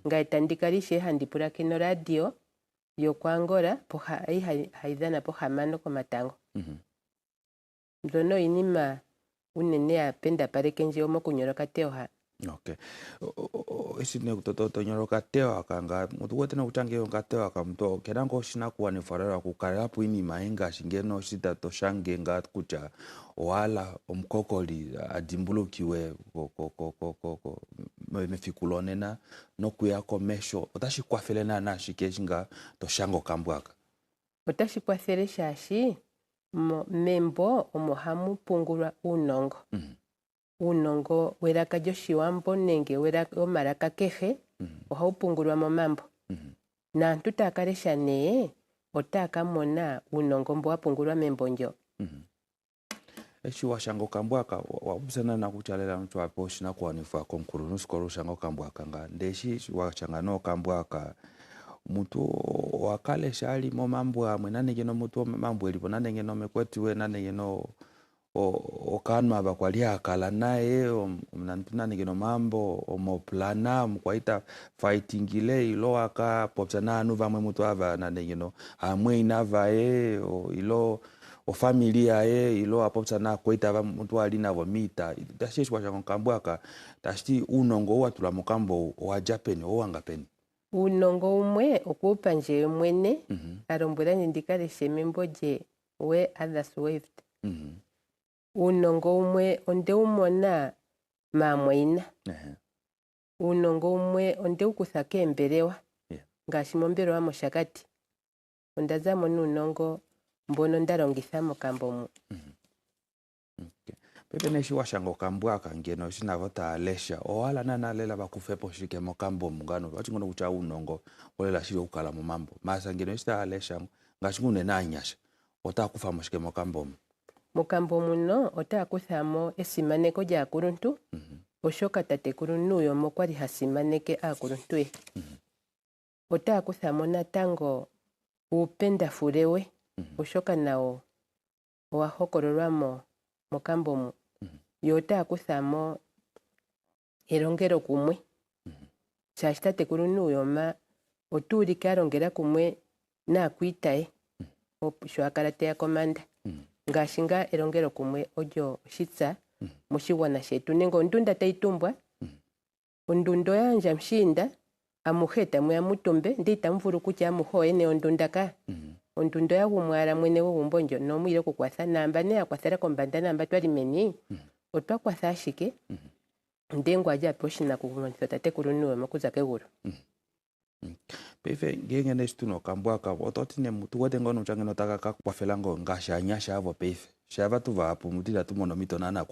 Ngai tandikalishe handipulakeno radio yokwangora poha haidhana poha mano komatango. Ndono inima unene apenda parekenje omo kunyoroka teoha. Okay. Isine kutoto teo akanga mutu wete no kuchange teo akamto kedango shina kuwa ni farara kukarapu ini mainga shingeno shita toshange nga kucha wala omkokoli adimbulukiwe mefikulonena no kuyako mesho otashi kwafelena na shikeshinga toshango kambwaka. Otashi kwafele shashi membo omohamu pungulwa unongo. Unongo weraka joshiwambo nenge weraka omaraka kehe ohaupungulwa momambo. Na antu takalesha nee otakamona unongo mbo wapungulwa membonjo. Eshi washango kambwaka wabusana na kuchalela mtu wapo shina kuwanifu komkuru nuskoro shango kambwaka nga ndeshi wachanga no kambwaka mutu wakale shali mo mambo amwe nanengeno mutu mambo elipo nanengeno mekwetiwe nanengeno okanwa bakwalia akala naye nanengeno mambo omoplana mkwaita fighting ile ilo aka popsana anu vamwe mutu ava nanengeno amwe inava ilo o familia ilo apopsana kwaita ava mutu alina vomita tashishi washango kambwaka tashi unongo watula mukambo wa Japan owangapeni. Unongo umwe okupanje mwene arombwela ndikale shememboje we others waved. Unongo umwe onde umona mamweina. Unongo umwe onde ukuthake emberewa. Ngashi momberewa moshakati. Ondaza monu unongo mbono ndarongitha mokambo mu. Pepe neshi washango kambwaka ngeno shinavota alesha owala nanalela bakufepo shike mokambo mungano wachingono kucha unongo olela shiro ukala mu mambo masa ngeno shita alesha ngashingune nanyasha otakufa moshike mokambo mukambo muno otakuthamo esimaneko lya kuruntu oshoka tatekulu Nujoma kwali hasimaneke akuluntu ye. Otakuthamo natango upenda fulewe oshoka nawo owahokololwa mo kambomu yo otaakuthamo elongelo kumwe shaashi tatekulu Nujoma otuulika alongela kumwe naakwiitaye sho akala teya komanda ngaashi ngaa elongelo kumwe olyo oshitsa moshigwana shetu nenge ondunda tayi tumbwa ondunda oyandja mshinda amuhe tamuya mutumbe ndi itamu vulu kutya amuhe oyene ondunda ka ondunda ya gumwala mwene wegumbo ndyo nomwile okukwatha namba ne akwathela kombanda namba twali meni otwakwatha ashike ndengo aja ape oshinakugwanithwa tatekulu Nujoma okuza kegulu peife ngenge situno kambwaka ototine mutu wote ngono changeno taka kakwafela ngo ngashanyasha avo peife shava tuva apo mutila tumono mitonana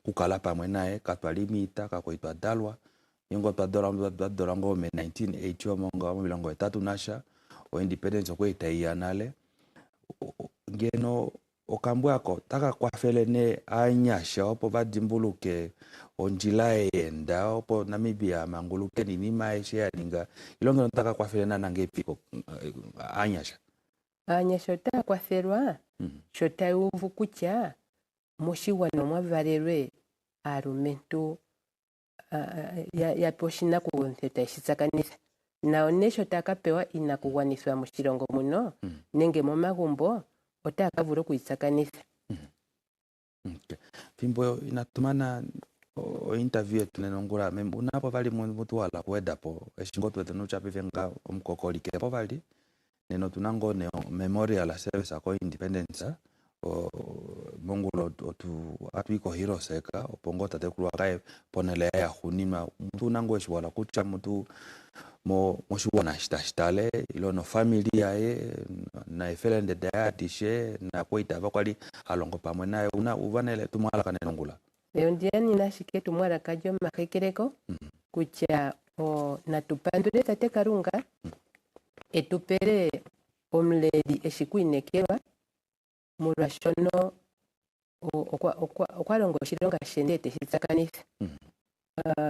kukala pamwe naye katwalimita kakoitwa dalwa yengo twadora ngo me 1980 omonga milongo 3 nasha o independence okweita iyanale ngeno okambwako taka kwafele ne anyasha opo vadimbuluke onjila enda opo Namibia manguluke nini maisha yaninga ilongeno taka kwafele nanange piko anyasha otakwathelwa sho tayuvu kutya moshigwana mwavalelwe aalumentu yape oshinakugwanithwa tayeshitsakanitha nayo nesho takapewa inakugwanithwa moshilongo muno nenge momagumbo otakavula okuyitsakanitha fimbo inatumana interview yetu nenongula unapo vali mutu wala kuedapo eshingotu wetu nuchapivenga omkokolike po vali neno tunango ne memorial service ako independence mongulo otu atuiko hero seka opongo tatekulu akae ponele ya hunima mutu nango eshwala kucha mutu moshiwana shitale ilo no familia ye na efelende dayatishe na kweita vakwali alongo pamwe naye uvanele tumwala kanenongula leo ndiani nashike tumwala kajo mahekereko kucha natupandule tate Kalunga etupere omuleli eshikwinekelwa mulwashono okwalonga oshilonga shende teshitsakanitha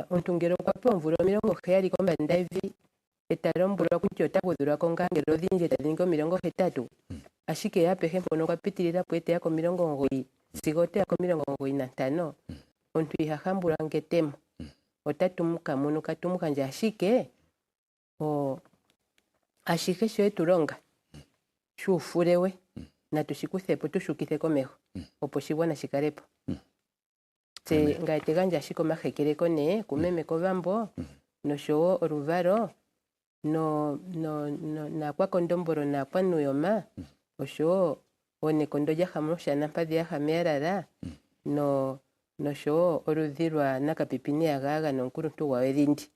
omuntu ngele okwapewa omvula 70 kombanda yevi etalombulwa kutya otagudhulwako ngaa ngele odhindji etadhiningi 80 ashike yapehe mpono okwapitilila po eteyako 90 sigo oteyako 95 omuntu ihahambulwa ngetemo otatumuka muno katumuka nje ashike ashihe sho etulonga shuufulewe natushikuthepo tushukithe komeho opo shigwana shikalepo tse ngaye tegandja ashike omahekeleko ne kumeme Ovambo noshowo oluvalo naakwakondombolo naakwa Nujoma oshowo onekondo lyahamano shanampadhi yahameyalala noshowo oludhi lwa nakapipini yagaaga nomkuluntu gwawe dhindi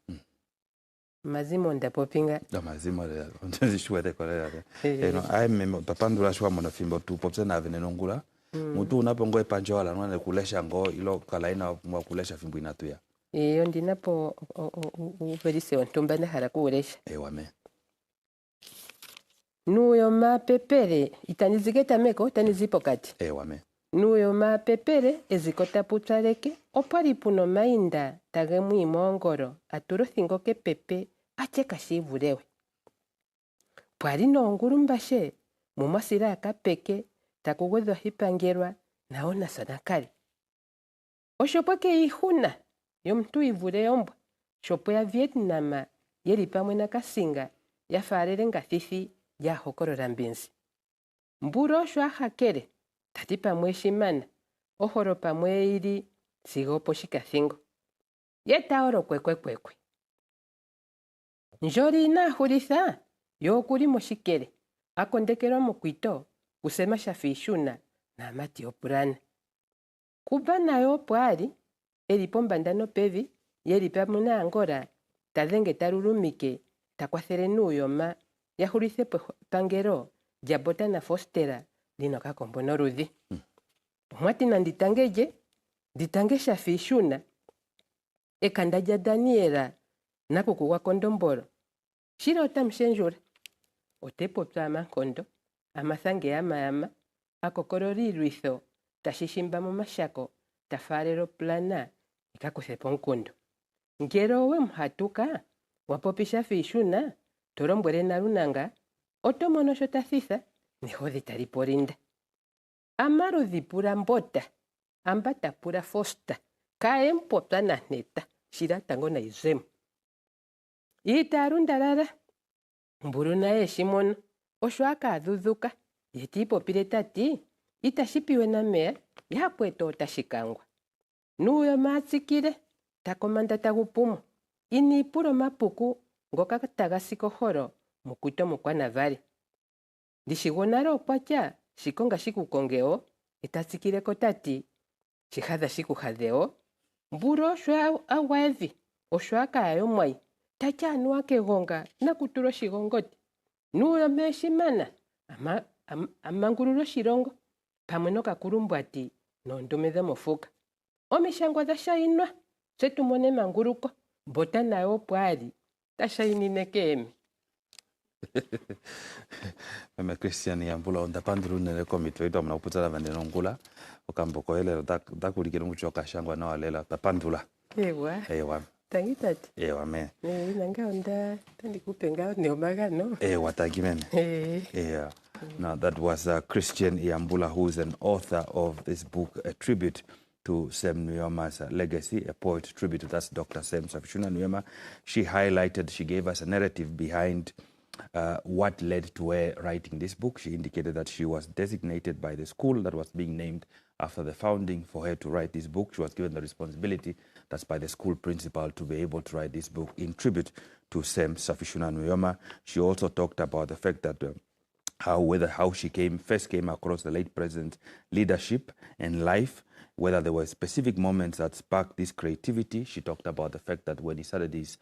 mazimo ndapopinga mazimo ndizishwete kolela eno aime papandula shwa mona fimbo tu popse na venenongula mutu unapongo epanjo wala nwane kulesha ngo ilo kalaina mwa kulesha fimbo inatuya iyo ndinapo uvelise ontumba nahala kuulesha wame Nujoma pepere itanizigeta meko tanizipo kati wame Nujoma pepere ezikota putsaleke opali puno mainda tagemwi mongoro aturo thingo kepepe ache kashivulewe pwali noongulumbashe mumasila akapeke takugwedhwa hipangelwa naona sonakali oshopo keihuna yomuntu ivule yombwa shopo ya Vietnam yeli pamwe nakasinga yafaalele ngathithi yahokolola mbinzi mburo osho ahakele tati pamwe eshimana ohoro pamwe ili sigo opo shikathingo yetaolo kwekwekwekwe njoli inahulitha yo okuli moshikele akondekelwa mokwito kusema shafishuna na amati opulana kuba nayo opo ali eli pombanda nopevi yeli pamwe naangola tadhenge talulumike takwathele Nujoma yahulithe pangelo lya Botana Fostera lino kakombo noludhi omwati nanditangeje nditange shafishuna ekanda lya Daniela nakukugwa kondombolo shila otamushenjula otepopya amankondo amathange amayama akokolola ilwitho tashishimba momashako tafaalelo plana ikakuthepo omukundu ngele owe muhatuka wapopisha fishuna tolombwele nalunanga otomono sho tathitha nehodhi talipolinda amaruthi pura mbota, ambata pura fosta, kaem popla na neta, shiratango na izem. Itarundarara, mburuna eshimono, oshwaka adhuzuka, yetipo piretati, itashipiwe na mea, yapweto otashikangwa. Nuyo matsikire, takomanda tagupumo, ini puro mapuku, ngoka tagasikohoro, mukuto mukwana vale. Ndishigonaro opacha, shikonga shikukongeo, itatsikire kotati, shihadha shikuhadheo, mburo shwa awaevi, oshwaka ayomwai, tacha anua kegonga, na kuturo shigongoti. Nuyo meshimana, amangururo shirongo, pamweno kakurumbwati, nondomedha mofuka. Omishangwa dha shainwa, setumone manguruko, bota nayo pwari, tashainine keme. Meme Christian Yambula onda panduru nele komito ito amna uputala vandeno ngula okamboko ele takulikira muchoka shangwa na walela tapandula. Ewa. Tangitati. Ewa me. Nanga onda tandikupenga neomagano. Ewa tagimene. Yeah. Now that was Christian Yambula, who is an author of this book, a tribute to Sam Nuyoma's legacy, a poet tribute. That's Dr. Sam Safishuna Nujoma. She highlighted, she gave us a narrative behind what led to her writing this book. She indicated that she was designated by the school that was being named after the founding for her to write this book. She was given the responsibility, that's by the school principal, to be able to write this book in tribute to Sam Safishuna Nujoma. She also talked about the fact that how she first came across the late president's leadership and life, whether there were specific moments that sparked this creativity. She talked about the fact that when he started his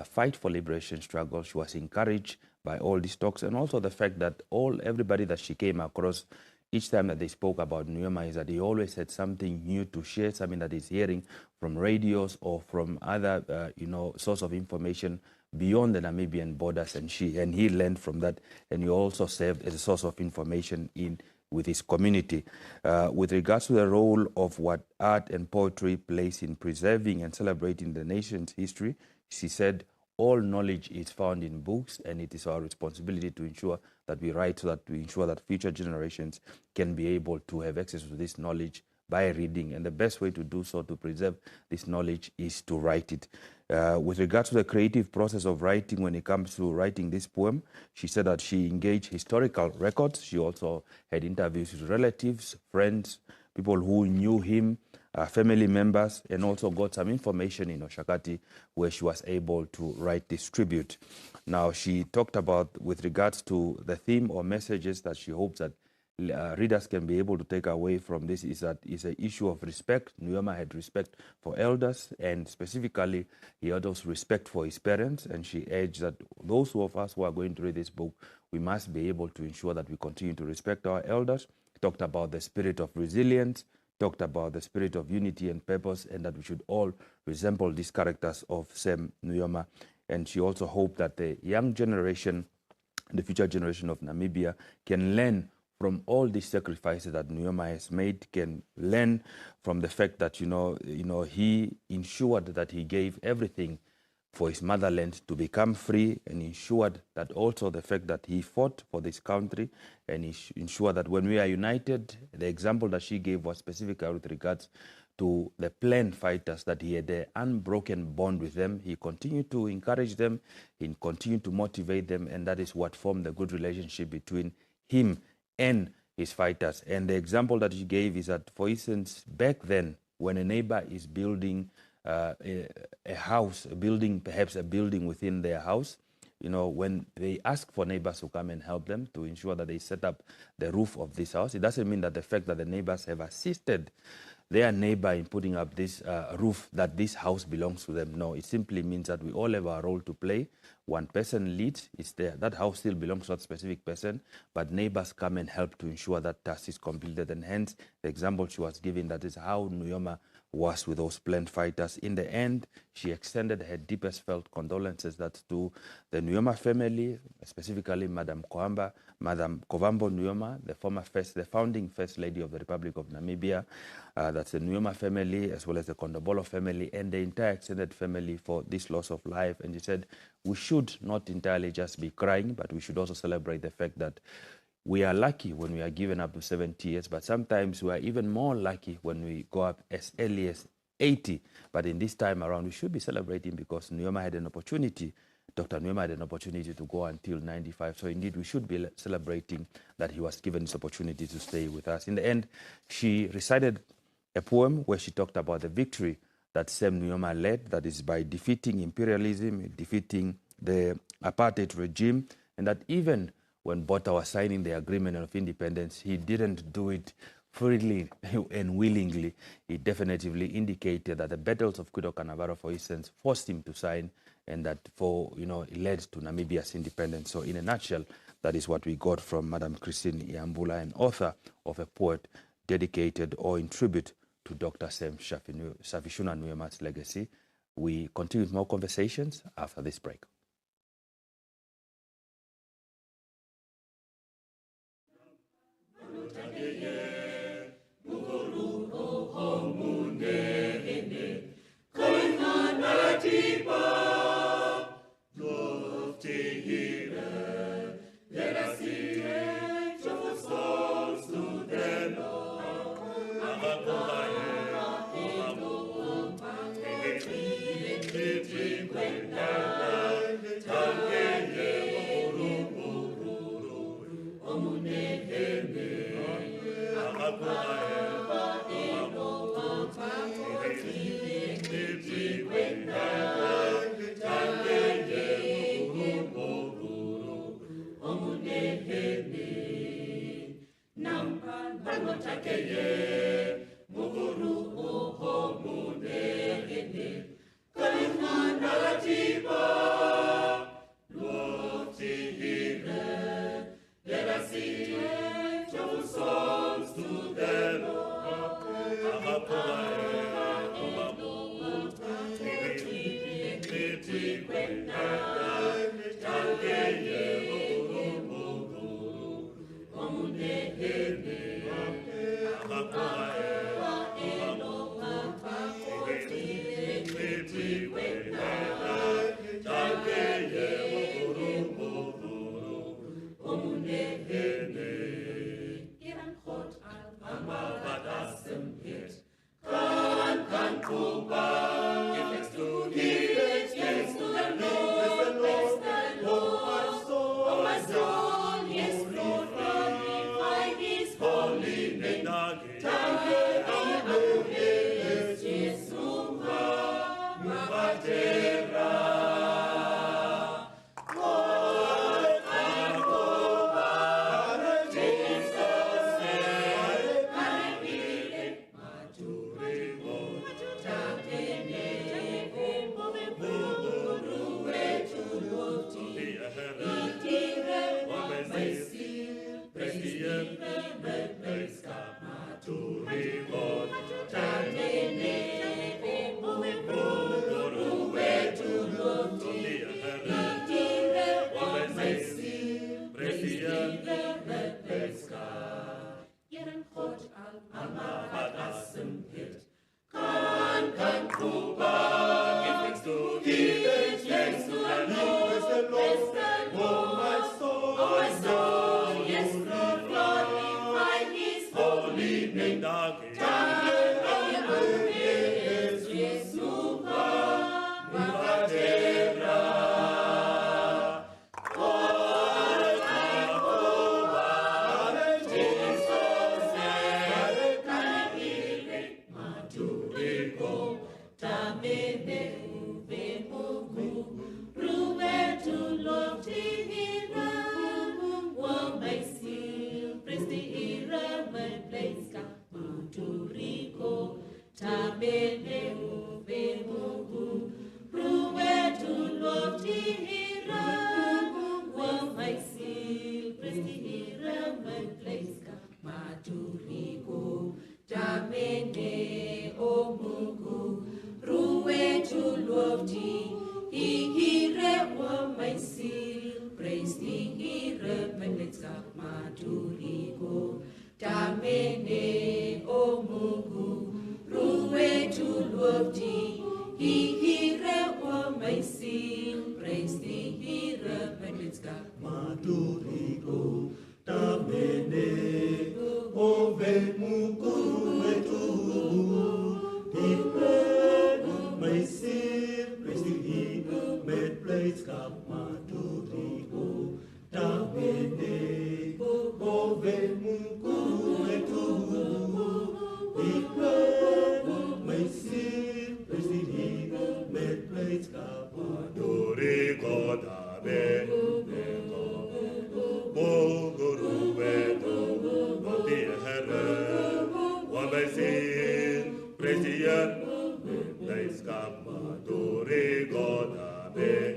fight for liberation struggle, she was encouraged by all these talks, and also the fact that everybody that she came across, each time that they spoke about Nujoma, is that he always had something new to share, something that he's hearing from radios or from other, source of information beyond the Namibian borders, and he learned from that, and he also served as a source of information with his community. With regards to the role of what art and poetry plays in preserving and celebrating the nation's history, she said, all knowledge is found in books, and it is our responsibility to ensure that we write so that we ensure that future generations can be able to have access to this knowledge by reading. And the best way to do so, to preserve this knowledge, is to write it. With regards to the creative process of writing, when it comes to writing this poem, she said that she engaged historical records. She also had interviews with relatives, friends, people who knew him, family members, and also got some information in Oshakati where she was able to write this tribute. Now, she talked about, with regards to the theme or messages that she hopes that readers can be able to take away from this, is that it's an issue of respect. Nujoma had respect for elders, and specifically, he had also respect for his parents, and she urged that those of us who are going to read this book, we must be able to ensure that we continue to respect our elders. He talked about the spirit of resilience, talked about the spirit of unity and purpose, and that we should all resemble these characters of Sam Nujoma. And she also hoped that the young generation, the future generation of Namibia, can learn from all these sacrifices that Nujoma has made, can learn from the fact that, he ensured that he gave everything for his motherland to become free, and ensured that also the fact that he fought for this country, and ensured that when we are united, the example that she gave was specifically with regards to the plain fighters, that he had an unbroken bond with them. He continued to encourage them, he continued to motivate them, and that is what formed the good relationship between him and his fighters. And the example that he gave is that, for instance, back then, when a neighbor is building a house, perhaps a building within their house, when they ask for neighbors to come and help them to ensure that they set up the roof of this house, it doesn't mean that the fact that the neighbors have assisted their neighbor in putting up this roof, that this house belongs to them. No, it simply means that we all have our role to play. One person leads, it's there. That house still belongs to that specific person, but neighbors come and help to ensure that task is completed. And hence, the example she was giving, that is how Nujoma was with those plain fighters. In the end, she extended her deepest felt condolences to the Nujoma family, specifically Madam Ovamboland Nujoma, the founding First Lady of the Republic of Namibia. That's the Nujoma family, as well as the Kondobolo family, and the entire extended family, for this loss of life. And she said, we should not entirely just be crying, but we should also celebrate the fact that we are lucky when we are given up to 70 years, but sometimes we are even more lucky when we go up as early as 80. But in this time around, we should be celebrating because Nujoma had an opportunity. Dr. Nujoma had an opportunity to go until 95. So indeed, we should be celebrating that he was given this opportunity to stay with us. In the end, she recited a poem where she talked about the victory that Sam Nujoma led, that is by defeating imperialism, defeating the apartheid regime, and that even when Botha was signing the agreement of independence, he didn't do it freely and willingly. He definitively indicated that the battles of Cuito Canavaro, for instance, forced him to sign, and that it led to Namibia's independence. So in a nutshell, that is what we got from Madam Christine Iambula, an author of a poet dedicated or in tribute to Dr. Sam Shafishuna Nuyoma's legacy. We continue with more conversations after this break. Rico. mukuru wetu, dipenu maisir presihi met place kamaturigo tamene ove mukuru wetu, dipenu maisir presihi met place kamaturigo tamene mukuru wetu dihere wamesin president place kamaturigo tamene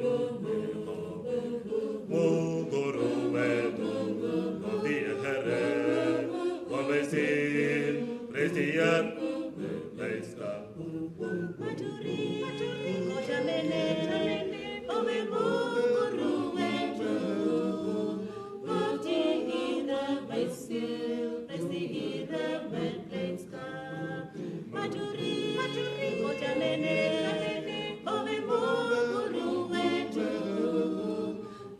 mukuru wetu dihere wamesin president place Maturigo tamene ove mukuru wetu Matihira maisil prestihira metlenska Maturigo tamene ove mukuru wetu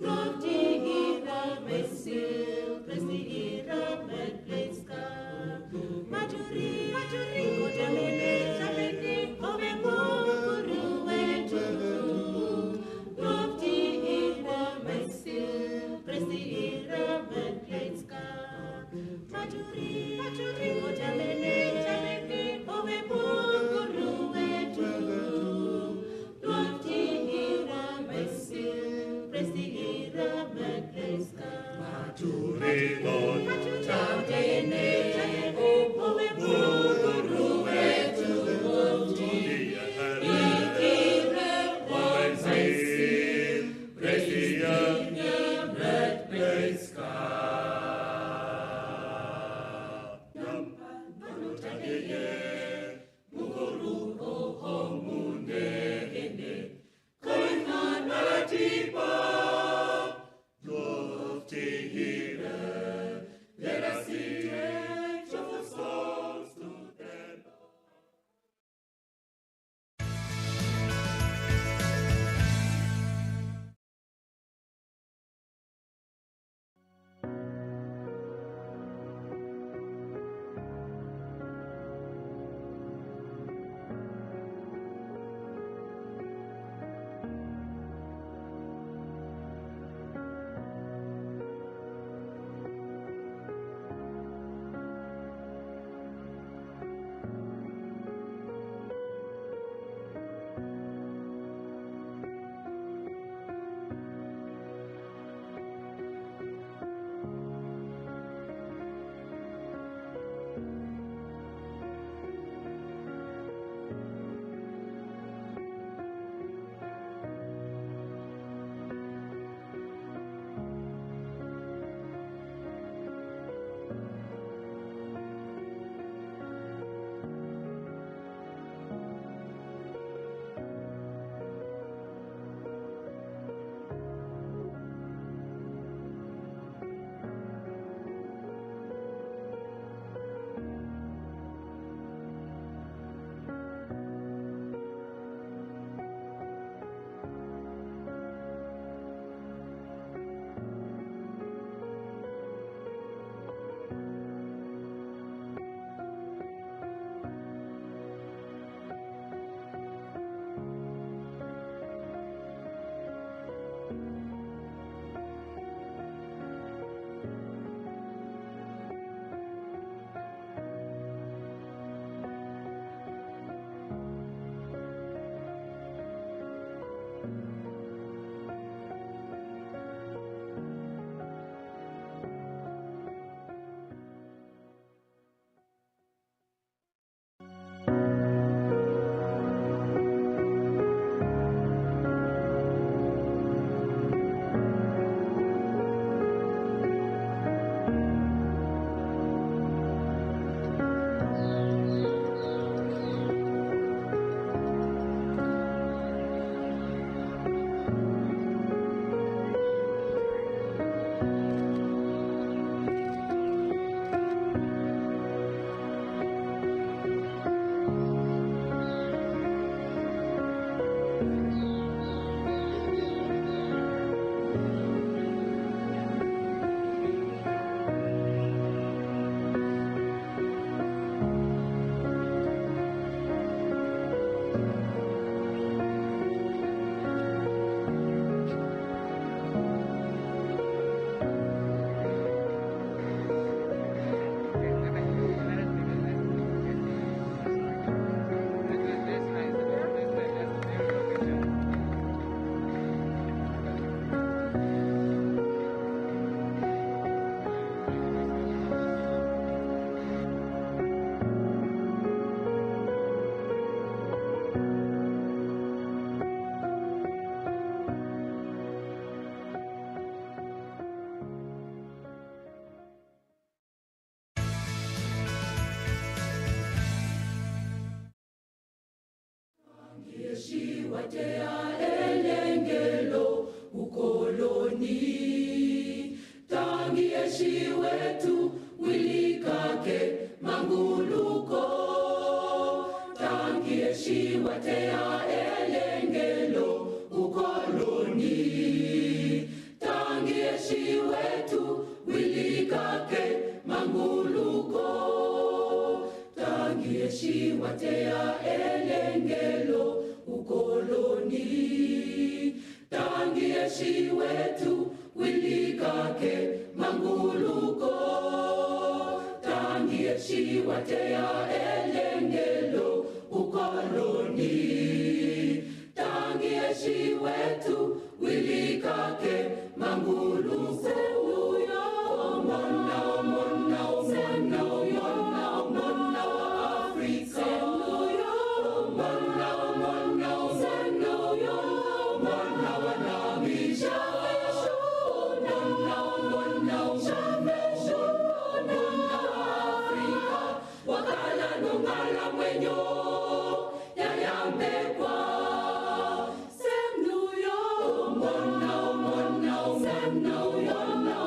Matihira maisil prestihira metlenska Maturigo tamene ove mukuru wetu Matihira maisil prestihira metlenska Maturigo tamene ove mukuru wetu Matihira maisil prestihira metlenska Maturigo tamene ove mukuru wetu Matihira maisil prestihira metlenska shiwatea elengelo ukoloni tangi eshi wetu wilikake manguluko tangi eshi watea elengelo ukoloni tangi eshi wetu wilikake manguluko tangi eshi watea elengelo ukoloni tangi eshi wetu wilikake manguluko tangi eshi watea elengelo ukoloni tangi eshi wetu wilikake manguluko Semnuyo,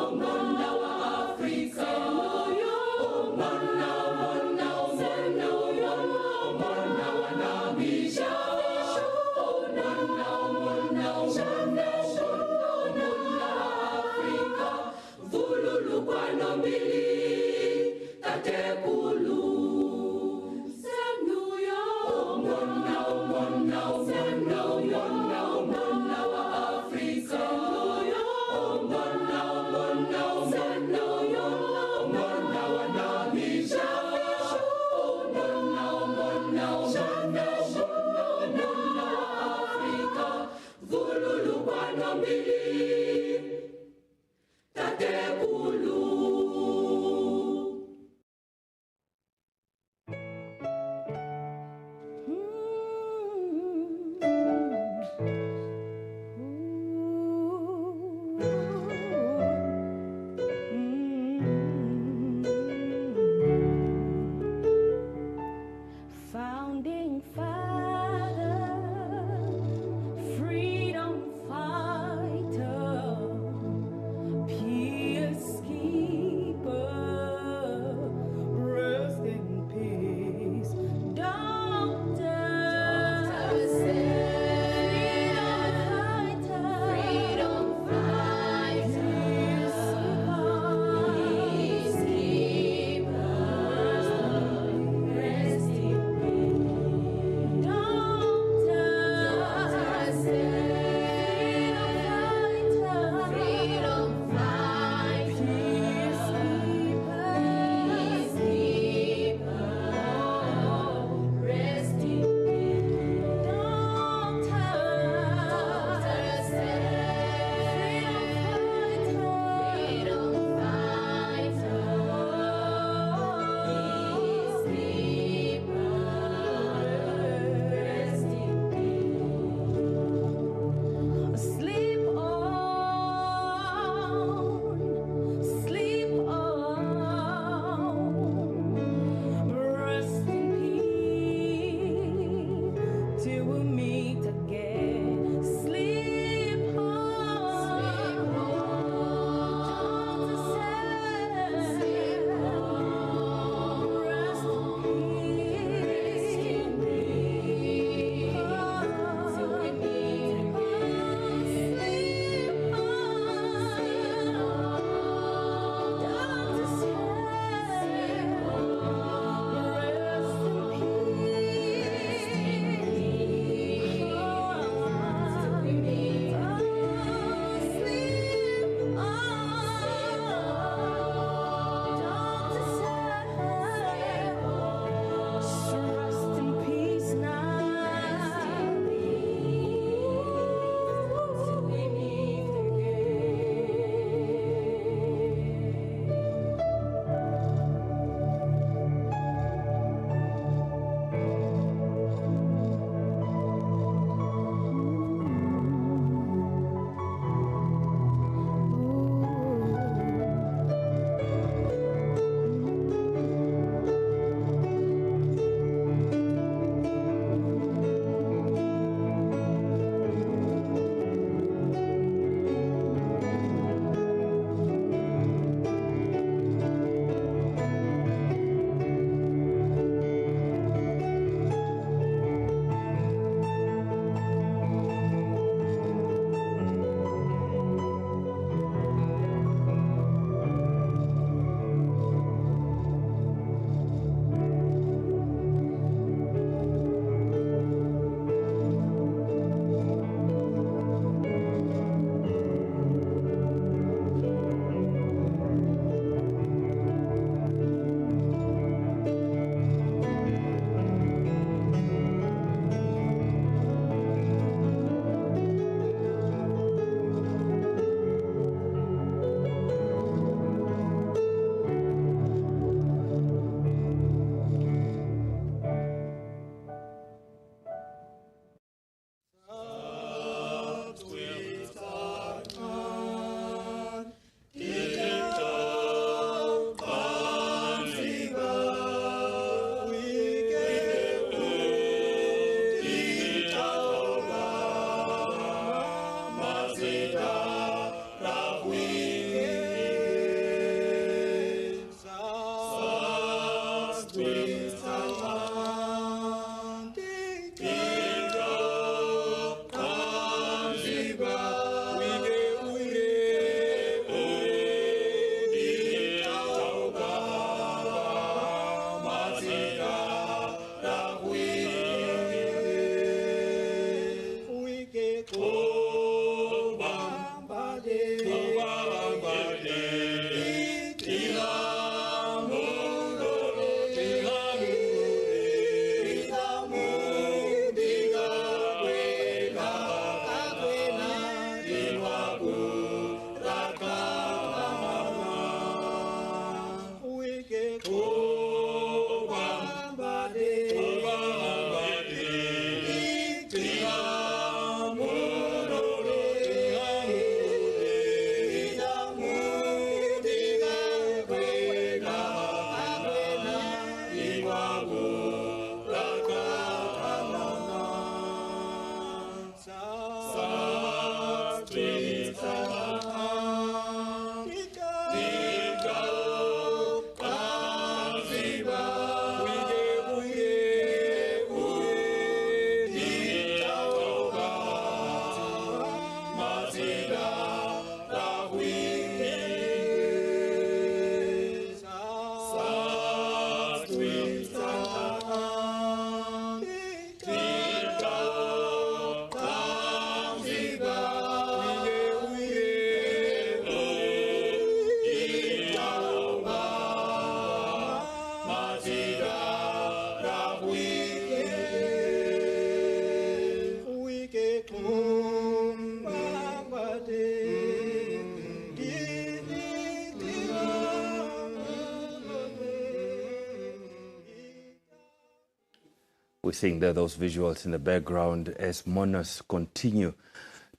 We're seeing there those visuals in the background as mourners continue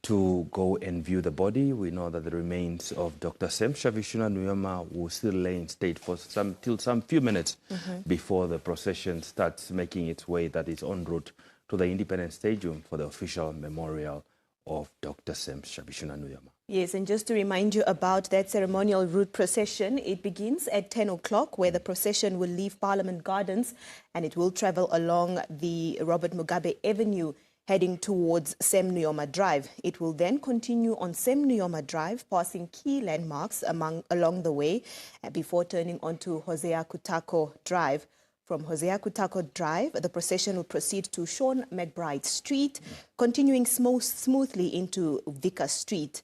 to go and view the body. We know that the remains of Dr. Sem Shavishuna Nujoma will still lay in state for some few minutes before the procession starts making its way, that is en route to the Independence Stadium for the official memorial of Dr. Sem Shavishuna Nujoma. Yes, and just to remind you about that ceremonial route procession, it begins at 10 o'clock, where the procession will leave Parliament Gardens and it will travel along the Robert Mugabe Avenue, heading towards Sem Nujoma Drive. It will then continue on Sem Nujoma Drive, passing key landmarks along the way before turning onto Hosea Kutako Drive. From Hosea Kutako Drive, the procession will proceed to Sean McBride Street, continuing smoothly into Vika Street.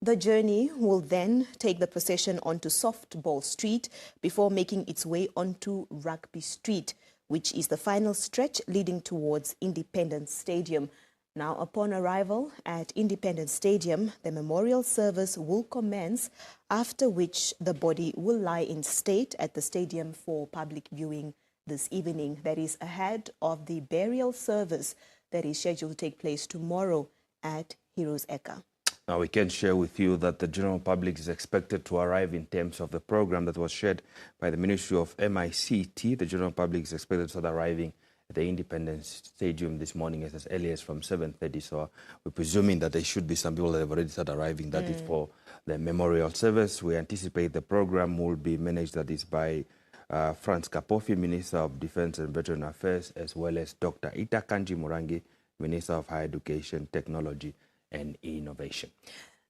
The journey will then take the procession onto Softball Street before making its way onto Rugby Street, which is the final stretch leading towards Independence Stadium. Now, upon arrival at Independence Stadium, the memorial service will commence, after which the body will lie in state at the stadium for public viewing this evening. That is ahead of the burial service that is scheduled to take place tomorrow at Heroes Eka. Now, we can share with you that the general public is expected to arrive in terms of the program that was shared by the Ministry of MICT. The general public is expected to start arriving at the Independence Stadium this morning as early as from 7:30. So we're presuming that there should be some people that have already started arriving. That is for the memorial service. We anticipate the program will be managed, that is by Franz Kapofi, Minister of Defense and Veteran Affairs, as well as Dr. Ita Kanji Murangi, Minister of Higher Education, Technology and Innovation.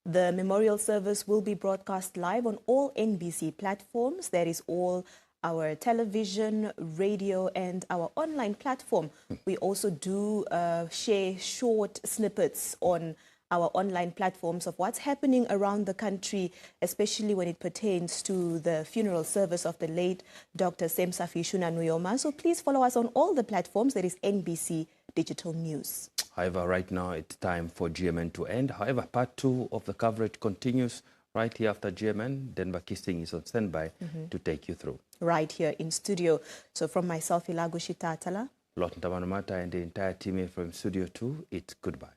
The memorial service will be broadcast live on all NBC platforms. That is all our television, radio and our online platform. We also do share short snippets on our online platforms of what's happening around the country, especially when it pertains to the funeral service of the late Dr. Sem Shavishuna Nujoma. So please follow us on all the platforms. That is NBC Digital News. However, right now it's time for GMN to end. However, part 2 of the coverage continues right here after GMN. Denver Kisting is on standby to take you through. Right here in studio. So from myself, Ilagushi Tatala, Lot Ntamanumata and the entire team here from Studio 2, it's goodbye.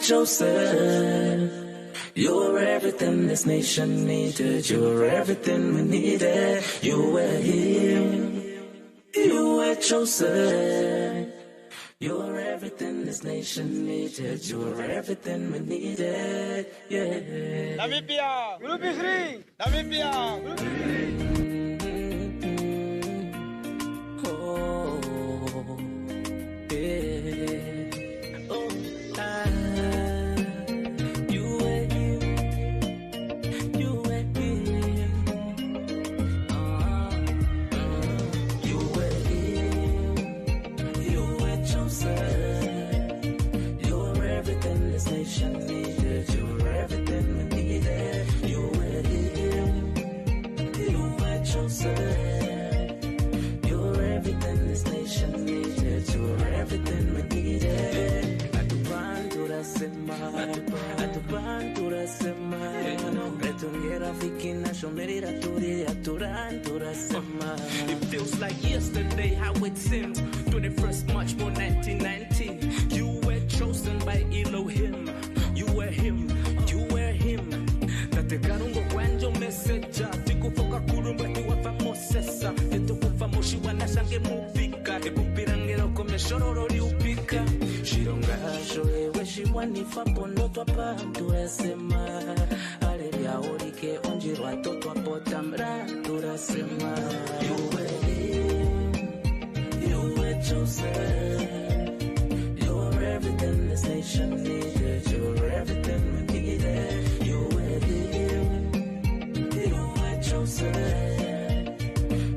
chosen. You're everything this nation needed. You're everything we needed. You were here. You were chosen. You're everything this nation needed. You're everything we needed. Yeah. Namibia, Group 3. Namibia, Group 3. It feels like yesterday how it seemed. 21st March 1919. You were chosen by Elohim. You were him. You were him. Tate karungo kwanjo message. Tikufoka kurumba tiwafa mosesa. Titukufa moshi wanashange muvika. Epupirangero kome shororo liupika. Shironga shoewe shiwanifa pondo twapa tuesema. Alelia orike onjirwa totwa potamra turasema. You were him. You were chosen. You're everything this nation needed. You're everything we needed. You were him. You were chosen.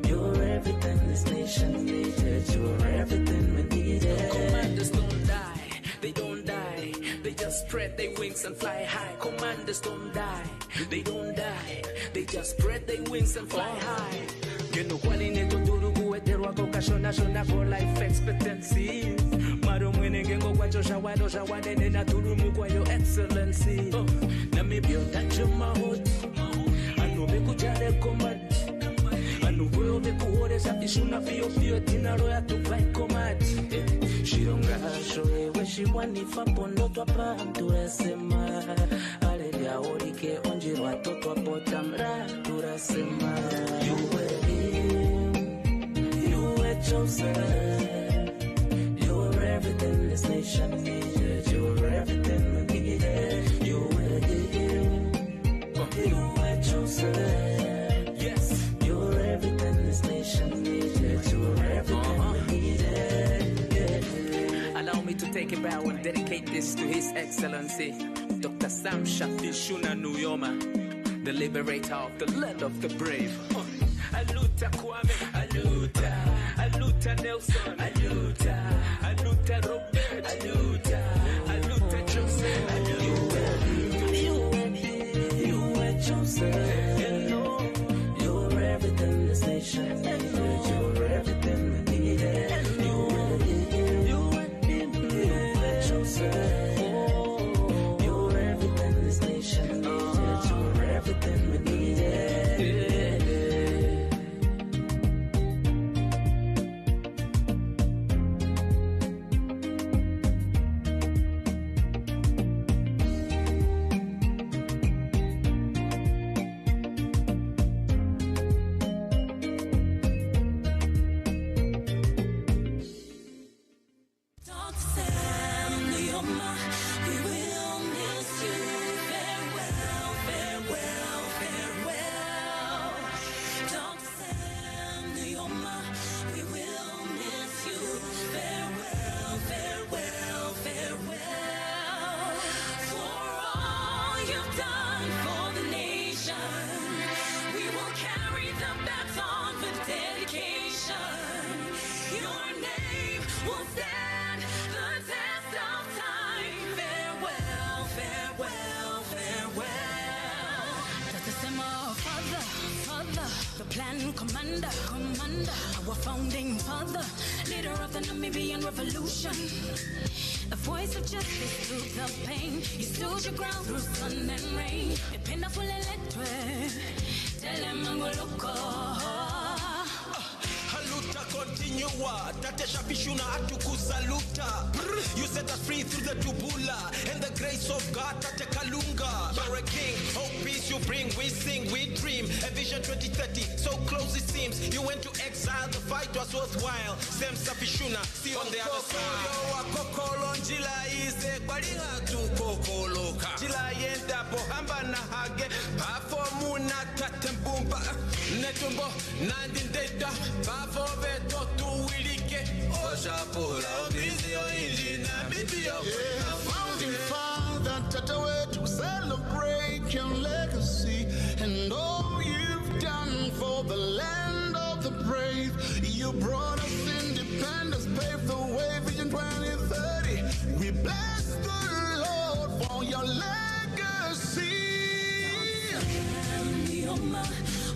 You're everything this nation needed. You're everything we needed. Commanders don't die. They don't die. They just spread their wings and fly high. Commanders don't die. They don't die. They just spread their wings and fly high. Geno kwali neto turugu eterwa kokashona shona for life expectancy. Maro mwene gengo kwacho shawado shawadene na turumu kwa your excellency. Namibia tacho mahot. Anu beku jare komad. Anu kweo beku hore shafishuna fiyo fiyo tinaro ya tukai komad. Shironga shoe weshi wanifa pondo twapa tuesema. Alelia orike onjirwa totwa potamra turasema. You were him. You were chosen. You're everything this nation needed. You're everything we needed. You were him. You were chosen. Yes. You're everything this nation needed. You're everything we needed. Yeah. Allow me to take a bow and dedicate this to His Excellency, Dr. Sam Shafishuna Nujoma, the liberator of the land of the brave. Aluta Kwame, Aluta, Aluta Nelson, Aluta, Aluta Robert, Aluta, Aluta Joseph, Aluta. You were chosen. You're everything this nation needed. You're everything we needed. You were chosen. You're everything this nation needed. You're everything we needed. Commander, our founding father, leader of the Namibian revolution. The voice of justice through the pain. You stood your ground through sun and rain. Ependa fuleletwe, tele mangoloko. Haluta konti Continua, Tate Shapishuna Atukusaluta. You set us free through the Tubula and the grace of God, Tate Kalunga. You're a king, hope, peace you bring, we sing, we dream. A vision 2030, so close it seems. You went to exile, the fight was worthwhile. Sem Sapishuna, see on the other side. Jila yenda bohamba na hage bafo muna tatembumba netumbo nandindeta bafo beto tuwilike oshapula obizio injina bibio. Founding father, Tatawe, to celebrate your legacy and all you've done for the land of the brave. You brought us independence, paved the way, Vision 2030. We bless the Lord for your legacy.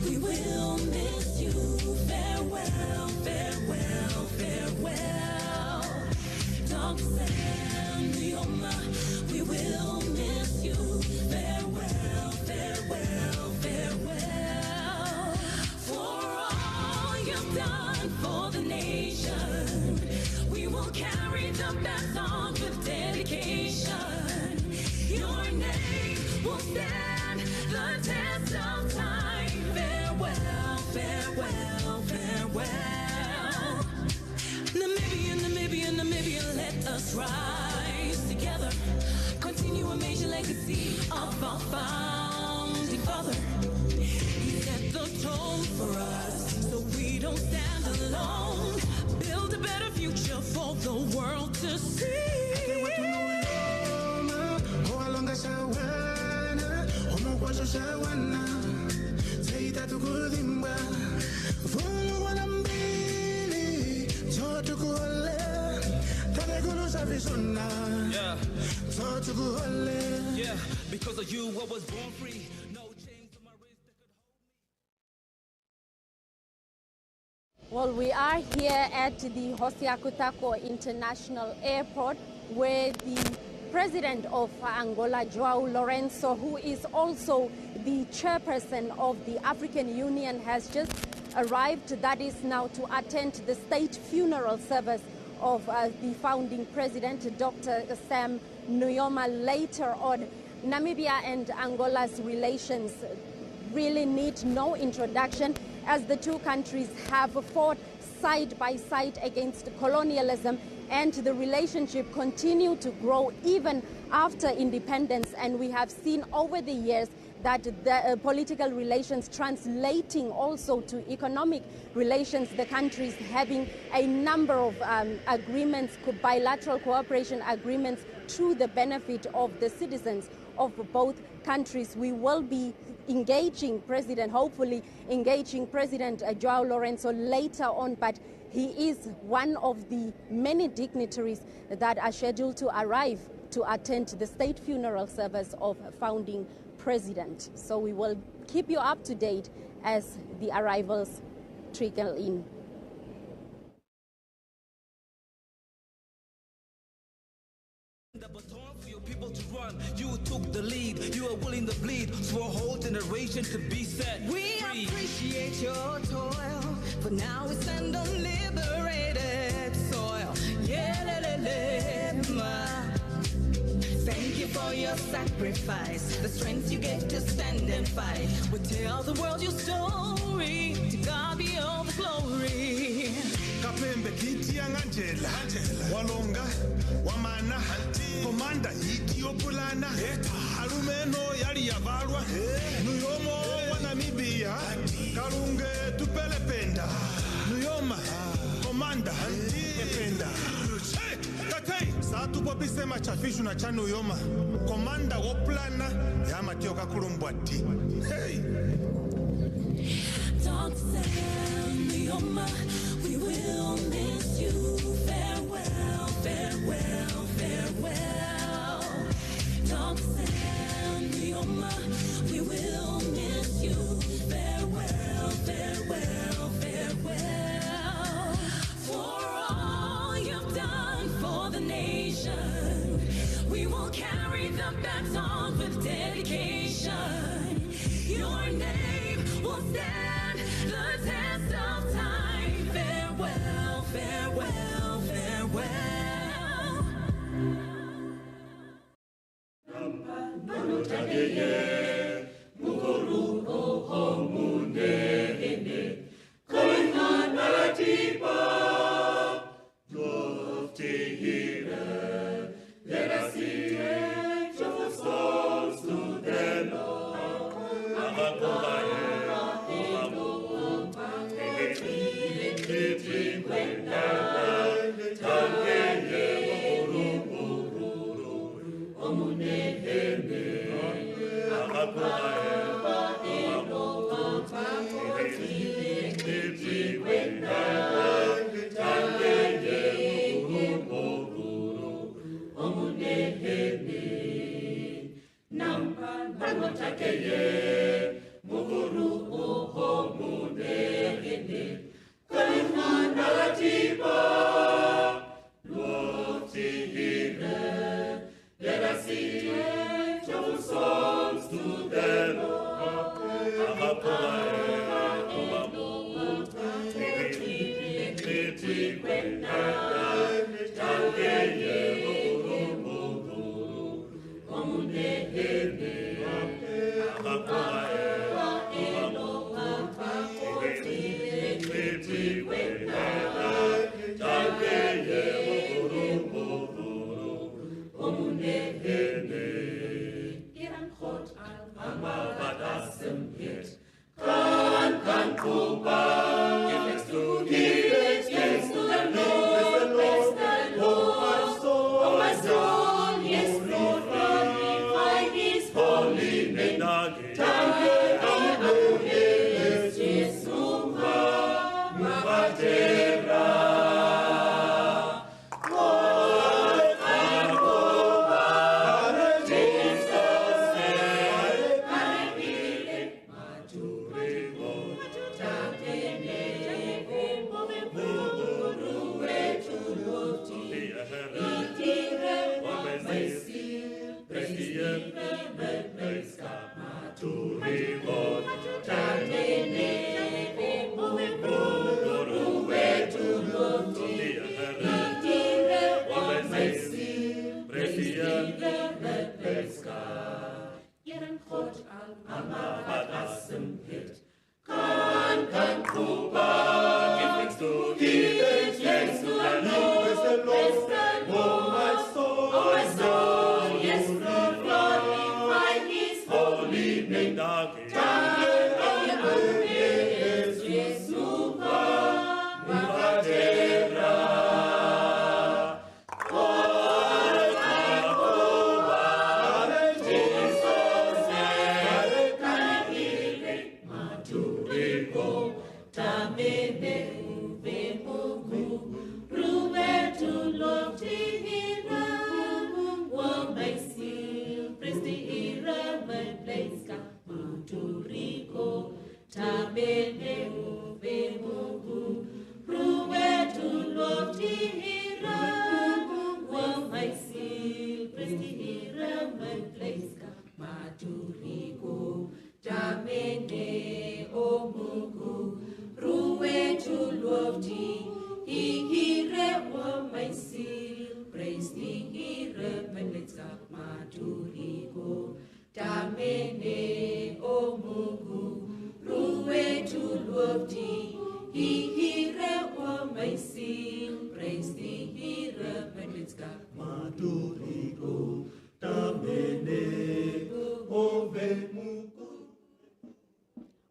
We will miss you. Farewell, farewell, farewell. Dr. Sam Nujoma, we will miss you. Farewell, farewell, farewell. For all you've done for the nation, we will carry the baton with dedication. Your name will stand the test of time. Farewell, farewell, farewell. Namibia, Namibia, Namibia, let us rise together. Continue a major legacy of our founding father. He set the tone for us so we don't stand alone. Build a better future for the world to see. Yeah. Yeah, because of you I was born free. No chains on my wrist that could hold me. Well, we are here at the Hosea Kutako International Airport, where the President of Angola, João Lourenço, who is also the chairperson of the African Union, has just arrived. That is now to attend the state funeral service of the founding president, Dr. Sam Nujoma. Later on, Namibia and Angola's relations really need no introduction, as the two countries have fought side by side against colonialism, and the relationship continue to grow even after independence. And we have seen over the years that the political relations translating also to economic relations, the countries having a number of agreements, bilateral cooperation agreements, to the benefit of the citizens of both countries. We will be engaging hopefully engaging President João Lourenço later on, but he is one of the many dignitaries that are scheduled to arrive to attend the state funeral service of founding president. So we will keep you up to date as the arrivals trickle in. The baton for your people to run. You took the lead. You are willing to bleed for a whole generation to be set We free. appreciate your toil, but now we stand on liberated soil. Thank you for your sacrifice, the strength you gave to stand and fight. We tell the world your story, to God be all the glory. Kapembe kiti angangela walonga wamana komanda hiti opulana alumeno yali yavalwa Nuyomo wa Namibia kalunge tupelependa Nujoma komanda ependa Katei satu popise machafishu na chanu Nujoma komanda woplana ya matioka kulumbwati. Hey, Dr. Sam Nujoma, we will miss you. Farewell, farewell, farewell. Dr. Sam Nujoma, we will miss you. Farewell, farewell, farewell. For all you've done for the nation, we will carry the baton with dedication. Your name will stand the test of time. Farewell,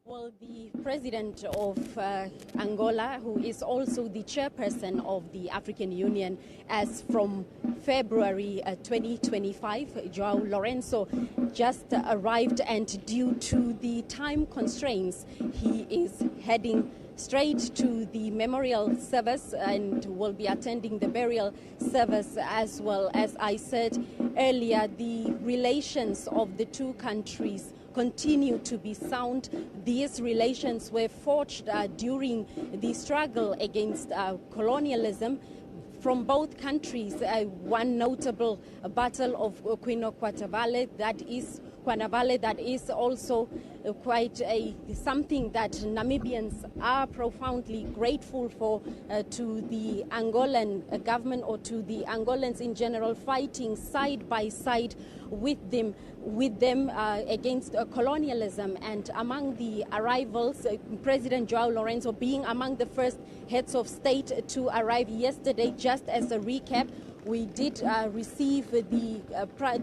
Well, the President of Angola, who is also the chairperson of the African Union as from February 2025, Joao Lourenço, just arrived, and due to the time constraints, he is heading straight to the memorial service and will be attending the burial service as well. As I said earlier, the relations of the two countries continue to be sound. These relations were forged during the struggle against colonialism from both countries. One notable battle of Kwanavale, that is also quite something that Namibians are profoundly grateful for to the Angolan government, or to the Angolans in general, fighting side by side with them against colonialism. And among the arrivals, President João Lourenço being among the first heads of state to arrive yesterday. Just as a recap, we did receive the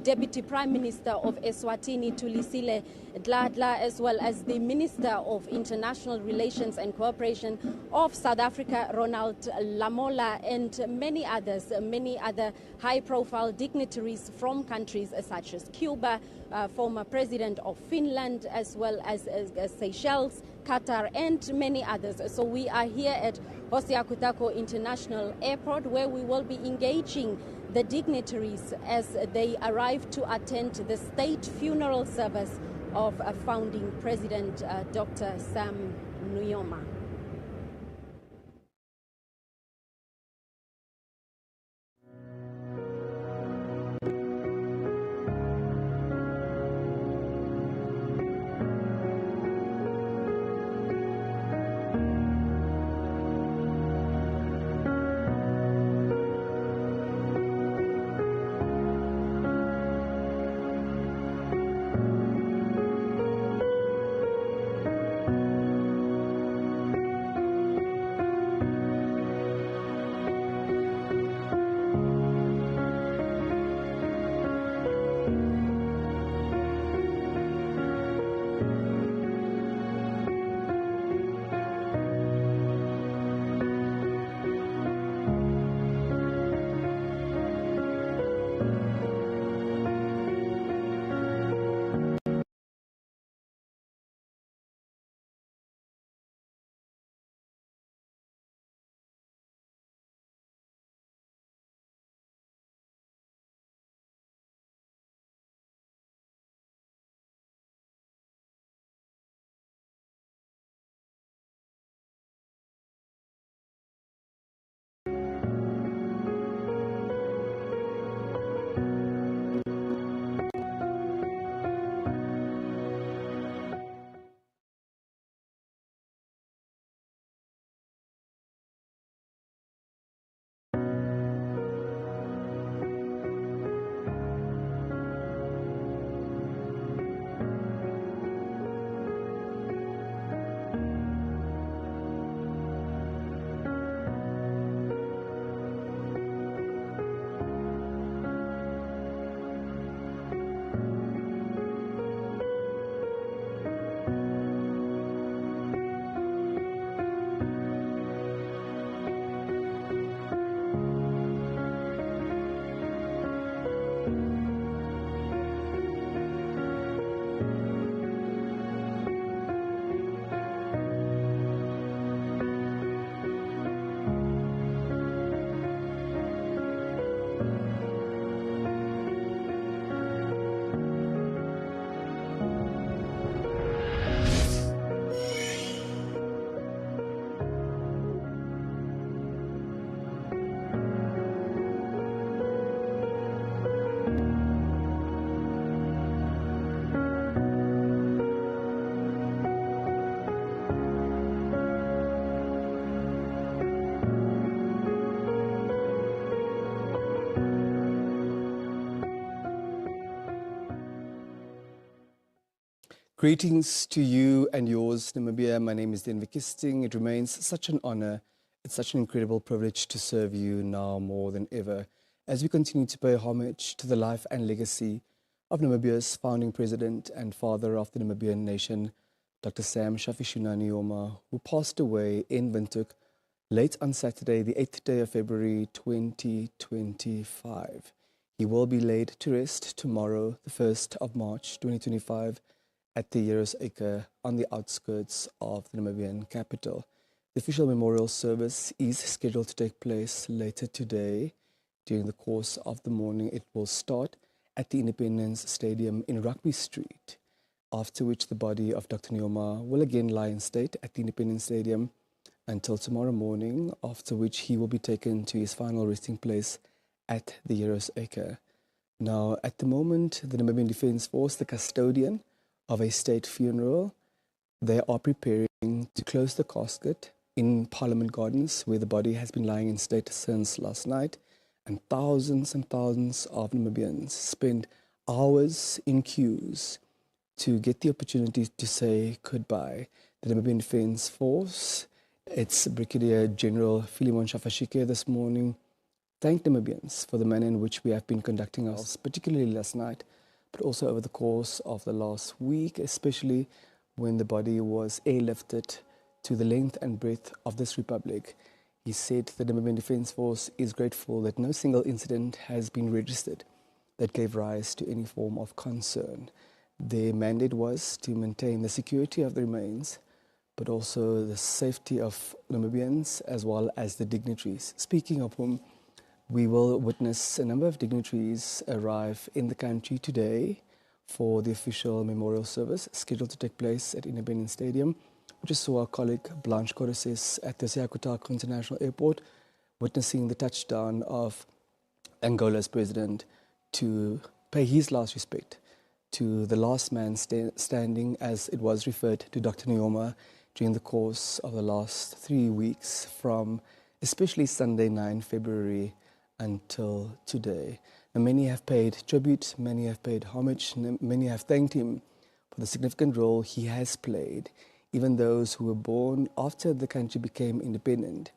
Deputy Prime Minister of Eswatini, Tulisile Dladla, as well as the Minister of International Relations and Cooperation of South Africa, Ronald Lamola, and many other high-profile dignitaries from countries such as Cuba, former President of Finland, as well as Seychelles, Qatar, and many others. So we are here at Hosea Kutako International Airport, where we will be engaging the dignitaries as they arrive to attend the state funeral service of founding President Dr. Sam Nujoma. Greetings to you and yours, Namibia. My name is Denver Kisting. It remains such an honor. It's such an incredible privilege to serve you now more than ever as we continue to pay homage to the life and legacy of Namibia's founding president and father of the Namibian nation, Dr. Sam Shafishuna Nujoma, who passed away in Windhoek late on Saturday, the 8th day of February 2025. He will be laid to rest tomorrow, the 1st of March 2025, at the Airspace on the outskirts of the Namibian capital. The official memorial service is scheduled to take place later today. During the course of the morning, it will start at the Independence Stadium in Rugby Street, after which the body of Dr. Nujoma will again lie in state at the Independence Stadium until tomorrow morning, after which he will be taken to his final resting place at the Heroes Acre. Now, at the moment, the Namibian Defence Force, the custodian of a state funeral, they are preparing to close the casket in Parliament Gardens, where the body has been lying in state since last night, and thousands of Namibians spend hours in queues to get the opportunity to say goodbye. The Namibian Defence Force, its Brigadier General Philemon Shafashike this morning, thanked Namibians for the manner in which we have been conducting ourselves, particularly last night, but also over the course of the last week, especially when the body was airlifted to the length and breadth of this republic. He said the Namibian Defence Force is grateful that no single incident has been registered that gave rise to any form of concern. Their mandate was to maintain the security of the remains, but also the safety of Namibians as well as the dignitaries. Speaking of whom, we will witness a number of dignitaries arrive in the country today for the official memorial service scheduled to take place at Independence Stadium. We just saw our colleague Blanche Correses at the Siakutako International Airport witnessing the touchdown of Angola's president to pay his last respect to the last man standing, as it was referred to Dr. Nujoma during the course of the last 3 weeks, from especially Sunday 9 February until today. And many have paid tribute, many have paid homage, many have thanked him for the significant role he has played. Even those who were born after the country became independent,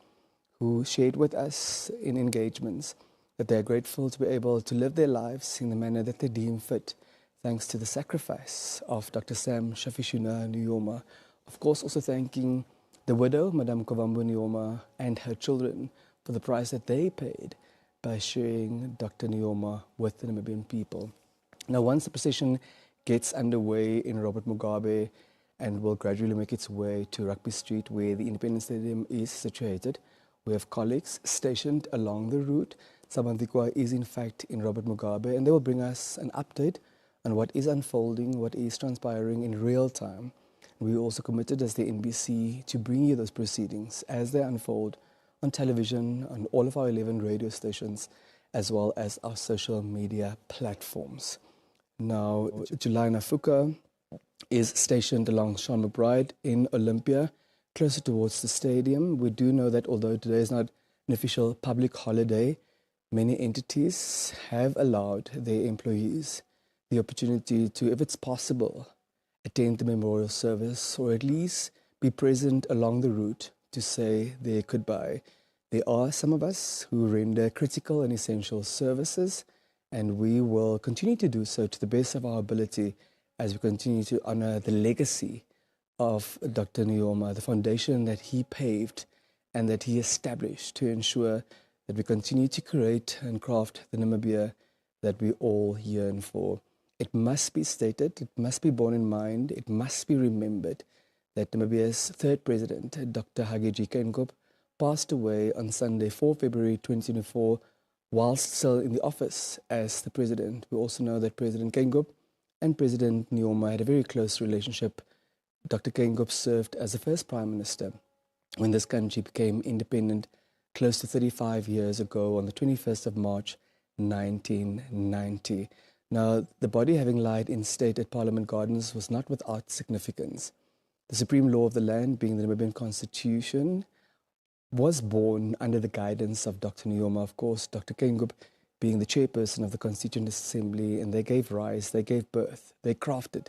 who shared with us in engagements that they are grateful to be able to live their lives in the manner that they deem fit, thanks to the sacrifice of Dr. Sam Shafishuna Nujoma. Of course, also thanking the widow, Madame Kovambo Nujoma, and her children for the price that they paid by sharing Dr. Nujoma with the Namibian people. Now, once the procession gets underway in Robert Mugabe and will gradually make its way to Rugby Street, where the Independence Stadium is situated, we have colleagues stationed along the route. Samandikwa is in fact in Robert Mugabe, and they will bring us an update on what is unfolding, what is transpiring in real time. We also committed as the NBC to bring you those proceedings as they unfold on television, on all of our 11 radio stations, as well as our social media platforms. Now, Julina Fuka is stationed along Sean McBride in Olympia, closer towards the stadium. We do know that although today is not an official public holiday, many entities have allowed their employees the opportunity to, if it's possible, attend the memorial service or at least be present along the route to say their goodbye. There are some of us who render critical and essential services, and we will continue to do so to the best of our ability as we continue to honor the legacy of Dr. Nujoma, the foundation that he paved and that he established to ensure that we continue to create and craft the Namibia that we all yearn for. It must be stated, it must be borne in mind, it must be remembered that Namibia's third president, Dr. Hage Geingob, passed away on Sunday, 4 February 2024, whilst still in the office as the president. We also know that President Geingob and President Nujoma had a very close relationship. Dr. Geingob served as the first prime minister when this country became independent close to 35 years ago on the 21st of March, 1990. Now, the body having lied in state at Parliament Gardens was not without significance. The supreme law of the land, being the Namibian Constitution, was born under the guidance of Dr. Nujoma, of course, Dr. Geingob being the chairperson of the Constituent Assembly, and they gave rise, they gave birth, they crafted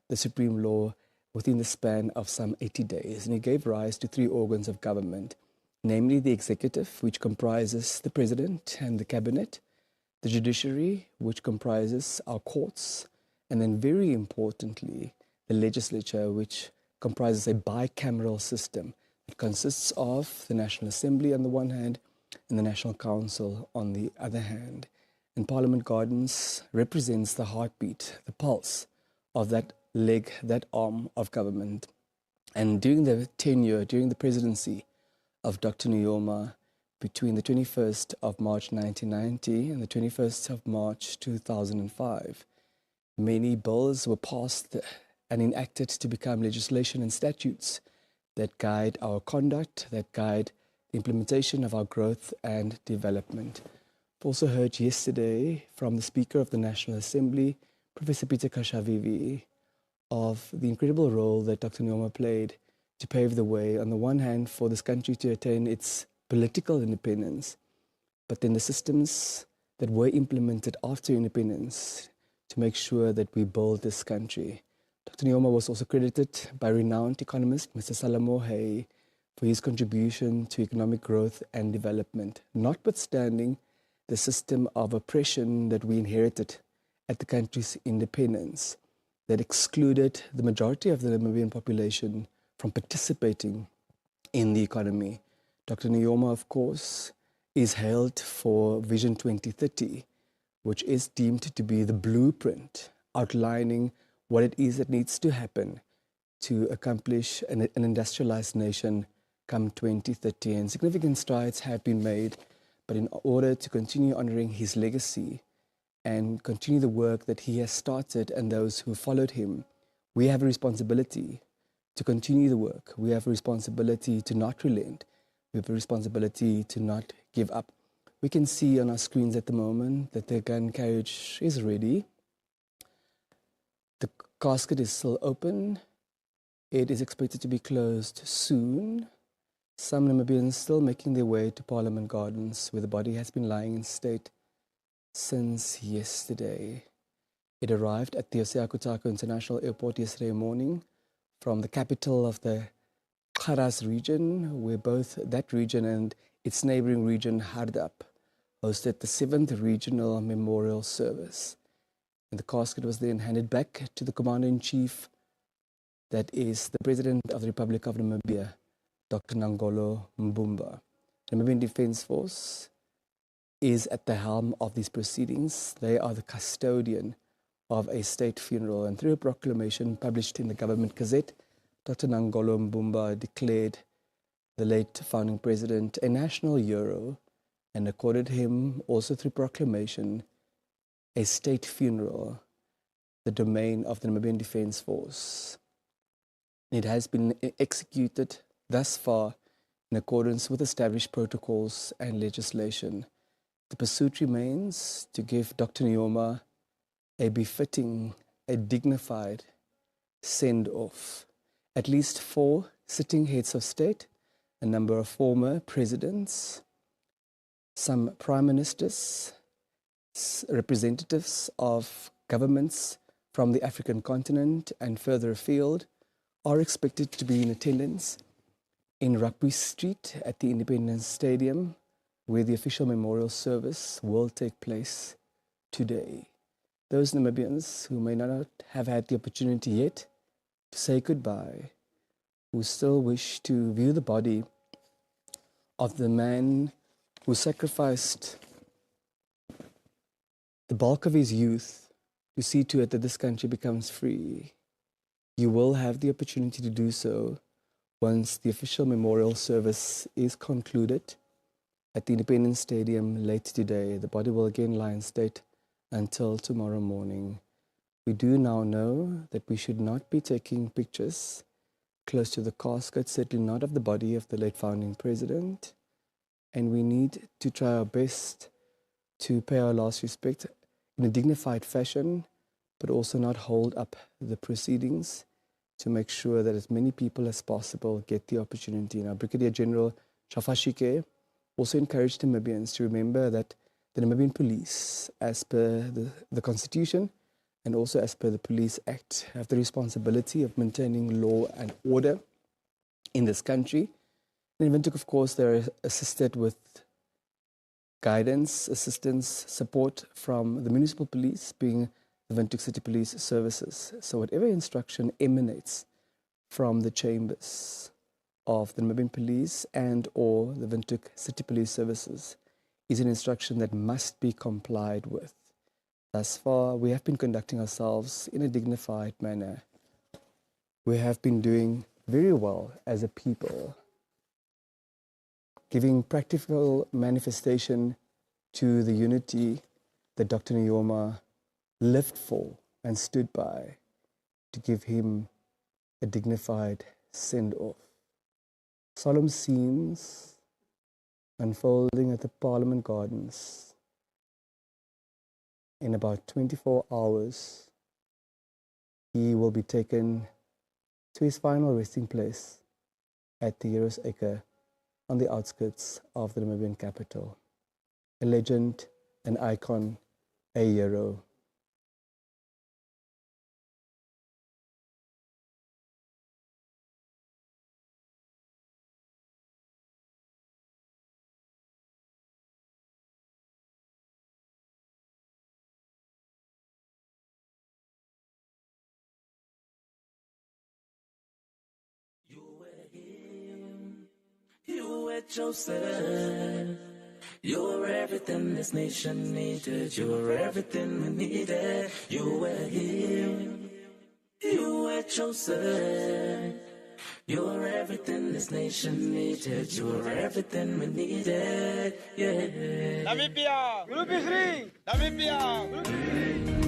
the supreme law within the span of some 80 days. And it gave rise to 3 organs of government, namely the executive, which comprises the president and the cabinet, the judiciary, which comprises our courts, and then very importantly, the legislature, which comprises a bicameral system. It consists of the National Assembly on the one hand and the National Council on the other hand. And Parliament Gardens represents the heartbeat, the pulse of that leg, that arm of government. And during the tenure, during the presidency of Dr. Nujoma, between the 21st of March 1990 and the 21st of March 2005, many bills were passed and enacted to become legislation and statutes that guide our conduct, that guide the implementation of our growth and development. I've also heard yesterday from the Speaker of the National Assembly, Professor Peter Kashavivi, of the incredible role that Dr. Nujoma played to pave the way, on the one hand, for this country to attain its political independence, but then the systems that were implemented after independence to make sure that we build this country. Dr. Nujoma was also credited by renowned economist Mr. Salamo Hay for his contribution to economic growth and development, notwithstanding the system of oppression that we inherited at the country's independence that excluded the majority of the Namibian population from participating in the economy. Dr. Nujoma, of course, is hailed for Vision 2030, which is deemed to be the blueprint outlining what it is that needs to happen to accomplish an industrialized nation come 2030. And significant strides have been made, but in order to continue honoring his legacy and continue the work that he has started and those who followed him, we have a responsibility to continue the work. We have a responsibility to not relent. We have a responsibility to not give up. We can see on our screens at the moment that the gun carriage is ready. The casket is still open. It is expected to be closed soon. Some Namibians still making their way to Parliament Gardens, where the body has been lying in state since yesterday. It arrived at the Osiakutako International Airport yesterday morning from the capital of the Kharas region, where both that region and its neighboring region, Hardap, hosted the 7th Regional Memorial Service. And the casket was then handed back to the Commander-in-Chief, that is the President of the Republic of Namibia, Dr. Nangolo Mbumba. The Namibian Defence Force is at the helm of these proceedings. They are the custodian of a state funeral, and through a proclamation published in the Government Gazette, Dr. Nangolo Mbumba declared the late founding president a national hero and accorded him, also through proclamation, a state funeral, the domain of the Namibian Defence Force. It has been executed thus far in accordance with established protocols and legislation. The pursuit remains to give Dr. Nujoma a befitting, a dignified send-off. At least 4 sitting heads of state, a number of former presidents, some prime ministers, representatives of governments from the African continent and further afield are expected to be in attendance in Rugby Street at the Independence Stadium, where the official memorial service will take place today. Those Namibians who may not have had the opportunity yet to say goodbye, who still wish to view the body of the man who sacrificed the bulk of his youth to see to it that this country becomes free, you will have the opportunity to do so once the official memorial service is concluded at the Independence Stadium late today. The body will again lie in state until tomorrow morning. We do now know that we should not be taking pictures close to the casket, certainly not of the body of the late founding president, and we need to try our best to pay our last respect in a dignified fashion, but also not hold up the proceedings, to make sure that as many people as possible get the opportunity. Now, Brigadier General Shafashike also encouraged Namibians to remember that the Namibian police, as per the Constitution and also as per the Police Act, have the responsibility of maintaining law and order in this country. And in Windhoek, of course, they're assisted with guidance, assistance, support from the municipal police, being the Windhoek City Police Services. So whatever instruction emanates from the chambers of the Namibian Police and or the Windhoek City Police Services is an instruction that must be complied with. Thus far, we have been conducting ourselves in a dignified manner. We have been doing very well as a people, giving practical manifestation to the unity that Dr. Nujoma lived for and stood by, to give him a dignified send-off. Solemn scenes unfolding at the Parliament Gardens. In about 24 hours, he will be taken to his final resting place at the Heroes Acre on the outskirts of the Namibian capital. A legend, an icon, a hero. You were chosen. You were everything this nation needed. You were everything we needed. You were him. You were chosen. You were everything this nation needed. You were everything we needed. Yeah. Namibia, Group 3. Namibia, Group 3.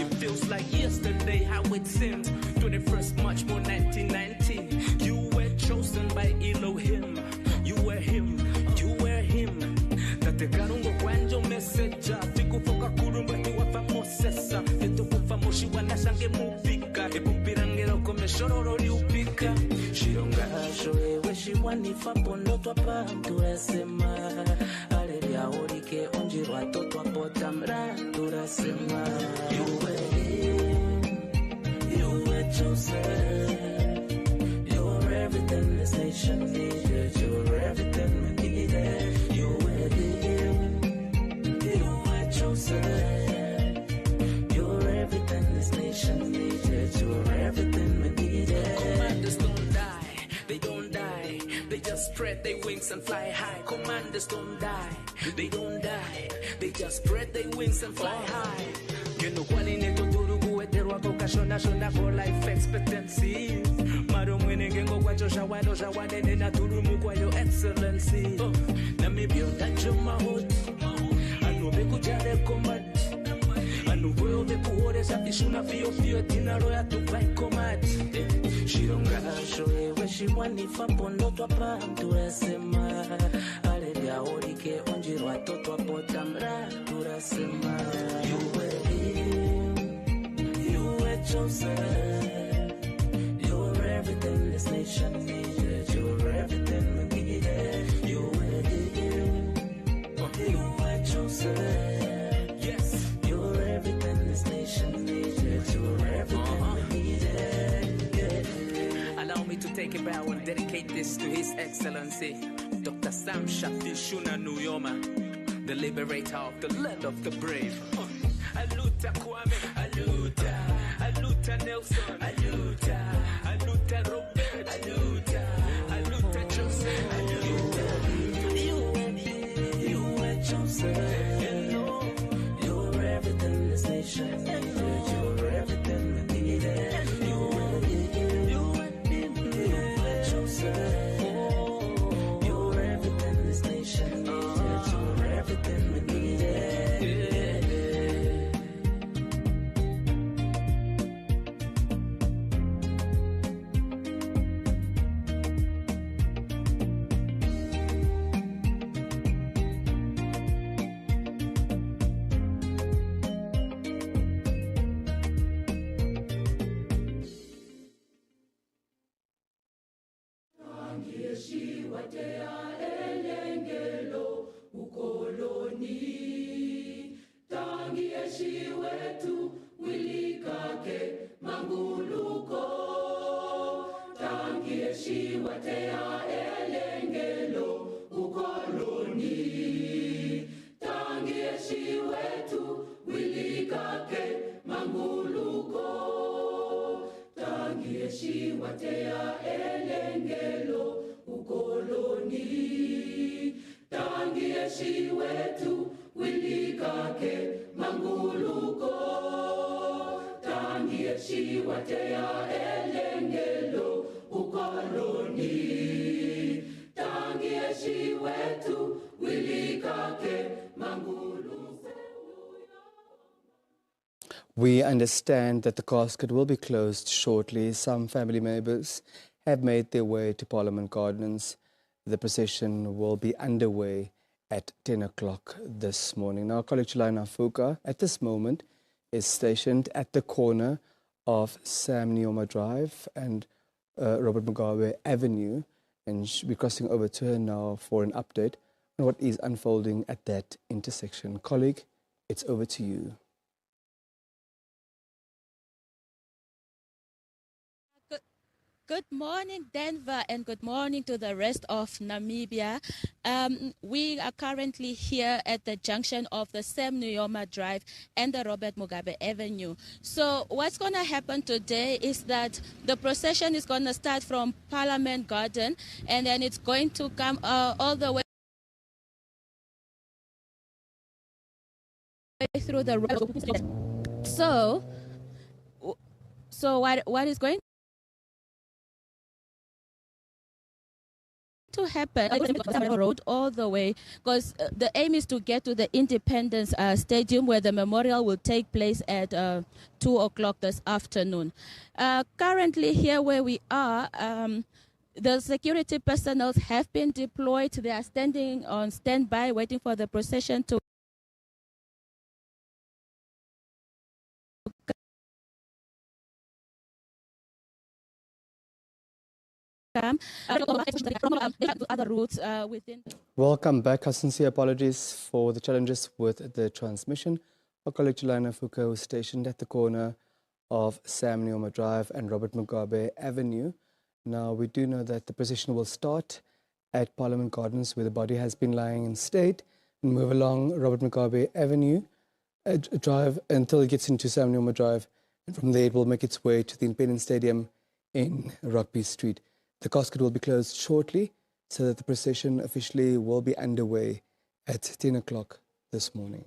It feels like yesterday how it seemed. 21st March, 1990. You were chosen by Elohim. You were him. You were him. Tate karungo kwanjo message. Fikufoka kurumba tuwa famosesa. Fitukufa moshi wanashange mupika. Epupirangero kome shororo liupika. Shironga shoe shiwanifa pondo twapa turasema. Aleria orike onjiro atotwa potamra turasema. You were him. You were chosen. You were everything this nation needed. You were everything we needed. You were him. You were chosen. You were everything this nation needed. You were everything we needed. Commanders don't die. They don't die. They just spread their wings and fly high. Commanders don't die. They don't die. They just spread their wings and fly high. You know what in it to do kueterwa vocation for life expectancy. Maro mwenenge ngokwacho shawano shawanene na turumu kwa your excellency. Namibia ndacho mahot. Anobe kujare combat. Anuwe obe kuhore safishuna fio tinaro ya tupai combat. Shironga shoe shiwanifa pondo twapa turasema. Aleria orike onjiro atotwa potamra turasema. You were him. You were chosen. You were everything this nation needed. You were everything we needed. You were him. You were chosen. Yes. You were everything this nation needed. You were everything we needed. Yeah. Allow me to take a bow and dedicate this to His Excellency, Dr. Sam Shafishuna Nujoma, the liberator of the land of the brave. Aluta Kwame, Aluta Nelson, Aluta Robert, Aluta Joseph, You were chosen. You were everything this nation needed. You were everything we needed. You were chosen. You were everything this nation needed. You were everything we needed. Manguluko, tangi eshiwate shiwatea elengelo ukoloni tangie shiwetu wilikake manguluko tangie shiwatea elengelo ukoloni tangie shiwetu wilikake manguluko. We understand that the casket will be closed shortly. Some family members have made their way to Parliament Gardens. The procession will be underway at 10 o'clock this morning. Now, colleague Chilana Fuka at this moment is stationed at the corner of Sam Nujoma Drive and Robert Mugabe Avenue, and we're crossing over to her now for an update on what is unfolding at that intersection. Colleague, it's over to you. Good morning, Denver, and good morning to the rest of Namibia. We are currently here at the junction of the Sam Nujoma Drive and the Robert Mugabe Avenue. So what's going to happen today is that the procession is going to start from Parliament Garden, and then it's going to come all the way through the road. So what is going to happen road all the way, because the aim is to get to the Independence Stadium, where the memorial will take place at 2 o'clock this afternoon. Currently here where we are, the security personnel have been deployed. They are standing on standby waiting for the procession to come. Other routes within. Welcome back. Our sincere apologies for the challenges with the transmission. Our colleague Jelana Foucault was stationed at the corner of Sam Nujoma Drive and Robert Mugabe Avenue. Now, we do know that the procession will start at Parliament Gardens, where the body has been lying in state, and move along Robert Mugabe Avenue Drive until it gets into Sam Nujoma Drive, and from there it will make its way to the Independence Stadium in Rugby Street. The casket will be closed shortly so that the procession officially will be underway at 10 o'clock this morning.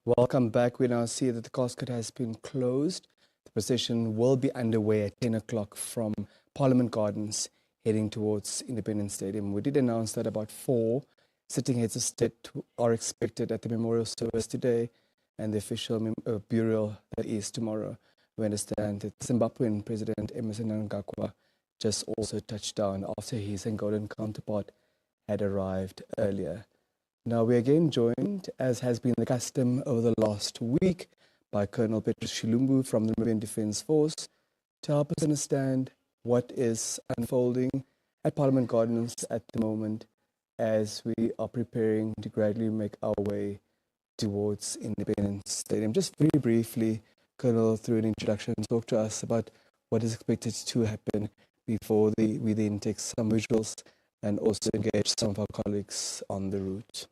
Welcome back. We now see that the casket has been closed. The procession will be underway at 10 o'clock from Parliament Gardens, heading towards Independence Stadium. We did announce that about 4 sitting heads of state are expected at the memorial service today and the official burial that is tomorrow. We understand that Zimbabwean President Emmerson Mnangagwa just also touched down after his Angolan counterpart had arrived earlier. Now we're again joined, as has been the custom over the last week, by Colonel Petrus Shilumbu from the Namibian Defence Force to help us understand what is unfolding at Parliament Gardens at the moment as we are preparing to gradually make our way towards Independence Stadium. Just very briefly, Colonel, through an introduction, talk to us about what is expected to happen before we then take some visuals and also engage some of our colleagues on the route.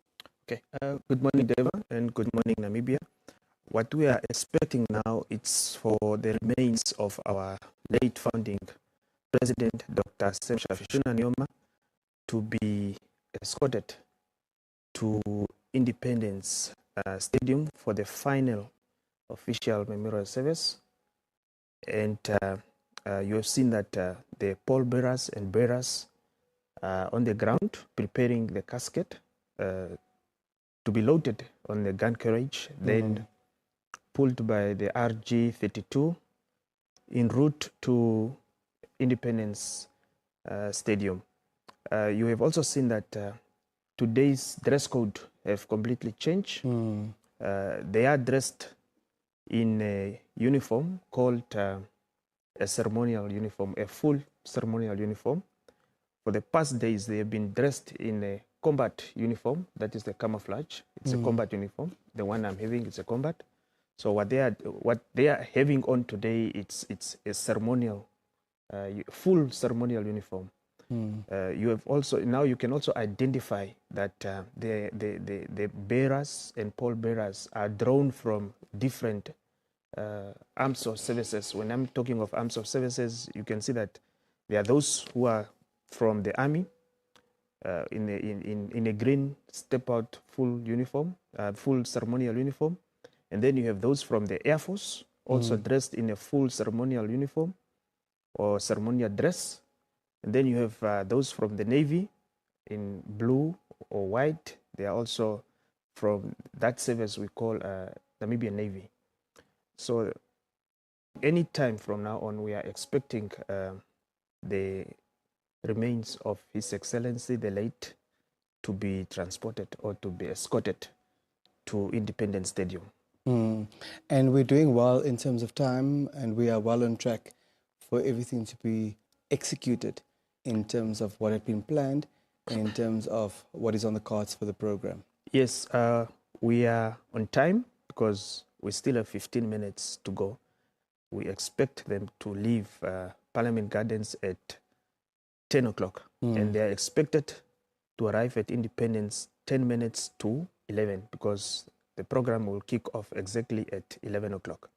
Okay. Good morning, Deva, and good morning, Namibia. What we are expecting now is for the remains of our late founding President, Dr. Shafishuna Nujoma, to be escorted to Independence Stadium for the final official memorial service. And you have seen that the pallbearers and bearers on the ground preparing the casket to be loaded on the gun carriage, then pulled by the RG-32 en route to Independence Stadium. You have also seen that today's dress code have completely changed. They are dressed in a uniform called a ceremonial uniform, a full ceremonial uniform. For the past days, they have been dressed in a combat uniform, that is the camouflage. It's a combat uniform. The one I'm having is a combat. So what they are having on today, it's a ceremonial, full ceremonial uniform. You have also now you can also identify that the bearers and pallbearers are drawn from different arms of services. When I'm talking of arms of services, you can see that there are those who are from the army in a green step-out full uniform, full ceremonial uniform, and then you have those from the Air Force also dressed in a full ceremonial uniform or ceremonial dress. And then you have those from the Navy in blue or white. They are also from that service we call Namibian Navy. So any time from now on, we are expecting the remains of His Excellency the late to be transported or to be escorted to Independence Stadium. And we're doing well in terms of time, and we are well on track for everything to be executed in terms of what had been planned, and in terms of what is on the cards for the program. Yes, we are on time because we still have 15 minutes to go. We expect them to leave Parliament Gardens at 10 o'clock, and they are expected to arrive at Independence 10 minutes to 11 because the program will kick off exactly at 11 o'clock.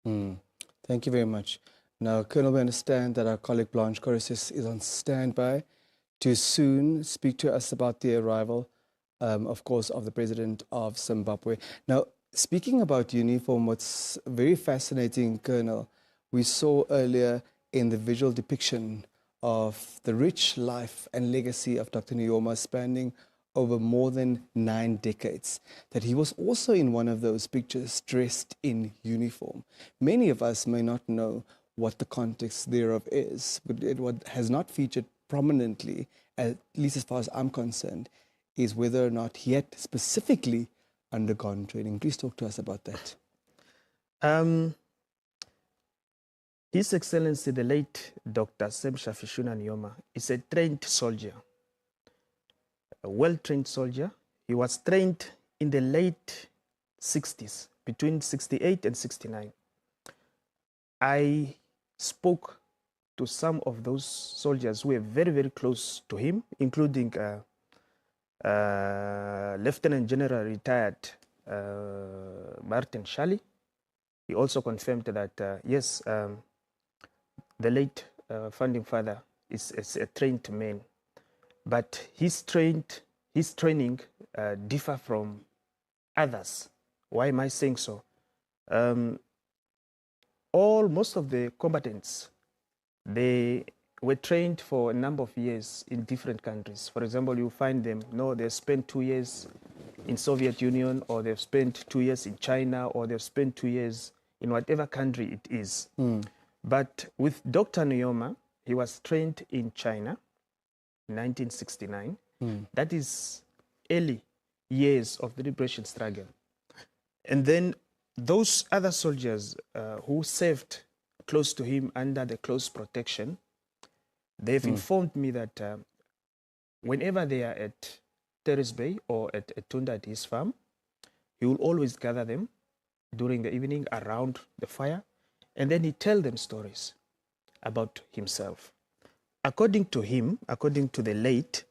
Thank you very much. Now, Colonel, we understand that our colleague Blanche Corrisis is on standby to soon speak to us about the arrival, of course, of the President of Zimbabwe. Now, speaking about uniform, what's very fascinating, Colonel, we saw earlier in the visual depiction of the rich life and legacy of Dr. Nujoma spanning over more than 9 decades, that he was also in one of those pictures dressed in uniform. Many of us may not know what the context thereof is, but what has not featured prominently, at least as far as I'm concerned, is whether or not he had specifically undergone training. Please talk to us about that. His Excellency the late Dr. Shafishuna Nujoma is a trained soldier, a well-trained soldier. He was trained in the late 60s, between 68 and 69. I spoke to some of those soldiers who were very, very close to him, including Lieutenant General retired Martin Shally. He also confirmed that, yes, the late founding father is a trained man, but his training differ from others Why am I saying so? Most of the combatants, they were trained for a number of years in different countries. For example, you find them, they've spent 2 years in Soviet Union, or they've spent 2 years in China, or they've spent 2 years in whatever country it is. But with Dr. Nujoma, he was trained in China in 1969. That is early years of the liberation struggle. And then those other soldiers who served close to him under the close protection, they've informed me that whenever they are at Terrace Bay or at Tunda at his farm, he will always gather them during the evening around the fire, and then he tell them stories about himself. According to him, according to the late,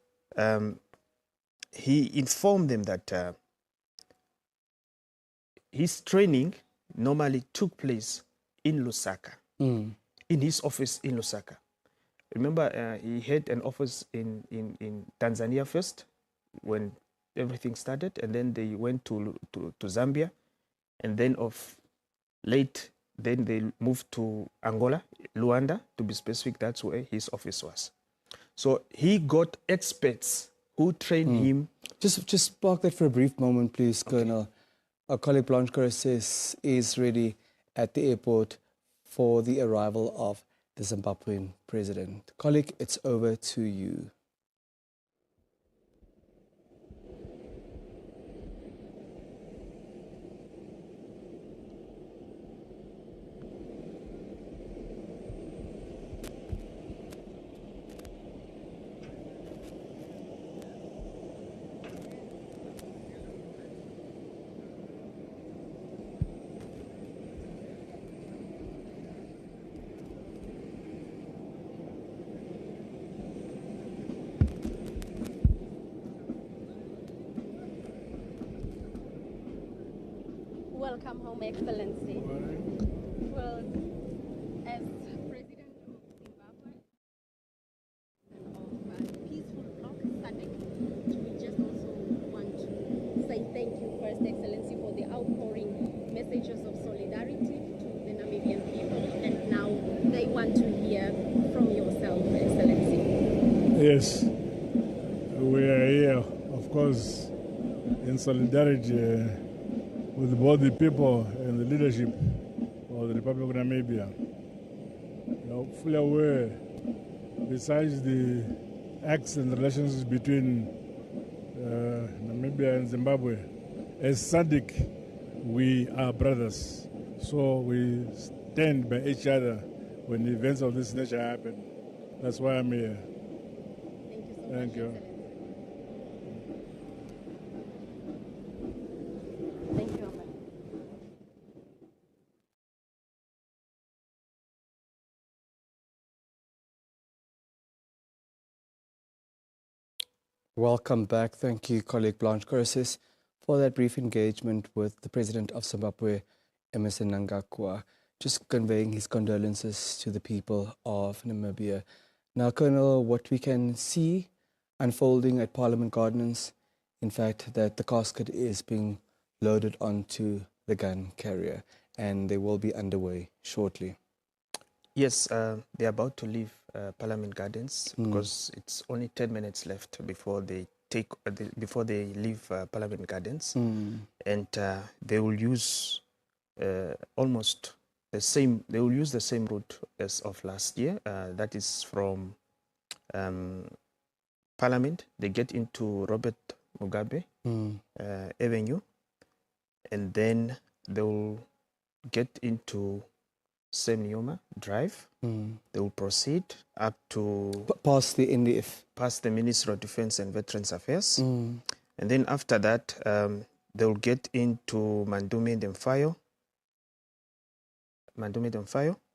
he informed them that his training normally took place in Lusaka, in his office in Lusaka. Remember, he had an office in Tanzania first, when everything started, and then they went to Zambia, and then then they moved to Angola, Luanda, to be specific. That's where his office was. So he got experts who trained him. Just park that for a brief moment, please, Colonel. Our colleague Blanche Correces is ready at the airport for the arrival of the Zimbabwean president. Colleague, it's over to you. Welcome home, Excellency. Well, as President of Zimbabwe of peaceful bloc SADC, we just also want to say thank you first, Excellency, for the outpouring messages of solidarity to the Namibian people, and now they want to hear from yourself, Excellency. Yes, we are here, of course, in solidarity with both the people and the leadership of the Republic of Namibia. Fully aware, besides the acts and relations between Namibia and Zimbabwe, as SADC, we are brothers. So we stand by each other when events of this nature happen. That's why I'm here. Thank you so much. Thank you. Thank you, Amber. Welcome back. Thank you, colleague Blanche Correces, for that brief engagement with the President of Zimbabwe, Emmerson Mnangagwa, just conveying his condolences to the people of Namibia. Now, Colonel, what we can see unfolding at Parliament Gardens, in fact, that the casket is being loaded onto the gun carrier, and they will be underway shortly. Yes, they're about to leave Parliament Gardens because it's only 10 minutes left before they leave Parliament Gardens, and they will use almost the same. They will use the same route as of last year. That is from Parliament. They get into Robert Mugabe Avenue, and then they will get into Sam Nujoma Drive. They will proceed up to past the NDF, past the Ministry of Defense and Veterans Affairs, and then after that they will get into Mandume Demfayo,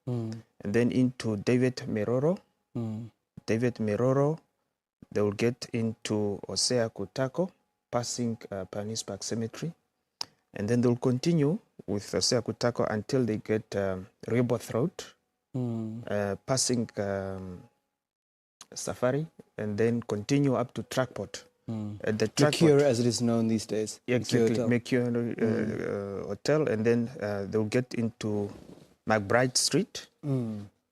and then into David Meroro. David Meroro, they will get into Osea Kutako, passing Panis Park Cemetery, and then they will continue with Osea Kutako until they get Rebirth Road, passing Safari, and then continue up to Trackport. at the track Mercure, as it is known these days. Exactly, Mercure Hotel, and then they'll get into McBride Street.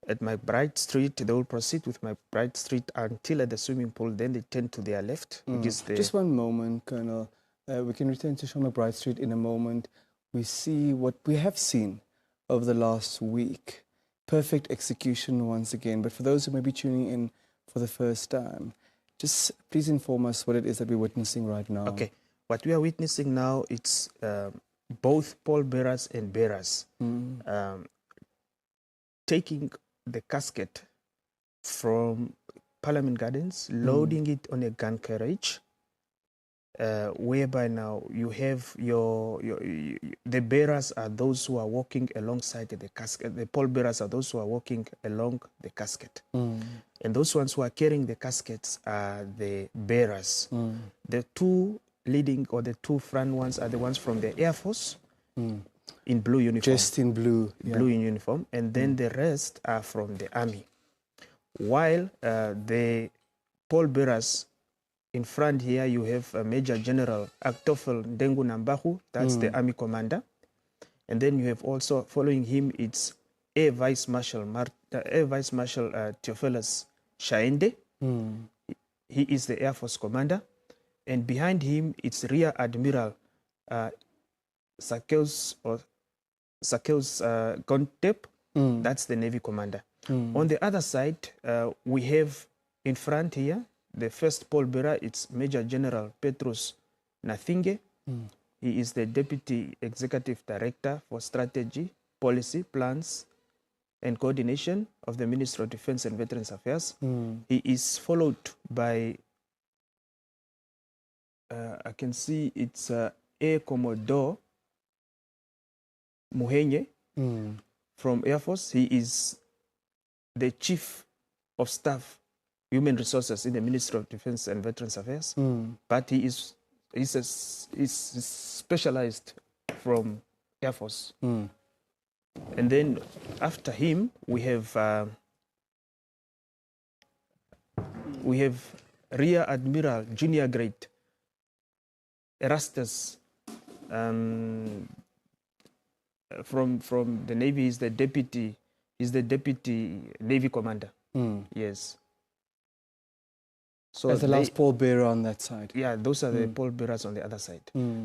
At McBride Street, they will proceed with McBride Street until at the swimming pool. Then they turn to their left, which is the... Just one moment, Colonel. We can return to Sean McBride Street in a moment. We see what we have seen over the last week. Perfect execution once again. But for those who may be tuning in for the first time, just please inform us what it is that we're witnessing right now. Okay. What we are witnessing now, it's both pallbearers and bearers taking the casket from Parliament Gardens, loading it on a gun carriage, whereby now you have the bearers are those who are walking alongside the casket. The pallbearers are those who are walking along the casket. And those ones who are carrying the caskets are the bearers. The two leading, or the two front ones, are the ones from the Air Force in blue uniform. Just in blue. Blue in uniform. And then the rest are from the army. While the pallbearers in front here, you have Major General Aktofel Ndengu Nambahu, that's the army commander. And then you have also, following him, it's Air Vice Marshal Theophilus Shaende. He is the Air Force commander. And behind him, it's Rear Admiral Sakeus Gontep, that's the Navy commander. On the other side, we have in front here, the first pallbearer, it's Major General Petrus Nathinge. He is the Deputy Executive Director for Strategy, Policy, Plans and Coordination of the Ministry of Defense and Veterans Affairs. He is followed by, I can see it's Air Commodore Muhenye from Air Force. He is the Chief of Staff, Human Resources in the Ministry of Defense and Veterans Affairs, but he's specialized from Air Force. And then after him, we have Rear Admiral Junior Grade Erastus from the Navy. He's the deputy Navy commander. Yes. So as the last pallbearer on that side. Yeah, those are the pallbearers on the other side.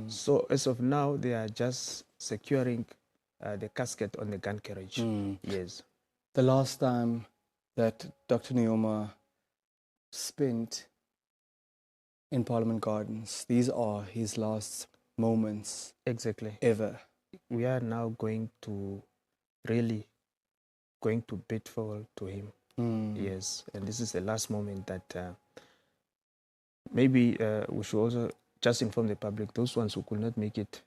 So as of now, they are just securing the casket on the gun carriage. Yes. The last time that Dr. Nujoma spent in Parliament Gardens, these are his last moments. Exactly. Ever. We are now going to bid farewell to him. Yes. And this is the last moment that maybe we should also just inform the public, those ones who could not make it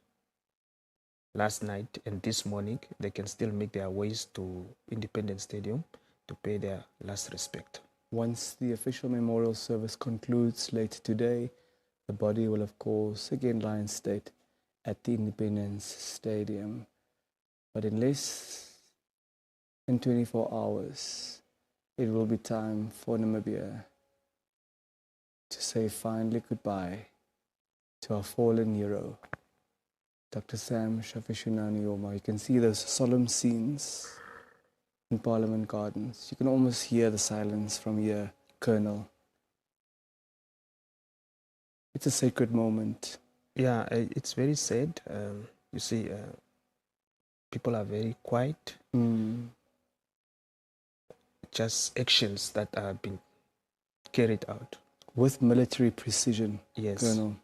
last night and this morning, they can still make their ways to Independence Stadium to pay their last respect. Once the official memorial service concludes later today, the body will, of course, again lie in state at the Independence Stadium. But in less than 24 hours, it will be time for Namibia to say finally goodbye to our fallen hero, Dr. Sam Shafishuna Nujoma. You can see those solemn scenes in Parliament Gardens. You can almost hear the silence from here, Colonel. It's a sacred moment. Yeah, it's very sad. You see, people are very quiet. Just actions that are being carried out. With military precision, yes. Colonel.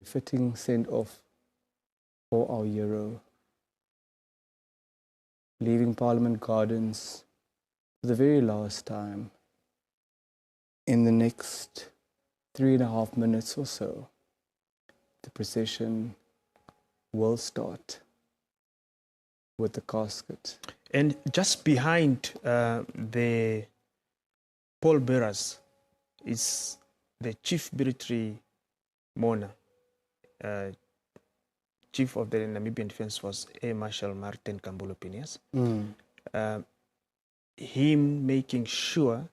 Fitting send-off for our hero. Leaving Parliament Gardens for the very last time. In the next 3.5 minutes or so, the procession will start with the casket. And just behind the pallbearers is the chief military mourner. Chief of the Namibian Defense Force, Air Marshal Martin Kambulu Pinias, him making sure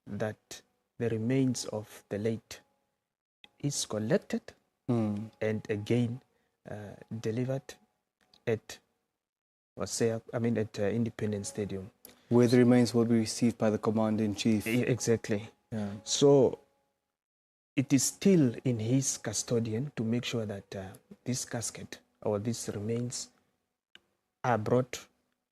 that the remains of the late is collected and again delivered at Independence Stadium, where the remains will be received by the Commander-in-Chief. Exactly. Yeah. So it is still in his custodian to make sure that this casket or these remains are brought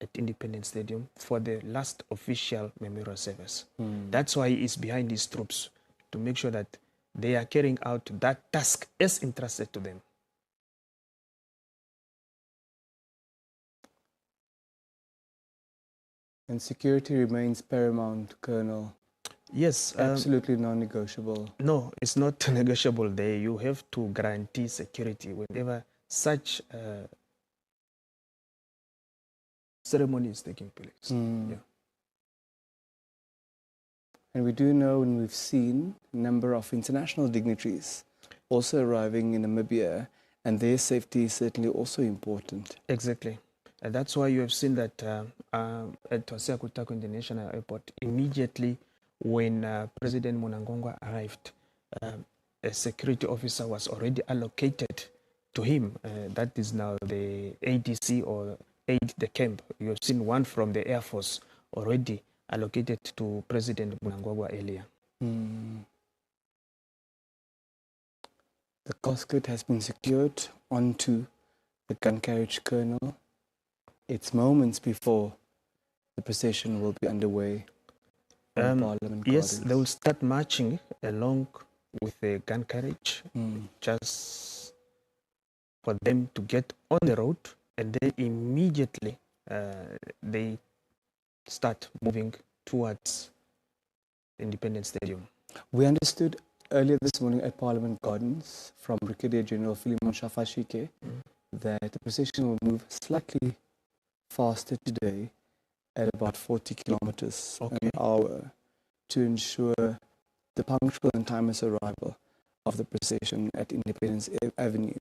at Independence Stadium for the last official memorial service. That's why he is behind his troops, to make sure that they are carrying out that task as entrusted to them. And security remains paramount, Colonel. Yes. Absolutely non-negotiable. No, it's not negotiable there. You have to guarantee security whenever such ceremony is taking place. Yeah. And we do know, and we've seen, a number of international dignitaries also arriving in Namibia, and their safety is certainly also important. Exactly. And that's why you have seen that at Hosea Kutako International Airport, immediately when President Mnangagwa arrived, a security officer was already allocated to him. That is now the ADC or aide de camp. You have seen one from the Air Force already allocated to President Mnangagwa earlier. The casket has been secured onto the gun carriage, Colonel. It's moments before the procession will be underway. Parliament yes, Gardens. they will start marching along with the gun carriage, just for them to get on the road, and then immediately they start moving towards Independence Stadium. We understood earlier this morning at Parliament Gardens from Brigadier General Philemon Shafashike that the procession will move slightly faster today at about 40 kilometers an hour to ensure the punctual and timeless arrival of the procession at Independence Avenue,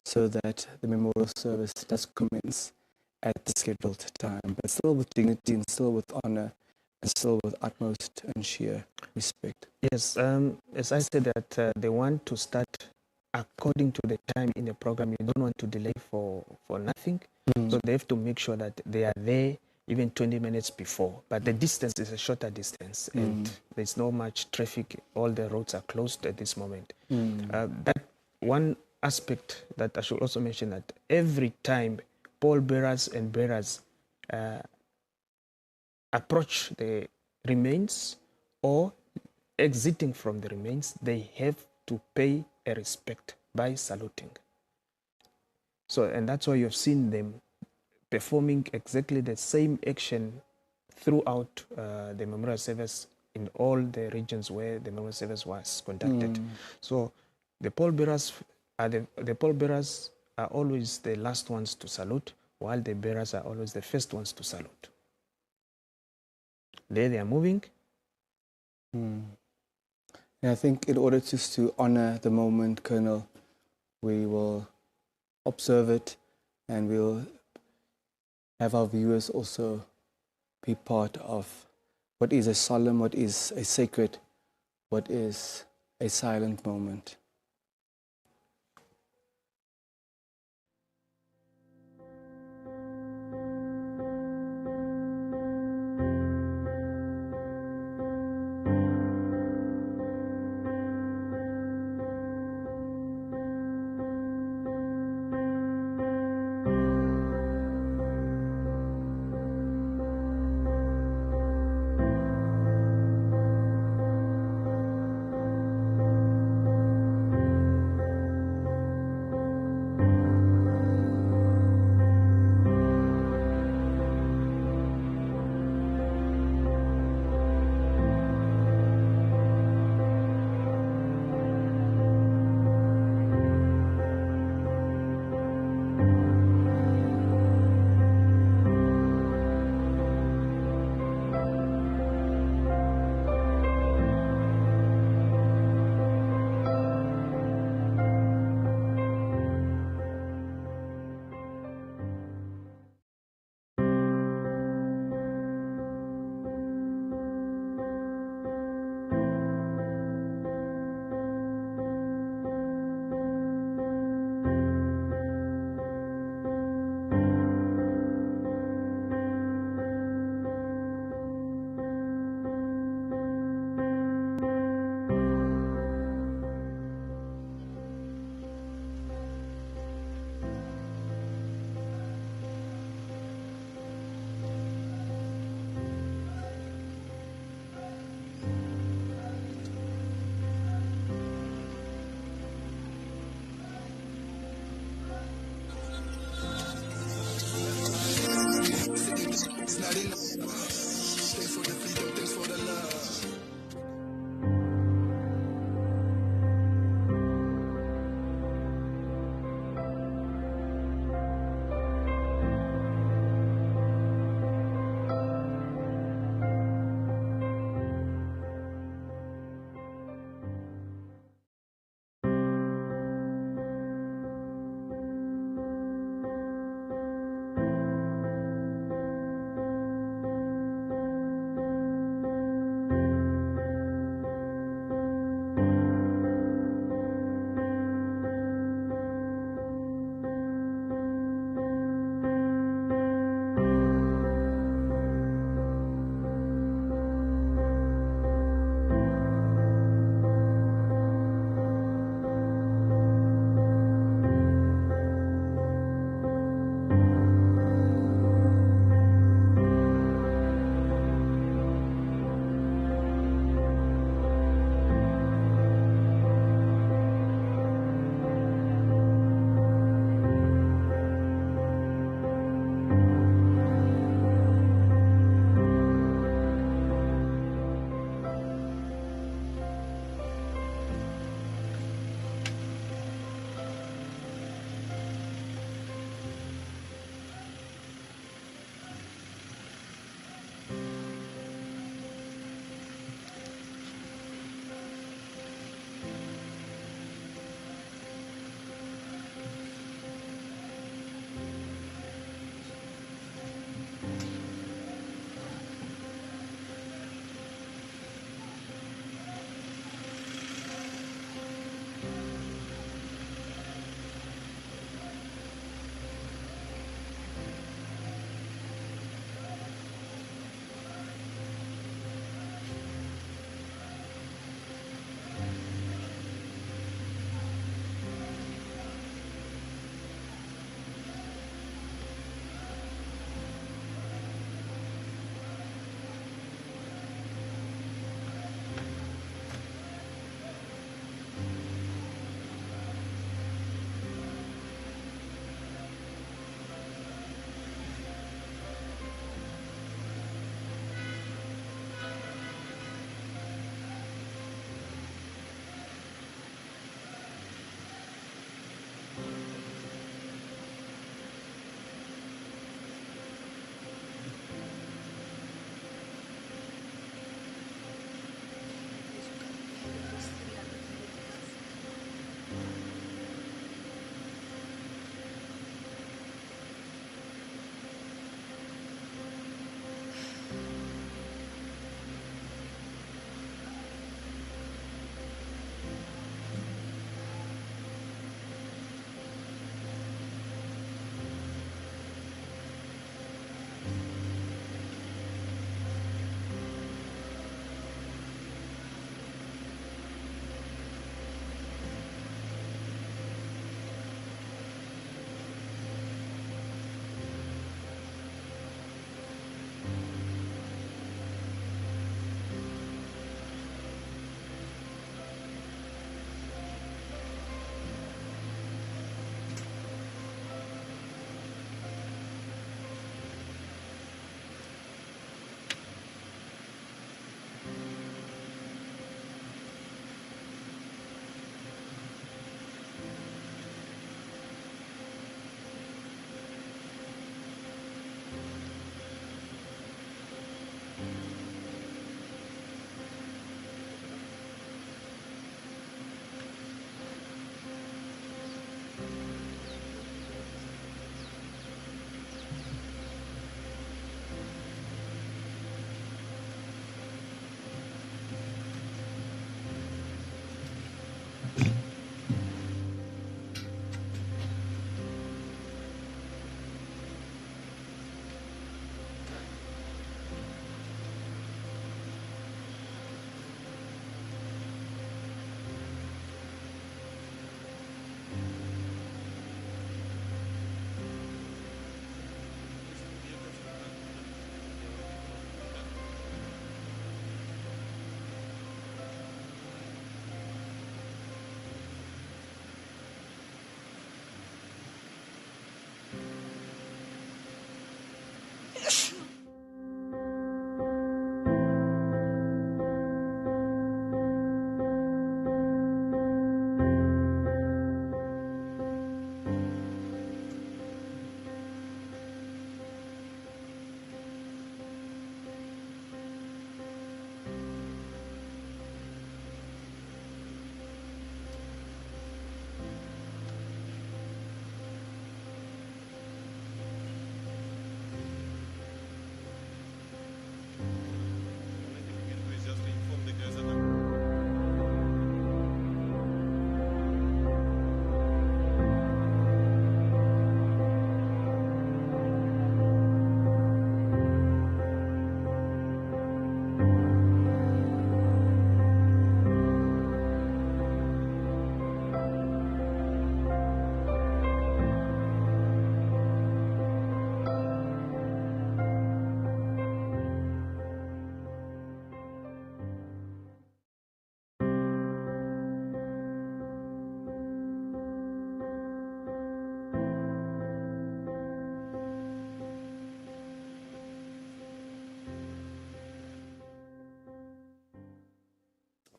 so that the memorial service does commence at the scheduled time, but still with dignity and still with honor and still with utmost and sheer respect. Yes, as I said that they want to start according to the time in the program. You don't want to delay for nothing. So they have to make sure that they are there even 20 minutes before. But the distance is a shorter distance and there's not much traffic. All the roads are closed at this moment. That one aspect that I should also mention, that every time pallbearers and bearers approach the remains or exiting from the remains, they have to pay a respect by saluting. So, and that's why you've seen them performing exactly the same action throughout the memorial service in all the regions where the memorial service was conducted. So the pallbearers are always the last ones to salute, while the bearers are always the first ones to salute. There they are moving. And I think in order just to honor the moment, Colonel, we will observe it and we'll have our viewers also be part of what is a solemn, what is a sacred, what is a silent moment.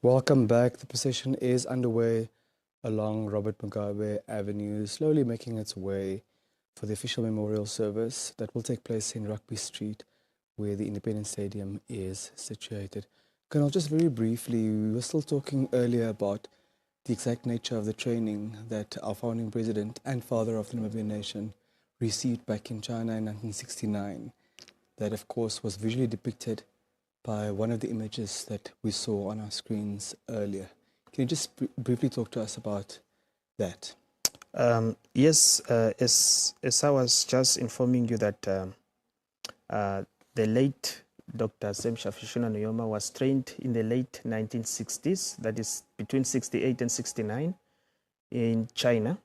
Welcome back. The procession is underway along Robert Mugabe Avenue, slowly making its way for the official memorial service that will take place in Rugby Street, where the Independence Stadium is situated. Colonel, just very briefly, we were still talking earlier about the exact nature of the training that our founding president and father of the Namibian nation received back in China in 1969. That, of course, was visually depicted by one of the images that we saw on our screens earlier. Can you just briefly talk to us about that? Yes, as I was just informing you that the late Dr. Shafishuna Nujoma was trained in the late 1960s, that is between 68 and 69 in China.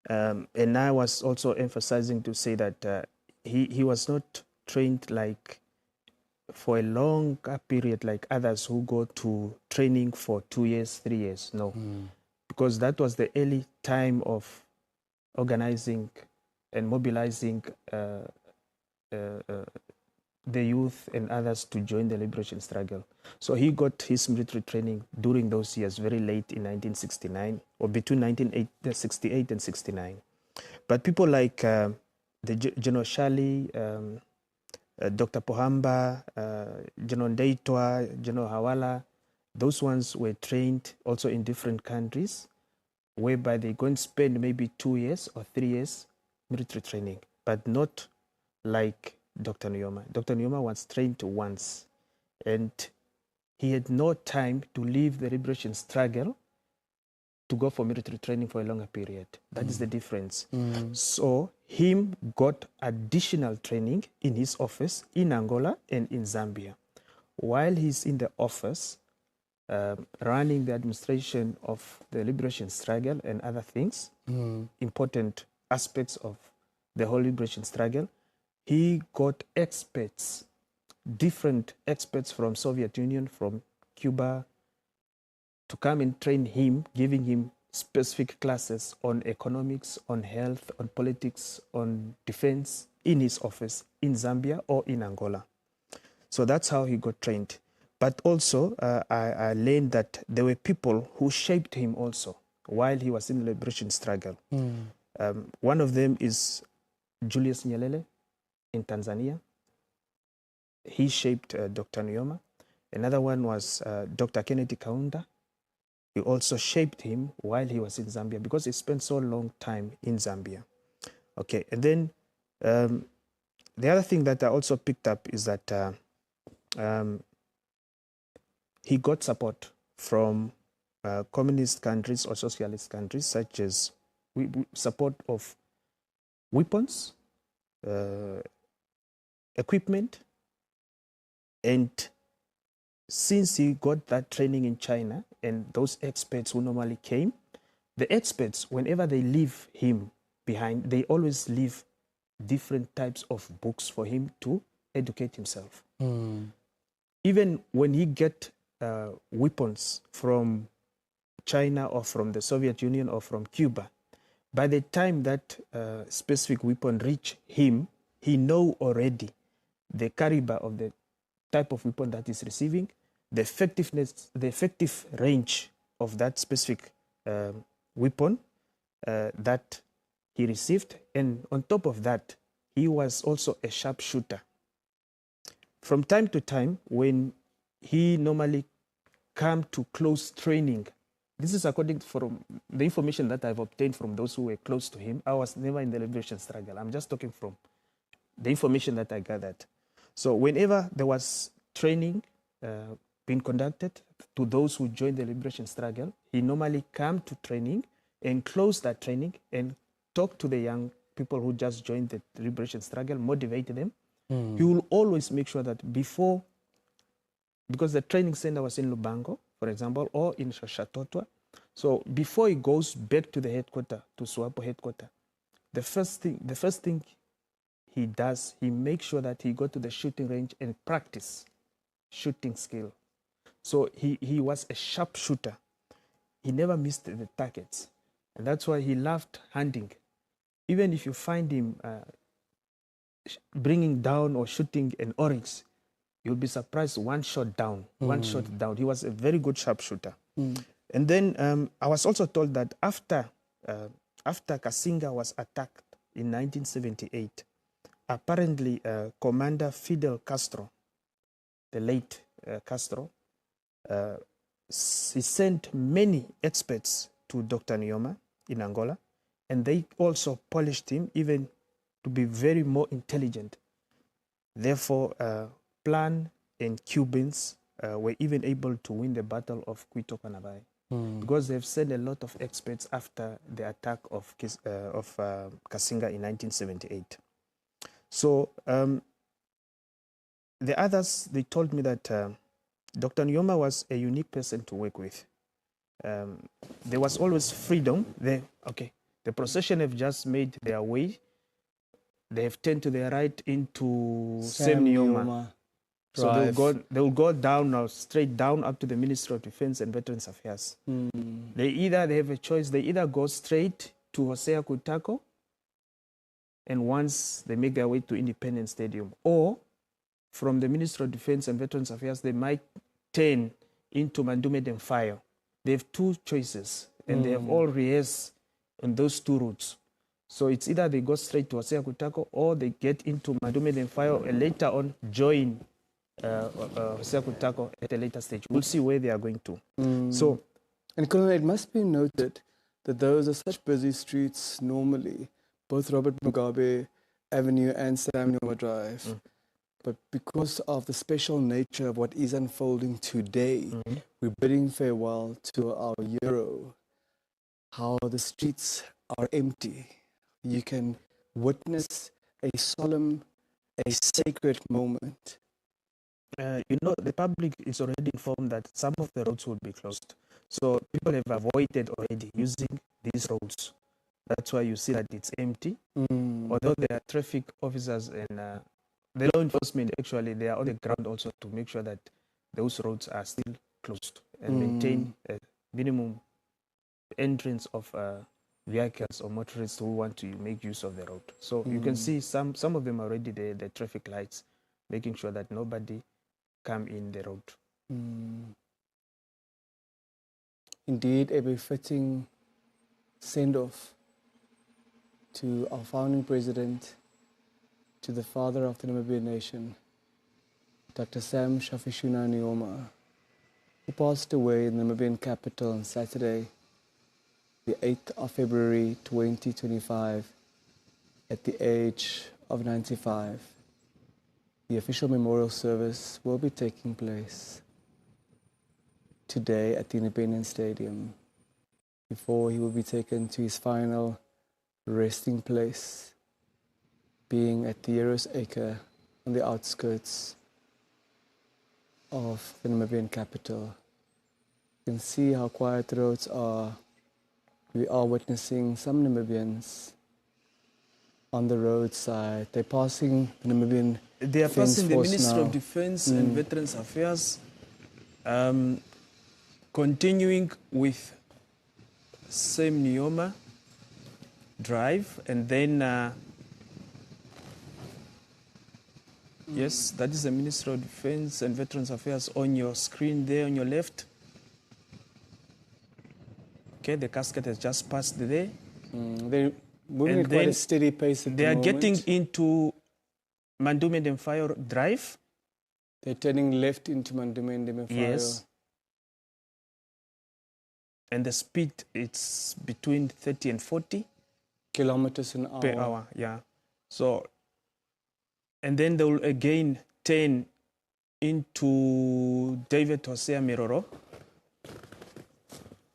And I was also emphasizing to say that he was not trained like for a long period like others who go to training for 2 years, 3 years. No, because that was the early time of organizing and mobilizing the youth and others to join the liberation struggle. So he got his military training during those years, very late in 1969, or between 1968 and 69. But people like the General Shali, Dr. Pohamba, General Ndeitwa, General Hawala, those ones were trained also in different countries, whereby they go and spend maybe 2 years or 3 years military training, but not like Dr. Nujoma. Dr. Nujoma was trained once, and he had no time to leave the liberation struggle to go for military training for a longer period. That is the difference. So him got additional training in his office in Angola and in Zambia. While he's in the office, running the administration of the liberation struggle and other things, important aspects of the whole liberation struggle, he got experts, different experts from Soviet Union, from Cuba, to come and train him, giving him specific classes on economics, on health, on politics, on defense in his office in Zambia or in Angola. So that's how he got trained. But also, I learned that there were people who shaped him also while he was in the liberation struggle. One of them is Julius Nyerere in Tanzania. He shaped Dr. Nujoma. Another one was Dr. Kennedy Kaunda. He also shaped him while he was in Zambia because he spent so long time in Zambia. Okay, and then the other thing that I also picked up is that he got support from communist countries or socialist countries, such as support of weapons, equipment, and since he got that training in China and those experts who normally came, the experts, whenever they leave him behind, they always leave different types of books for him to educate himself. Even when he get weapons from China or from the Soviet Union or from Cuba, by the time that specific weapon reach him, he know already the caliber of the type of weapon that is receiving, the effectiveness, the effective range of that specific weapon that he received. And on top of that, he was also a sharpshooter. From time to time, when he normally come to close training, this is according from the information that I've obtained from those who were close to him. I was never in the liberation struggle. I'm just talking from the information that I gathered. So whenever there was training being conducted to those who joined the liberation struggle, he normally come to training and close that training and talk to the young people who just joined the liberation struggle, motivate them. He will always make sure that before, because the training center was in Lubango, for example, or in Shashatotwa, so before he goes back to the headquarters, to Swapo headquarters, the first thing he does, he makes sure that he go to the shooting range and practice shooting skill. So he was a sharpshooter. He never missed the targets. And that's why he loved hunting. Even if you find him bringing down or shooting an oryx, you'll be surprised, one shot down. He was a very good sharpshooter. And then I was also told that after Kasinga was attacked in 1978, apparently Commander Fidel Castro, the late Castro, he sent many experts to Dr. Nujoma in Angola, and they also polished him even to be very more intelligent. Therefore, Plan and Cubans were even able to win the Battle of Quito Panavai, because they've sent a lot of experts after the attack of Kasinga in 1978. So the others, they told me that Dr. Nujoma was a unique person to work with. There was always freedom. The procession have just made their way. They have turned to their right into Sam Nujoma. So they'll go down now, straight down up to the Ministry of Defense and Veterans Affairs. They have a choice. They either go straight to Hosea Kutako, and once they make their way to Independence Stadium, or from the Ministry of Defense and Veterans Affairs, they might turn into Mandume Demfayo. They have two choices, and they have all rehearsed on those two routes. So it's either they go straight to Hosea Kutako, or they get into Mandume Demfayo and later on join Hosea Kutako at a later stage. We'll see where they are going to. So, and Colonel, it must be noted that those are such busy streets normally, both Robert Mugabe Avenue and Sam Nujoma Drive. But because of the special nature of what is unfolding today, we're bidding farewell to our hero. How the streets are empty. You can witness a solemn, a sacred moment. The public is already informed that some of the roads will be closed. So people have avoided already using these roads. That's why you see that it's empty. Although there are traffic officers and the law enforcement, actually, they are on the ground also to make sure that those roads are still closed and maintain a minimum entrance of vehicles or motorists who want to make use of the road. So you can see some of them already the traffic lights, making sure that nobody come in the road. Indeed, a befitting send-off to our founding president, to the father of the Namibian nation, Dr. Sam Shafishuna Nujoma, who passed away in the Namibian capital on Saturday, the 8th of February 2025, at the age of 95. The official memorial service will be taking place today at the Independence Stadium before he will be taken to his final resting place, being at the Heroes Acre on the outskirts of the Namibian capital. You can see how quiet the roads are. We are witnessing some Namibians on the roadside. They're passing the Namibian They are Defense passing the Force Ministry now. of Defense and Veterans Affairs, continuing with Sam Nujoma Drive, and then yes, that is the Ministry of Defense and Veterans Affairs on your screen there on your left. Okay, the casket has just passed there. They're moving at quite a steady pace at the moment. They are getting into Mandume Demfayo Drive. They're turning left into Mandume Demfayo. Yes. And the speed, it's between 30 and 40 kilometers an hour. Per hour, yeah. So, and then they will again turn into David Hosea Miroro.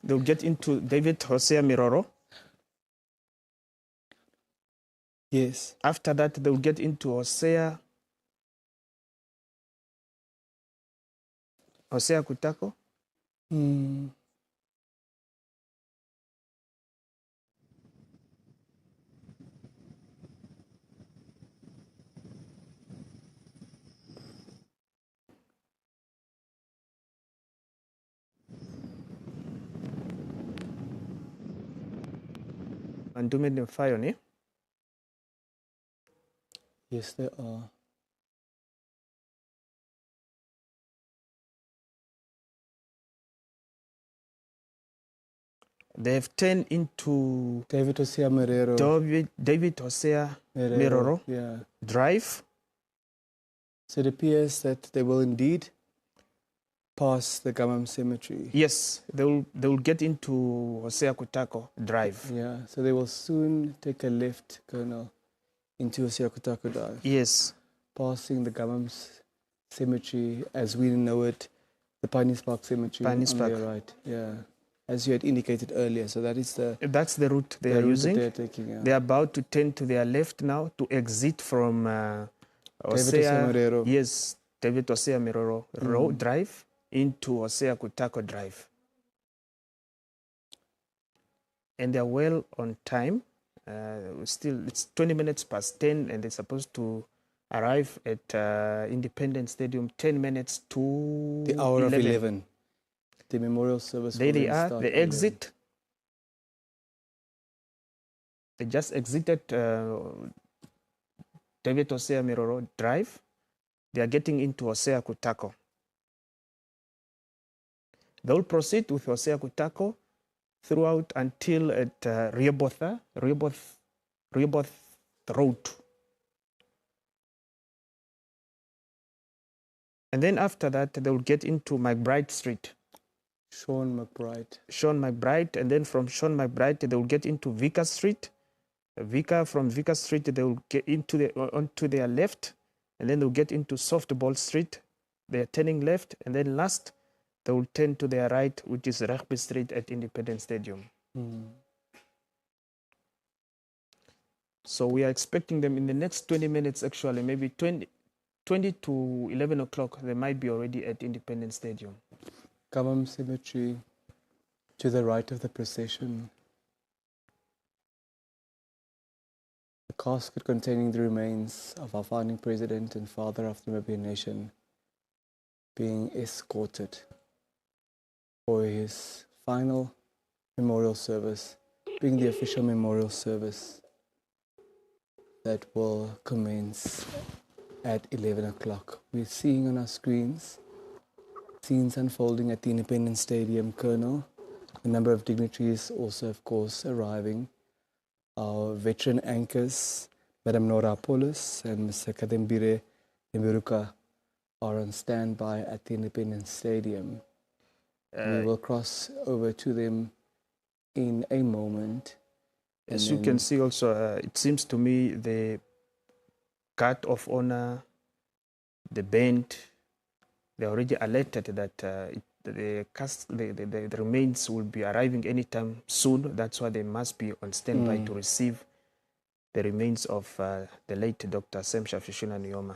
They'll get into David Hosea Miroro. Yes. After that, they'll get into Hosea Kutako. Mandume Demfayo, ne? Yes, they are. They've turned into David Hosea Merero. David Hosea Merero Yeah. Drive. So it appears that they will indeed pass the Gamam Cemetery. Yes, they will get into Hosea Kutako Drive. Yeah, so they will soon take a left, Colonel, into Hosea Kutako Drive. Yes. Passing the Gamam Cemetery as we know it, the Pioneers Park Cemetery on their right. Yeah, as you had indicated earlier. So that's the route they are using. They're taking. Yeah. They're about to turn to their left now to exit from Hosea Merero. Yes, David Hosea Merero Road Drive into Hosea Kutako Drive. And they're well on time. Still, it's 20 minutes past 10, and they're supposed to arrive at Independence Stadium 10 minutes to the hour of 11. The memorial service. There they are. They exit. They just exited David Hosea Merero Drive. They are getting into Hosea Kutako. They will proceed with Hosea Kutako throughout until at Rehoboth Road. And then after that, they will get into McBride Street. Sean McBride, and then from Sean McBride, they will get into Vicar Street. From Vicar Street, they will get onto their left, and then they'll get into Softball Street. They are turning left, and then last, they will turn to their right, which is Rugby Street at Independence Stadium. So we are expecting them in the next 20 minutes, actually, maybe 20 to 11 o'clock, they might be already at Independence Stadium. Gamam Cemetery to the right of the procession. The casket containing the remains of our founding president and father of the Namibian nation being escorted for his final memorial service, being the official memorial service that will commence at 11 o'clock. We're seeing on our screens scenes unfolding at the Independence Stadium, Colonel. A number of dignitaries also, of course, arriving. Our veteran anchors, Madam Nora Polis and Mr. Kadembire Mberuka, are on standby at the Independence Stadium. We will cross over to them in a moment. As you can see also, it seems to me the guard of honor, the band, they already alerted that the remains will be arriving anytime soon. That's why they must be on standby to receive the remains of the late Dr. Sam Shafishuna Nujoma.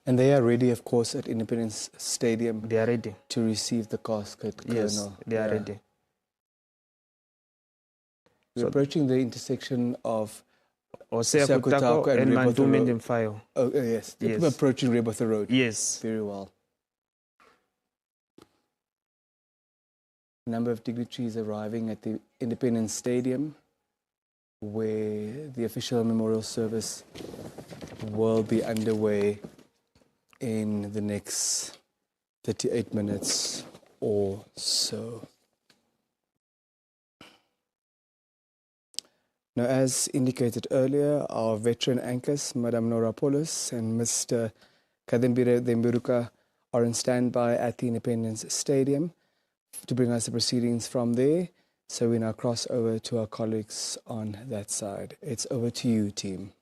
And they are ready, of course, at Independence Stadium. They are ready to receive the casket, Colonel. Yes, they are ready. We're approaching the intersection of Hosea Kutako and Mandume Ndimfayo. Oh, yes. We're approaching Rehoboth Road. Yes. Very well. A number of dignitaries arriving at the Independence Stadium, where the official memorial service will be underway in the next 38 minutes or so. Now, as indicated earlier, our veteran anchors, Madam Nora Polis and Mr. Kadembire Mberuka, are on standby at the Independence Stadium to bring us the proceedings from there. So we now cross over to our colleagues on that side. It's over to you, team.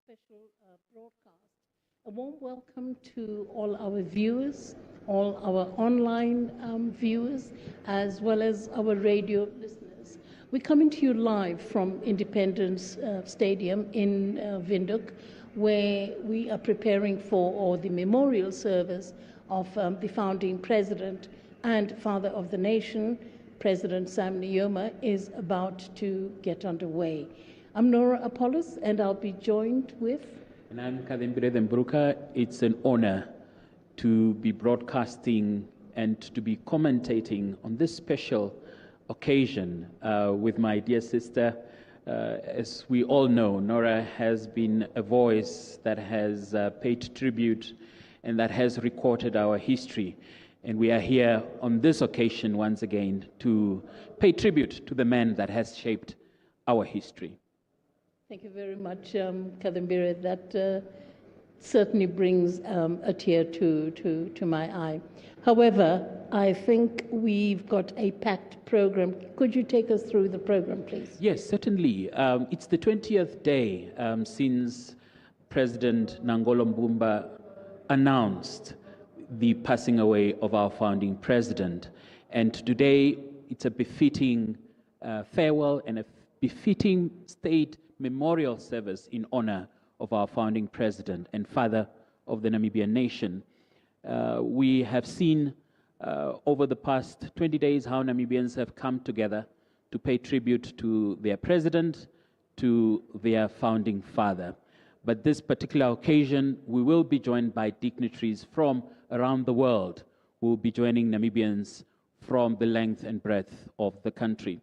Special broadcast. A warm welcome to all our viewers, all our online viewers, as well as our radio listeners. We're coming to you live from Independence Stadium in Windhoek, where we are preparing for the memorial service of the founding president and father of the nation, President Sam Nujoma is about to get underway. I'm Nora Apollos, and I'll be joined with... And I'm Kadembire Mbruka. It's an honor to be broadcasting and to be commentating on this special occasion with my dear sister. As we all know, Nora has been a voice that has paid tribute and that has recorded our history. And we are here on this occasion once again to pay tribute to the man that has shaped our history. Thank you very much, Kadembire. That certainly brings a tear to my eye. However, I think we've got a packed program. Could you take us through the program, please? Yes, certainly. It's the 20th day since President Nangolo Mbumba announced the passing away of our founding president. And today, it's a befitting farewell and a befitting state memorial service in honor of our founding president and father of the Namibian nation. We have seen over the past 20 days how Namibians have come together to pay tribute to their president, to their founding father. But this particular occasion, we will be joined by dignitaries from around the world who will be joining Namibians from the length and breadth of the country.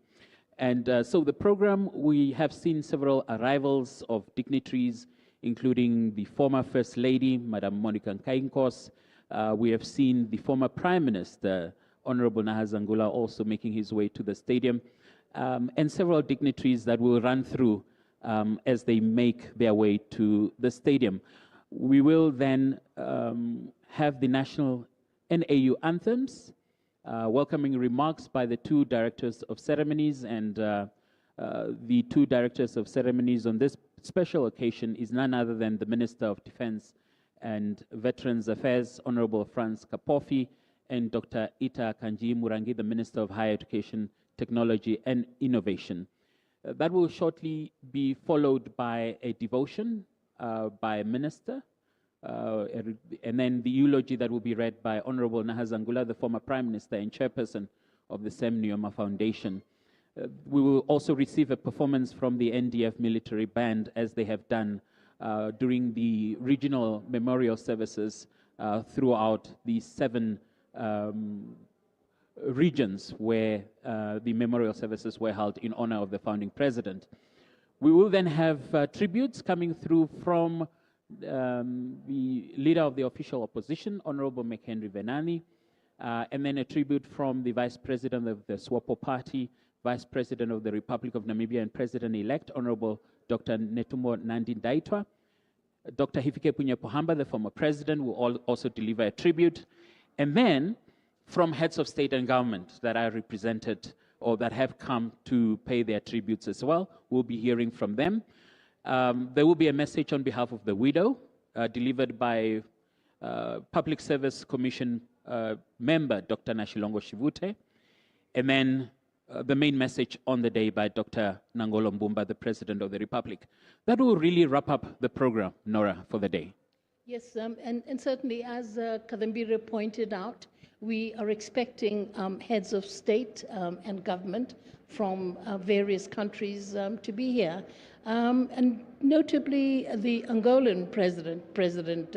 And so the program, we have seen several arrivals of dignitaries, including the former First Lady, Madam Monica Nkainkos. We have seen the former Prime Minister, Honorable Nahazangula, also making his way to the stadium, and several dignitaries that will run through as they make their way to the stadium. We will then have the national NAU anthems, welcoming remarks by the two directors of ceremonies, and the two directors of ceremonies on this special occasion is none other than the Minister of Defense and Veterans Affairs, Honorable Franz Kapofi, and Dr. Ita Kanji Murangi, the Minister of Higher Education, Technology and Innovation. That will shortly be followed by a devotion by a minister, and then the eulogy that will be read by Honorable Nahazangula, the former Prime Minister and Chairperson of the Sam Nujoma Foundation. We will also receive a performance from the NDF military band, as they have done during the regional memorial services throughout the 7 regions where the memorial services were held in honor of the founding president. We will then have tributes coming through from the leader of the official opposition, Honorable McHenry Venani, and then a tribute from the Vice President of the Swapo Party, Vice President of the Republic of Namibia and President-elect, Honorable Dr. Netumbo Nandi-Ndaitwah. Dr. Hifikepunye Pohamba, the former president, will also deliver a tribute. And then, from heads of state and government that are represented or that have come to pay their tributes as well, we'll be hearing from them. There will be a message on behalf of the widow, delivered by Public Service Commission member, Dr. Nashilongo Shivute, and then the main message on the day by Dr. Nangolo Mbumba, the President of the Republic. That will really wrap up the program, Nora, for the day. Yes, and certainly, as Kadembire pointed out, we are expecting heads of state and government from various countries to be here. And notably, the Angolan President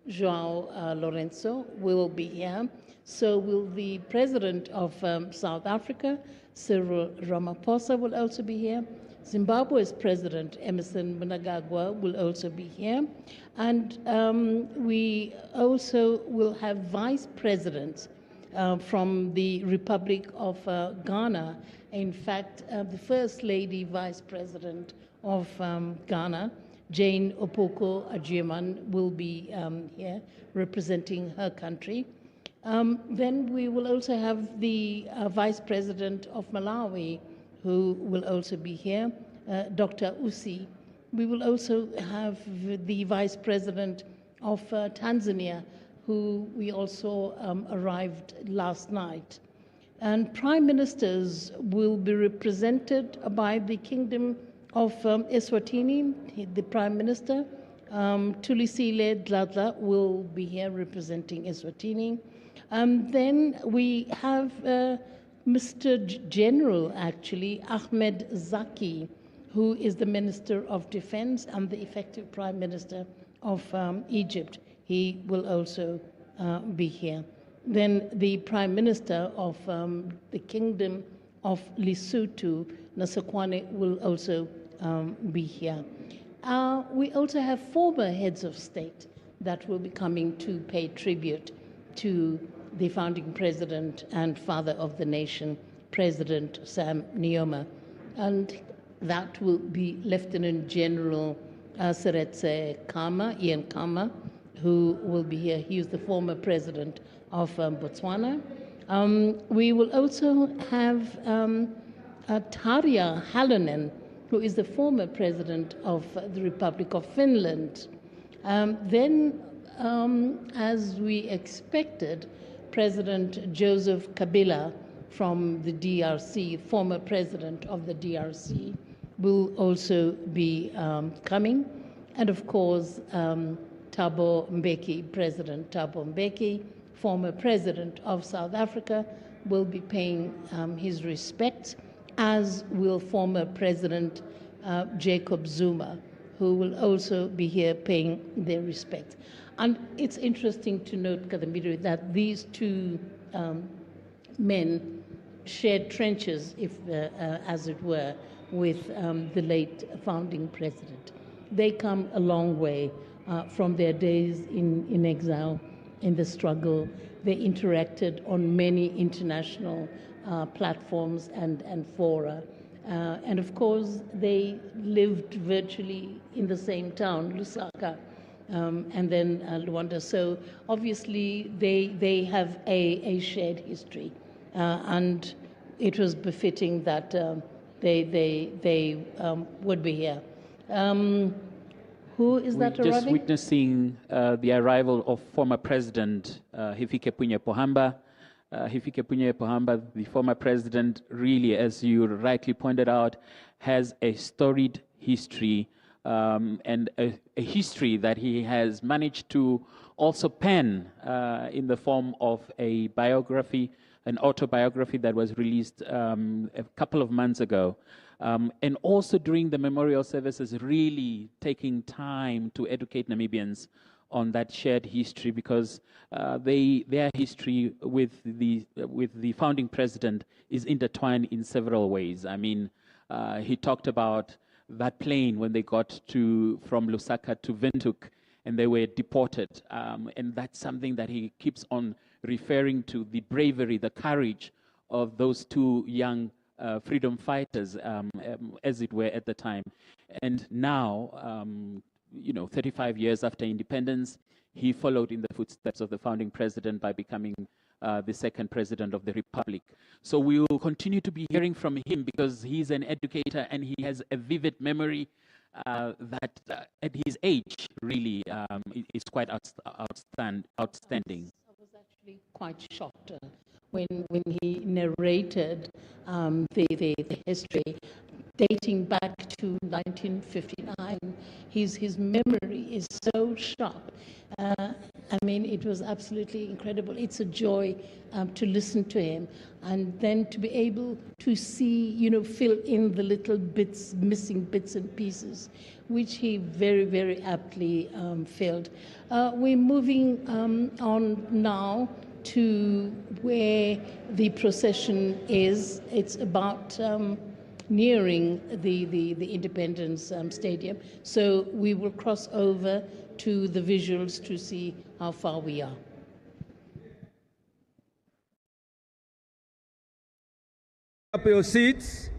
João Lourenço will be here. So will the President of South Africa, Cyril Ramaphosa, will also be here. Zimbabwe's President Emmerson Mnangagwa will also be here. And we also will have vice presidents from the Republic of Ghana. In fact, the First Lady Vice President of Ghana, Jane Opoku Agyeman, will be here representing her country. Then we will also have the Vice President of Malawi, who will also be here, Dr. Usi. We will also have the Vice President of Tanzania, who we also arrived last night. And Prime Ministers will be represented by the Kingdom of Eswatini, the Prime Minister. Tulisile Dladla will be here representing Eswatini. Then we have Mr. General, actually, Ahmed Zaki, who is the Minister of Defense and the effective Prime Minister of Egypt. He will also be here. Then the Prime Minister of the Kingdom of Lesotho, Nasakwane, will also be here. We also have former heads of state that will be coming to pay tribute to the founding president and father of the nation, President Sam Nujoma. And that will be Lieutenant General Seretse Khama, Ian Khama, who will be here. He is the former president of Botswana. We will also have Tarja Halonen, who is the former president of the Republic of Finland. Then, as we expected, President Joseph Kabila from the DRC, former president of the DRC, will also be coming. And of course, Thabo Mbeki, President Thabo Mbeki, former president of South Africa, will be paying his respects, as will former President Jacob Zuma, who will also be here paying their respects. And it's interesting to note, Kadambiri, that these two men shared trenches, if as it were, with the late founding president. They come a long way from their days in exile, in the struggle. They interacted on many international platforms and fora. And of course, they lived virtually in the same town, Lusaka, and then Luanda. So obviously, they have a shared history. And it was befitting that they would be here. Who is that arriving? We're just witnessing the arrival of former President Hifikepunye Pohamba. Hifikepunye Pohamba, the former president, really, as you rightly pointed out, has a storied history and a history that he has managed to also pen in the form of a biography, an autobiography that was released a couple of months ago. And also during the memorial services, really taking time to educate Namibians on that shared history, because their history with the founding president is intertwined in several ways. I mean, he talked about that plane when they got from Lusaka to Windhoek, and they were deported. And that's something that he keeps on referring to, the bravery, the courage of those two young freedom fighters, as it were, at the time. And now, 35 years after independence, he followed in the footsteps of the founding president by becoming the second president of the republic. So we will continue to be hearing from him, because he's an educator and he has a vivid memory that at his age really is quite outstanding. I was actually quite shocked when he narrated the history dating back to 1959. His memory is so sharp. I mean, it was absolutely incredible. It's a joy to listen to him, and then to be able to see, fill in the little bits, missing bits and pieces, which he very, very aptly filled. We're moving on now to where the procession is. It's about nearing the Independence Stadium. So we will cross over to the visuals to see how far we are. Up your seats.